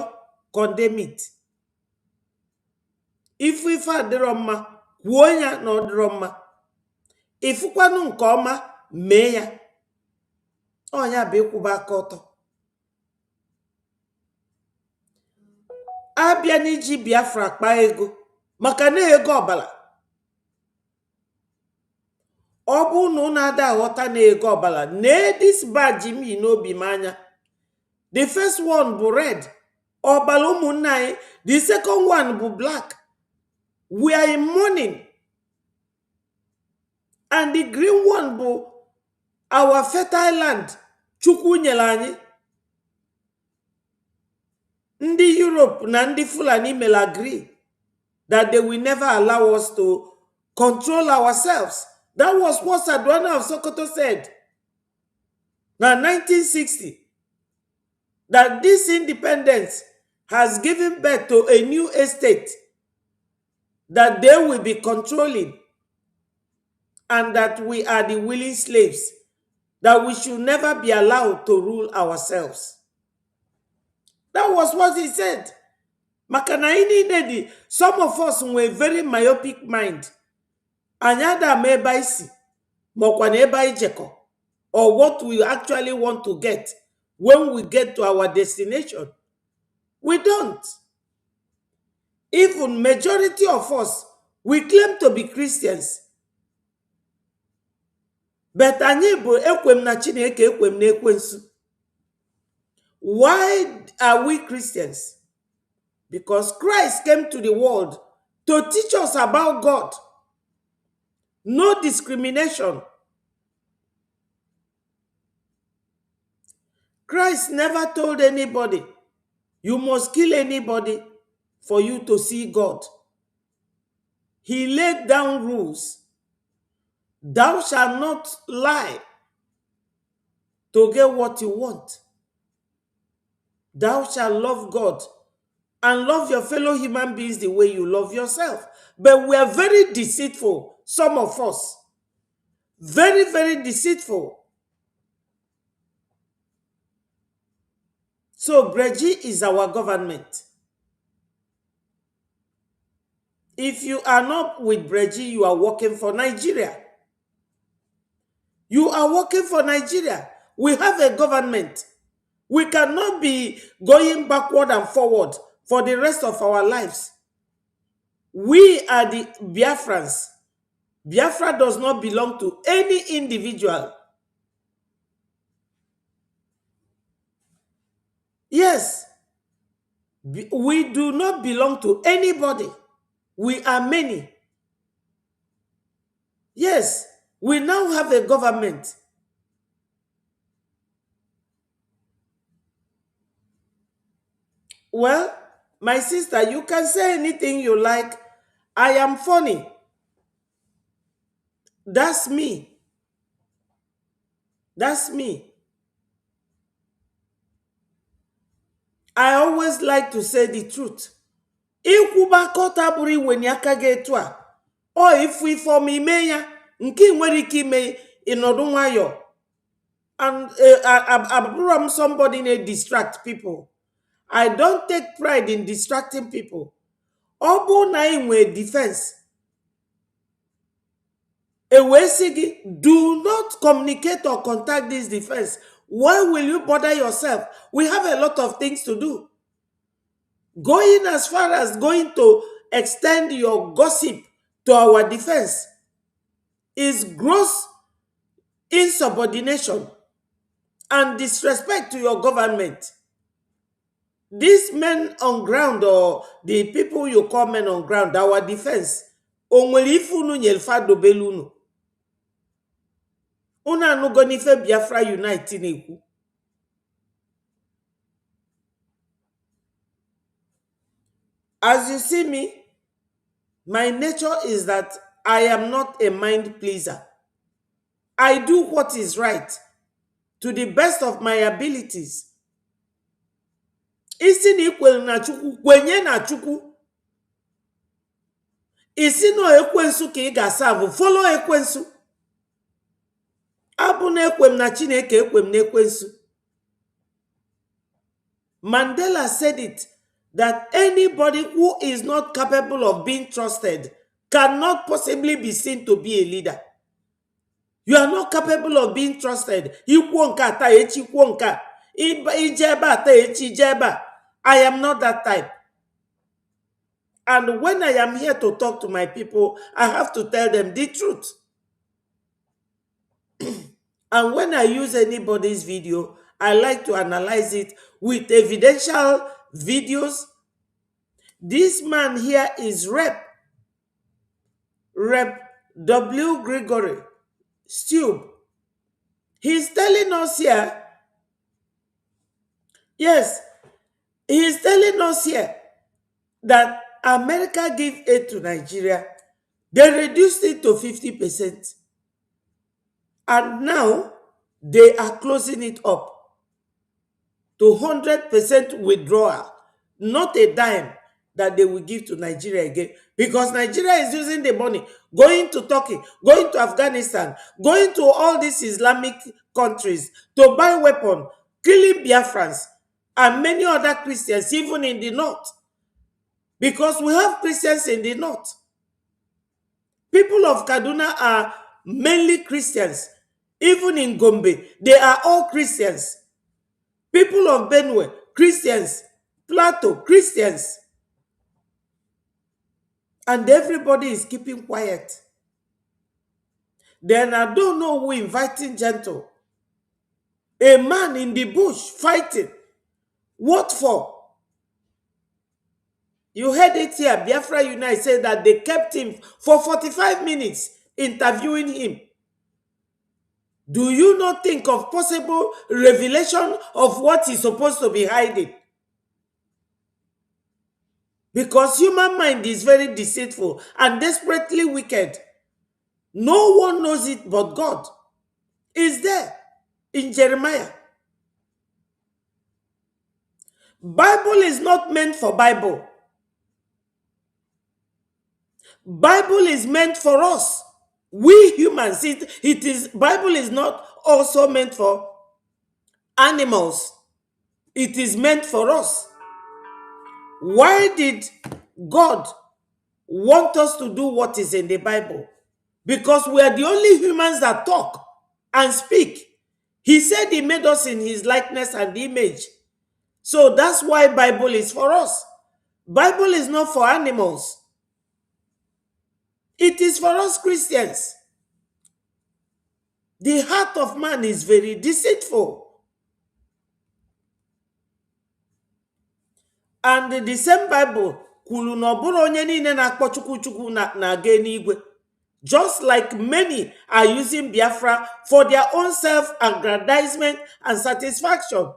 condemn it. Ife adịrọ mma, kwuo ya na ọ dịrọ mma. Ifukwanụ nke ọma, mee ya. Ọnya bụ ịkwụba aka ọtọ. Abịa n'iji Biafra kpaa ego, maka na ego ọbala. Ọ bụ na unu ada aghọta na ego ọbala, na this badge m yi n'obi m anya. The first one bụ red, ọbala ụmụnne anyị. The second one bụ black. We are in mourning. And the green one bụ our fertile land. Chukwu nyere anyị. Ndị Europe na ndị Fulani may agree that they will never allow us to control ourselves. That was what Sadwana of Sokoto said. Now 1960. That this independence has given birth to a new estate that they will be controlling, and that we are the willing slaves, that we should never be allowed to rule ourselves. That was what he said. Makanaini dedi, some of us were very myopic mind. Anyada meba isi, mokwane eba ijeko, or what we actually want to get when we get to our destination. We don't. Even majority of us, we claim to be Christians. But anyị bụ ekwem na Chineke, ekwem na ekwensu. Why are we Christians? Because Christ came to the world to teach us about God. No discrimination. Christ never told anybody, you must kill anybody for you to see God. He laid down rules. Thou shalt not lie to get what you want. Thou shalt love God and love your fellow human beings the way you love yourself. But we are very deceitful, some of us. Very, very deceitful. So Breji is our government. If you are not with Breji, you are working for Nigeria. You are working for Nigeria. We have a government. We cannot be going backward and forward for the rest of our lives. We are the Biafrans. Biafra does not belong to any individual. Yes, we do not belong to anybody. We are many. Yes, we now have a government. Well, my sister, you can say anything you like. I am funny. That's me. That's me. I always like to say the truth. Ikwubakọta bụrụ iwe n'aka gị etu a, ọ ifu ifeọma ime ya nke nwere ike ime ịnọdụ nwayọ. And abụrụ m somebody na-distract people. I don't take pride in distracting people. Ọ bụ na ị nwee defense, do not communicate or contact this defense. Why will you bother yourself? We have a lot of things to do. Going as far as going to extend your gossip to our defense is gross insubordination and disrespect to your government. These men on ground, or the people you call men on ground, our defense, onwere ife unu nyelfa dobelu unu. Unu anugo n'ife Biafra Unite na-ekwu. As you see me, my nature is that I am not a mind pleaser. I do what is right to the best of my abilities. Isi na ikwelu na Chukwu, kwenye na Chukwu. Isi no ekwensu ka ị ga-asavu, follow ekwensu. Abụ na ekwem na Chineke, ekwem na ekwensu. Mandela said it, that anybody who is not capable of being trusted cannot possibly be seen to be a leader. You are not capable of being trusted. I am not that type. And when I am here to talk to my people, I have to tell them the truth. And when I use anybody's video, I like to analyze it with evidential videos. This man here is Rep W. Gregory Stube. He's telling us here, yes, he's telling us here that America gave aid to Nigeria. They reduced it to 50%. And now they are closing it up to 100% withdrawal. Not a dime that they will give to Nigeria again. Because Nigeria is using the money, going to Turkey, going to Afghanistan, going to all these Islamic countries to buy weapons, killing Biafrans and many other Christians, even in the north. Because we have Christians in the north. People of Kaduna are mainly Christians. Even in Gombe, they are all Christians. People of Benue, Christians. Plateau, Christians. And everybody is keeping quiet. Then I don't know who inviting Gentle. A man in the bush fighting. What for? You heard it here. Biafra Unite said that they kept him for 45 minutes interviewing him. Do you not think of possible revelation of what he's supposed to be hiding? Because human mind is very deceitful and desperately wicked. No one knows it but God. Is there in Jeremiah. Bible is not meant for Bible. Bible is meant for us. We humans. Bible is not also meant for animals. It is meant for us. Why did God want us to do what is in the Bible? Because we are the only humans that talk and speak. He said he made us in his likeness and image. So that's why Bible is for us. Bible is not for animals. It is for us Christians. The heart of man is very deceitful. And the same Bible kwuru na ọ bụrụ onye niile na-akpọ Chukwu Chukwu na-aga n'igwe. Just like many are using Biafra for their own self-aggrandizement and satisfaction.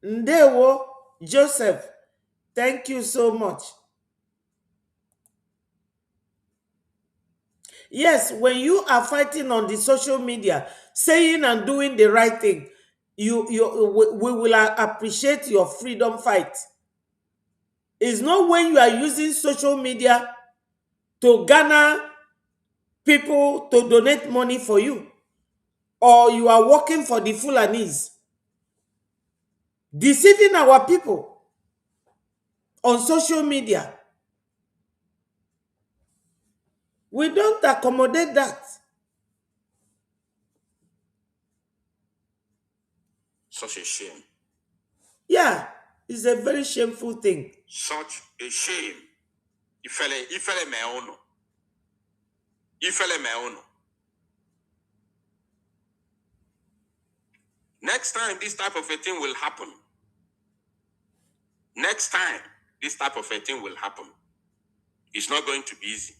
Ndewo, Joseph, thank you so much. Yes, when you are fighting on the social media, saying and doing the right thing, we will appreciate your freedom fight. It's not when you are using social media to garner people to donate money for you, or you are working for the Fulanis, deceiving our people on social media. We don't accommodate that. Such a shame. Yeah, it's a very shameful thing. Such a shame. Ifele me ono. Ifele me ono. Next time this type of a thing will happen. Next time this type of a thing will happen. It's not going to be easy.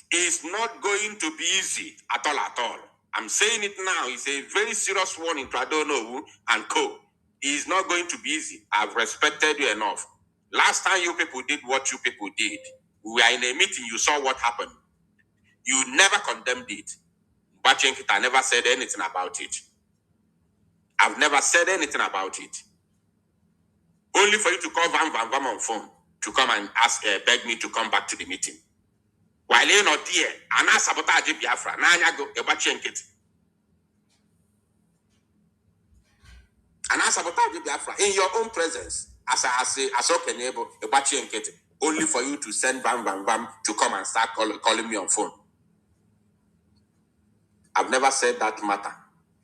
It's not going to be easy at all. I'm saying it now. It's a very serious warning to Adonowu and co. It's not going to be easy. I've respected you enough. Last time you people did what you people did, we were in a meeting, you saw what happened. You never condemned it. Bachenkita never said anything about it. I've never said anything about it. Only for you to call Vam on phone to come and ask, beg me to come back to the meeting. While you're not there, and I sabotage Biafra, Nanya go, Bachenkita. And I sabotage Biafra in your own presence, as Okenyebo, Bachenkita, only for you to send Vam to come and start calling me on phone. I've never said that matter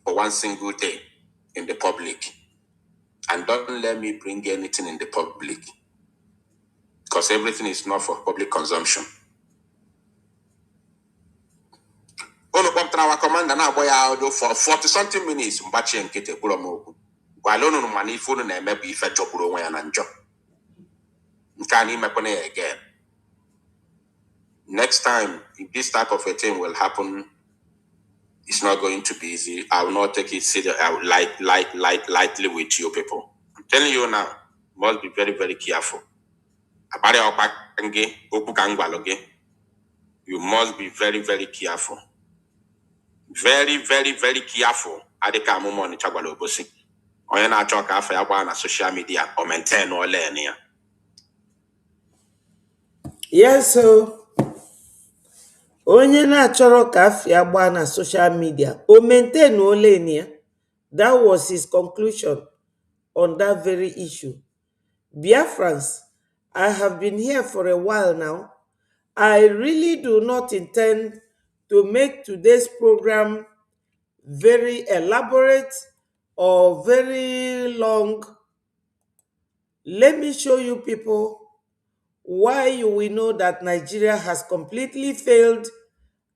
for one single day in the public. And don't let me bring anything in the public. Because everything is not for public consumption. Ono our commander now boy audio for 40-something minutes. Mbachi enkete kulomoku. While ono mani phone na maybe if a chokuro when an job. Nkani mepone again. Next time, if this type of a thing will happen, it's not going to be easy. I will not take it lightly with you people. I'm telling you now, you must be very, very careful. You must be very, very careful. Very, very, very careful. Adeka mumo ni chagwalo obosi. Onye na achọ ka afa ya gba na social media or maintain or learn ya. Yes, so onye na-achọrọ ka afia gba na social media o maintain ole ni ya. That was his conclusion on that very issue. Biafrans, I have been here for a while now. I really do not intend to make today's program very elaborate or very long. Let me show you people why you will know that Nigeria has completely failed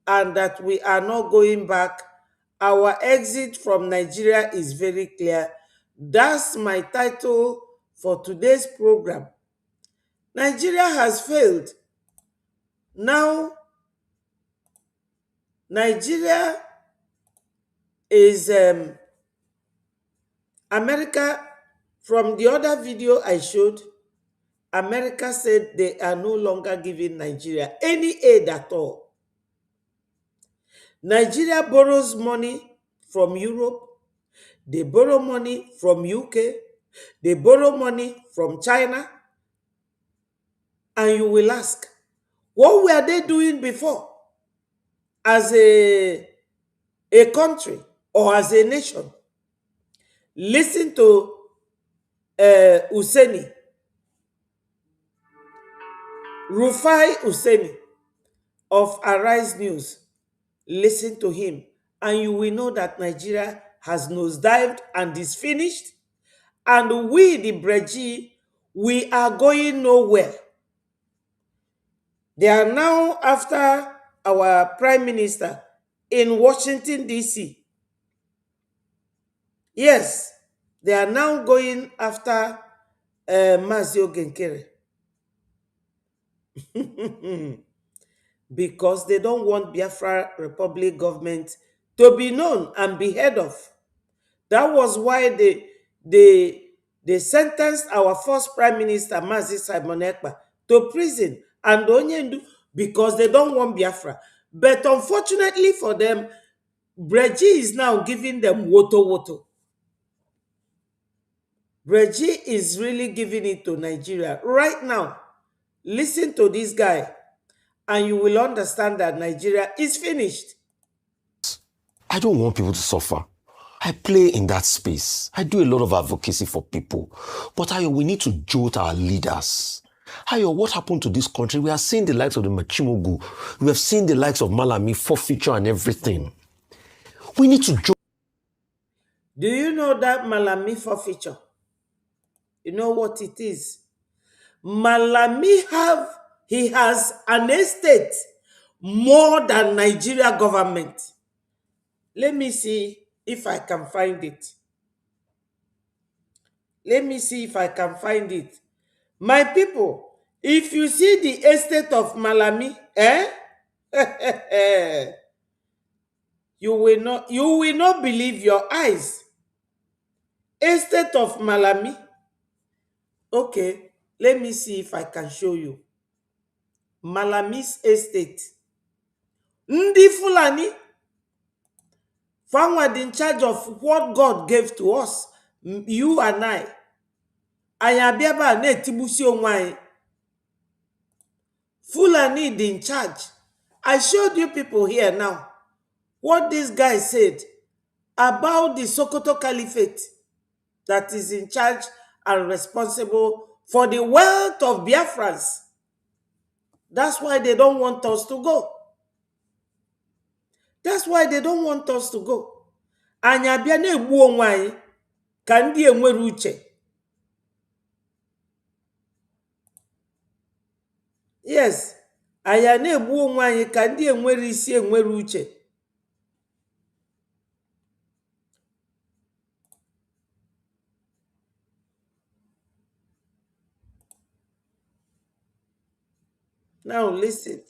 and that we are not going back. Our exit from Nigeria is very clear. That's my title for today's program. Nigeria has failed. Now, Nigeria is America. From the other video I showed, America said they are no longer giving Nigeria any aid at all. Nigeria borrows money from Europe. They borrow money from UK. They borrow money from China. And you will ask, what were they doing before as a country or as a nation? Listen to Useni, Rufai Useni of Arise News. Listen to him, and you will know that Nigeria has nosedived and is finished. And we, the Breji, we are going nowhere. They are now after our Prime Minister in Washington, D.C. Yes, They are now going after Mazio Genkere because they don't want Biafra Republic government to be known and be heard of. That was why they sentenced our first Prime Minister, Mazi Simon Ekpa, to prison and Onyendu because they don't want Biafra. But unfortunately for them, Breji is now giving them woto woto. Breji is really giving it to Nigeria. Right now, listen to this guy and you will understand that Nigeria is finished. I don't want people to suffer. I play in that space. I do a lot of advocacy for people. But Ayo, we need to jolt our leaders. Ayo, what happened to this country? We are seeing the likes of the Machimogu. We have seen the likes of Malami, forfeiture and everything. We need to jolt. Do you know that Malami forfeiture? You know what it is? Malami has an estate more than Nigeria government. Let me see if I can find it. Let me see if I can find it. My people, if you see the estate of Malami, you will not believe your eyes. Estate of Malami. Okay, let me see if I can show you. Malami's estate. Ndi Fulani, Fanwad in charge of what God gave to us, you and I. Ayabiaba ne tibusi onwai. Fulani in charge. I showed you people here now what this guy said about the Sokoto Caliphate that is in charge and responsible for the wealth of Biafrans. That's why they don't want us to go. That's why they don't want us to go. Anyabia na-egbu onwe anyị ka ndị enwere uche. Yes, anya na-egbu onwe anyị ka ndị enwere isi enwere uche. Now listen.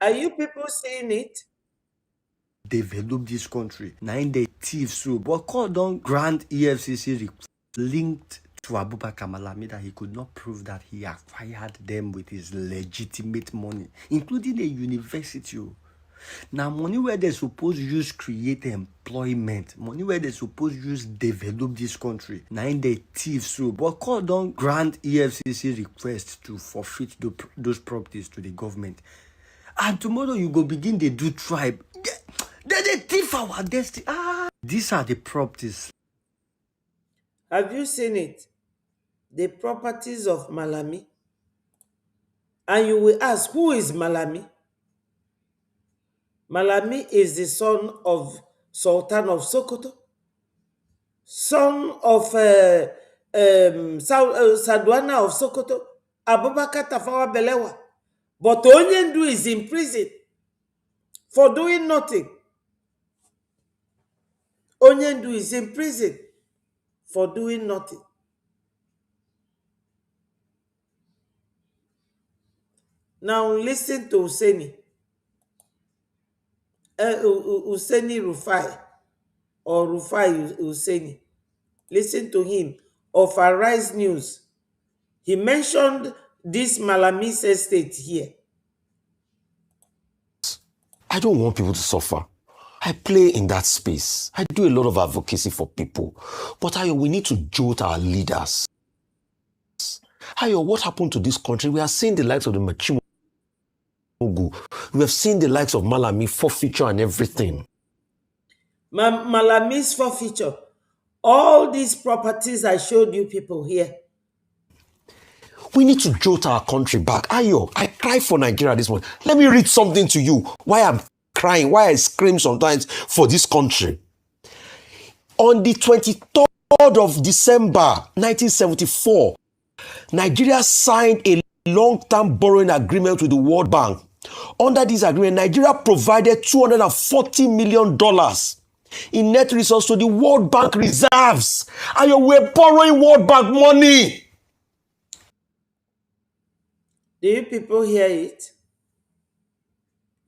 Are you people seeing it? Develop this country. Now in the thieves so but God don't grant EFCC linked to Abubakar Malami that he could not prove that he acquired them with his legitimate money, including a university. Now money where they suppose use create employment, money where they suppose use develop this country. Now in the thieves so but God don't grant EFCC request to forfeit those properties to the government. And tomorrow you go begin they do tribe. They thief our destiny. These are the properties. Have you seen it? The properties of Malami. And you will ask, who is Malami? Malami is the son of Sultan of Sokoto, son of Sadwana of Sokoto, Abubakar Tafawa Belewa. But Onyendu is in prison for doing nothing. Onyendu is in prison for doing nothing. Now listen to Useni. Useni Rufai or Rufai Useni. Listen to him of Arise News. He mentioned this Malami's estate here. I don't want people to suffer. I play in that space. I do a lot of advocacy for people. But we need to jolt our leaders. Ayo, what happened to this country? We are seeing the likes of the Machimogu. We have seen the likes of Malami forfeiture and everything. Malami's forfeiture. All these properties I showed you people here. We need to jolt our country back. Ayo, I cry for Nigeria this morning. Let me read something to you. Why I'm crying, why I scream sometimes for this country. On the 23rd of December 1974, Nigeria signed a long-term borrowing agreement with the World Bank. Under this agreement, Nigeria provided $240 million in net resources to the World Bank reserves. And we're borrowing World Bank money. Do you people hear it?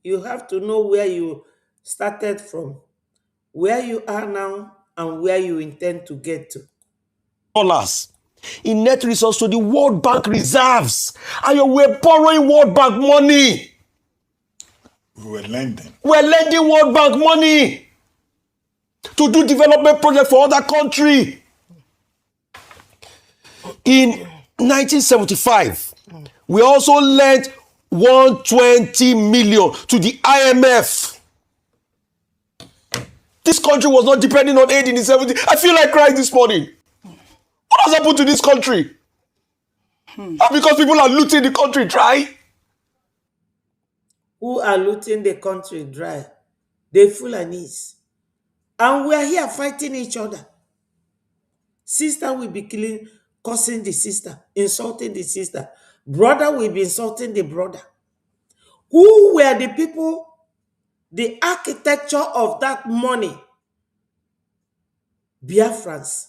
You have to know where you started from, where you are now, and where you intend to get to. Dollars in net resources to the World Bank reserves. And we're borrowing World Bank money. We were lending. We're lending World Bank money to do development projects for other countries. In 1975, we also lent 120 million to the IMF. This country was not depending on aid in the 70s. I feel like crying this morning. What has happened to this country? And because people are looting the country dry. Who are looting the country dry? The Fulanis. And we are here fighting each other. Sister will be killing, cursing the sister, insulting the sister. Brother will be insulting the brother. Who were the people, the architecture of that money? Biafrans.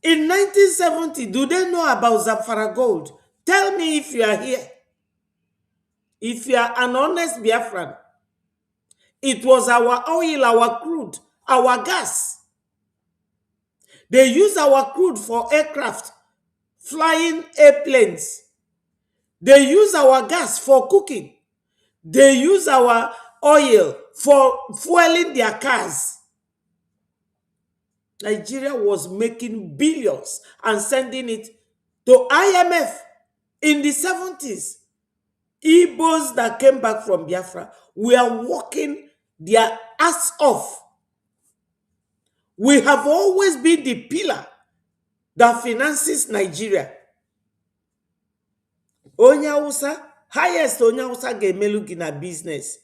In 1970, do they know about Zamfara gold? Tell me if you are here. If you are an honest Biafran, it was our oil, our crude, our gas. They use our crude for aircraft, flying airplanes. They use our gas for cooking. They use our oil for fueling their cars. Nigeria was making billions and sending it to IMF in the 70s. Igbos that came back from Biafra were working their ass off. We have always been the pillar that finances Nigeria. Onye Hausa, highest onye Hausa ga-emelu gị na business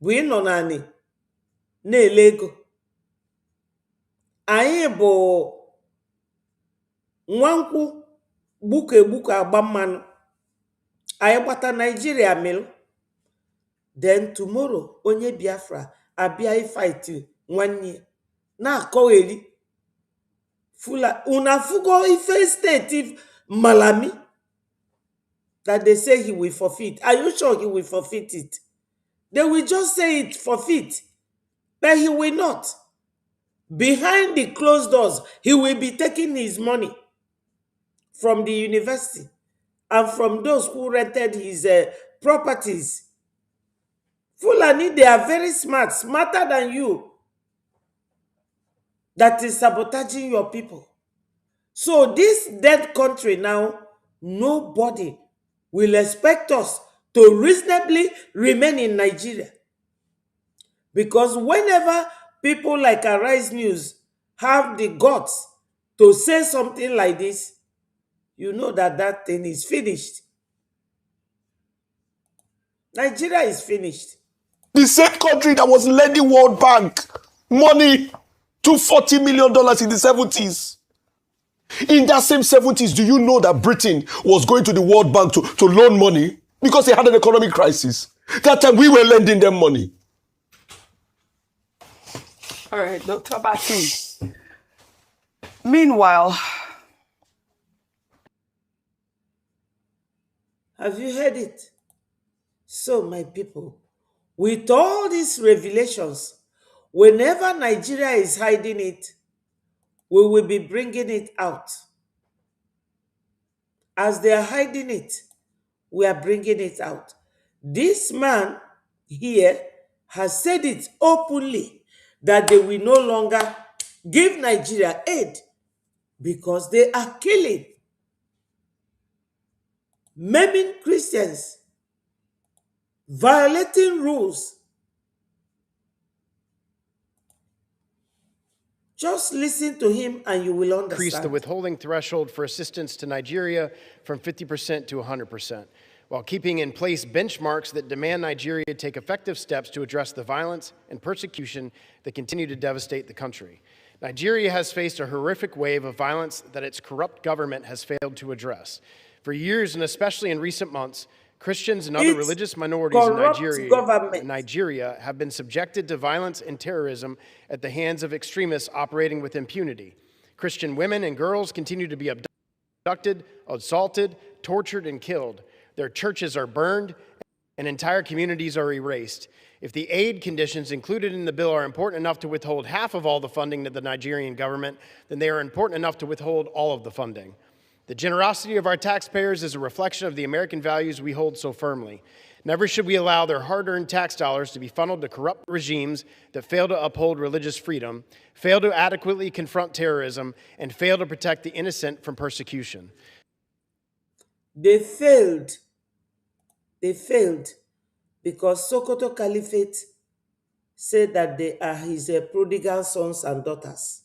bụ ịnọ naanị na-ele ego. Anyị bụ nwankwụ gbuko egbuko agba mmanụ. Anyị gbata Nigeria melu. Then tomorrow, onye Biafra abịa fight nwanne na-akọgheri. Unafugo ife state if Malami that they say he will forfeit. Are you sure he will forfeit it? They will just say it forfeit, but he will not. Behind the closed doors, he will be taking his money from the university and from those who rented his properties. Fulani, they are very smart, smarter than you, that is sabotaging your people. So this dead country now, nobody will expect us to reasonably remain in Nigeria. Because whenever people like Arise News have the guts to say something like this, you know that that thing is finished. Nigeria is finished. The same country that was lending World Bank money to $40 million in the 70s. In that same 70s, do you know that Britain was going to the World Bank to loan money because they had an economic crisis? That time we were lending them money. All right, Dr. Bati. Meanwhile, have you heard it? So, my people, with all these revelations, whenever Nigeria is hiding it, we will be bringing it out. As they are hiding it, we are bringing it out. This man here has said it openly that they will no longer give Nigeria aid because they are killing. maiming Christians, violating rules. Just listen to him and you will Increase the understand. withholding threshold for assistance to Nigeria from 50% to 100%, while keeping in place benchmarks that demand Nigeria take effective steps to address the violence and persecution that continue to devastate the country. Nigeria has faced a horrific wave of violence that its corrupt government has failed to address. For years, and especially in recent months, Christians and other It's religious minorities in corrupt government. Nigeria have been subjected to violence and terrorism at the hands of extremists operating with impunity. Christian women and girls continue to be abducted, assaulted, tortured, and killed. Their churches are burned, and entire communities are erased. If the aid conditions included in the bill are important enough to withhold half of all the funding to the Nigerian government, then they are important enough to withhold all of the funding. The generosity of our taxpayers is a reflection of the American values we hold so firmly. Never should we allow their hard-earned tax dollars to be funneled to corrupt regimes that fail to uphold religious freedom, fail to adequately confront terrorism, and fail to protect the innocent from persecution. They failed. They failed because Sokoto Caliphate said that they are his prodigal sons and daughters.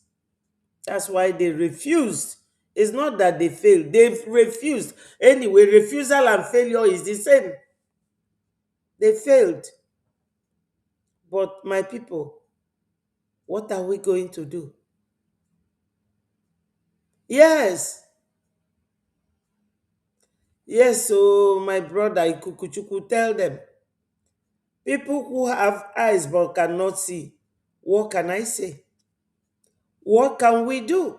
That's why they refused. It's not that they failed. They've refused. Anyway, refusal and failure is the same. They failed. But my people, what are we going to do? Yes. Yes, so my brother Ikukuchuku, tell them. People who have eyes but cannot see, what can I say? What can we do?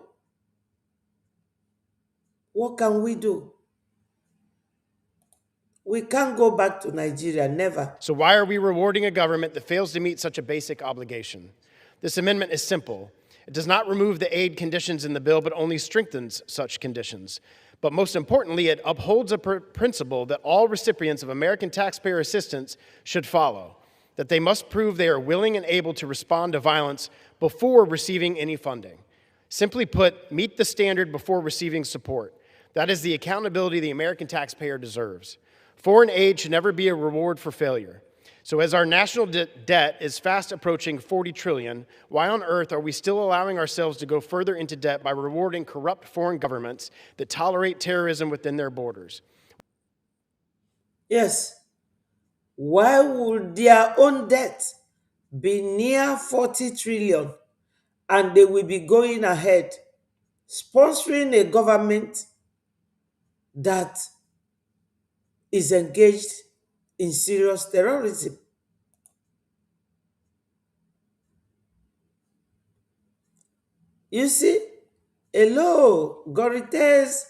What can we do? We can't go back to Nigeria, never. So why are we rewarding a government that fails to meet such a basic obligation? This amendment is simple. It does not remove the aid conditions in the bill, but only strengthens such conditions. But most importantly, it upholds a principle that all recipients of American taxpayer assistance should follow, that they must prove they are willing and able to respond to violence before receiving any funding. Simply put, meet the standard before receiving support. That is the accountability the American taxpayer deserves. Foreign aid should never be a reward for failure. So as our national debt is fast approaching 40 trillion, why on earth are we still allowing ourselves to go further into debt by rewarding corrupt foreign governments that tolerate terrorism within their borders? Yes. Why would their own debt be near 40 trillion and they will be going ahead sponsoring a government that is engaged in serious terrorism? You see? Hello, Gorites.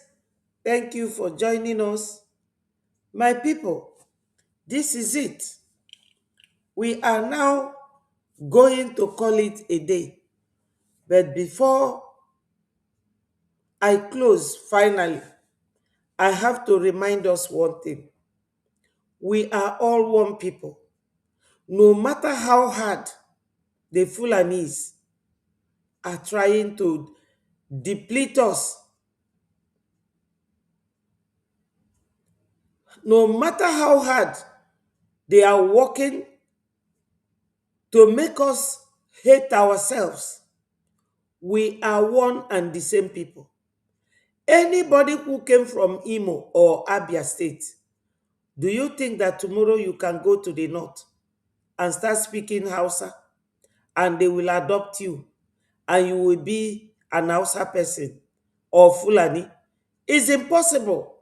Thank you for joining us. My people, this is it. We are now going to call it a day. But before I close, finally, I have to remind us one thing. We are all one people. No matter how hard the Fulanis are trying to deplete us, no matter how hard they are working to make us hate ourselves, we are one and the same people. Anybody who came from Imo or Abia State, do you think that tomorrow you can go to the north and start speaking Hausa and they will adopt you and you will be an Hausa person or Fulani? It's impossible.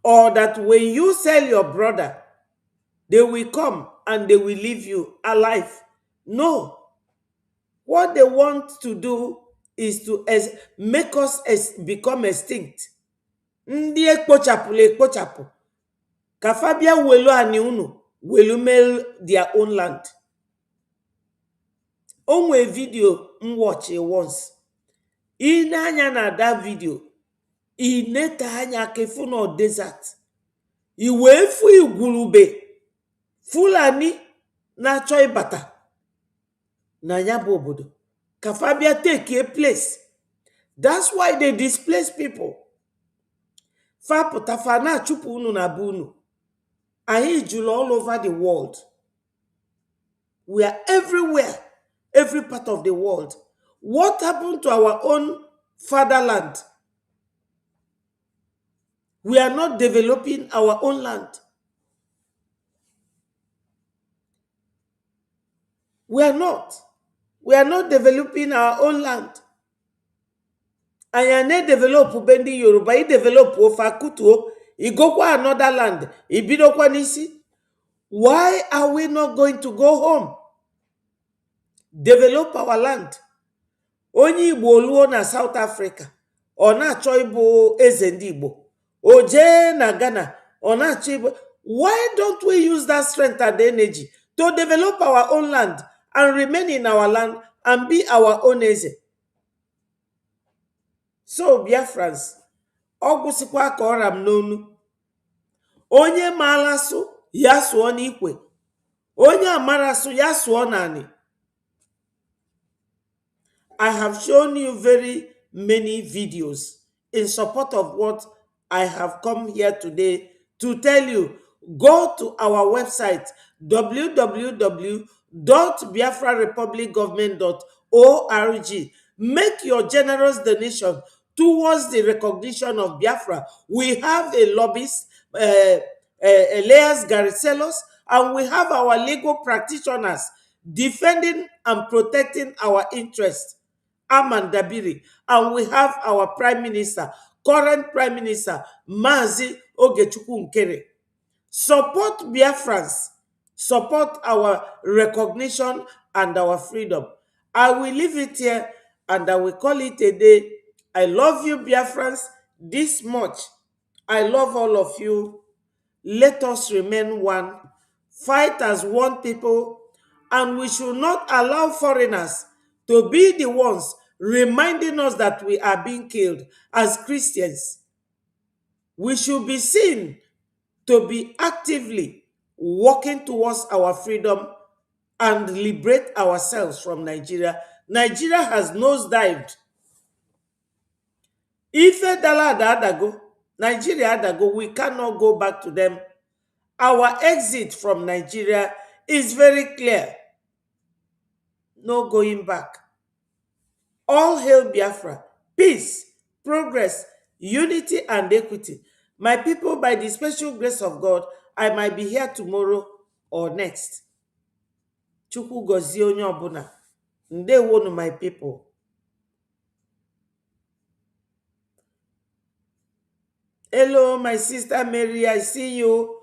Or that when you sell your brother, they will come and they will leave you alive. No. What they want to do is to make us become extinct. Ndị ekpochapụla ekpochapụ. Ka Fabia welu ani unu, welu mel their own land. Onwe video watch once. Ine anya na that video, ineta anya kefu no desert. Iwe fu igwurube Fulani na-achọ ịbata na ya bụ obodo. Ka Fabia take a place. That's why they displace people. Fapụta fa na-achụpụ unu na be unu. Anyị jụrụ all over the world. We are everywhere, every part of the world. What happened to our own fatherland? We are not developing our own land. We are not. We are not developing our own land. Anyị na-develop bendi Yoruba, I develop ofe Akutuo, I gokwa another land, I bidokwa n'isi. Why are we not going to go home? Develop our land. Onye Igbo oluo na South Africa, ọ na-achọ ịbụ eze ndị Igbo. O jee na Ghana, ọ na-achọ ịbụ. Why don't we use that strength and energy to develop our own land and remain in our land and be our own eze? So Biafrans, ọ gwụsịkwa ka ọra m n'onu. Onye maala asụ ya sụọ n'ikwe. Onye amara asụ ya sụọ n'anị. I have shown you very many videos in support of what I have come here today to tell you. Go to our website www.biafrarepublicgovernment.org. Make your generous donation towards the recognition of Biafra. We have a lobbyist, Elias Gariselos, and we have our legal practitioners defending and protecting our interests. Amandabiri, and we have our Prime Minister, current Prime Minister, Mazi Ogechukwu Nkere. Support Biafrans, support our recognition and our freedom. I will leave it here and I will call it a day. I love you, Biafrans, this much. I love all of you. Let us remain one, fight as one people, and we should not allow foreigners to be the ones reminding us that we are being killed as Christians. We should be seen to be actively working towards our freedom and liberate ourselves from Nigeria. Nigeria has nosedived. Ife dala adago, Nigeria adago, we cannot go back to them. Our exit from Nigeria is very clear. No going back. All hail Biafra. Peace, progress, unity, and equity. My people, by the special grace of God, I might be here tomorrow or next. Chukwu gozie onye ọbụla. Ndewonu, my people. Hello, my sister Mary, I see you.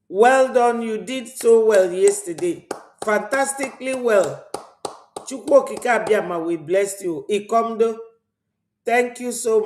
Well done, you did so well yesterday. Fantastically well. Chukwu okike abịama, we bless you. Ikomdo, thank you so much.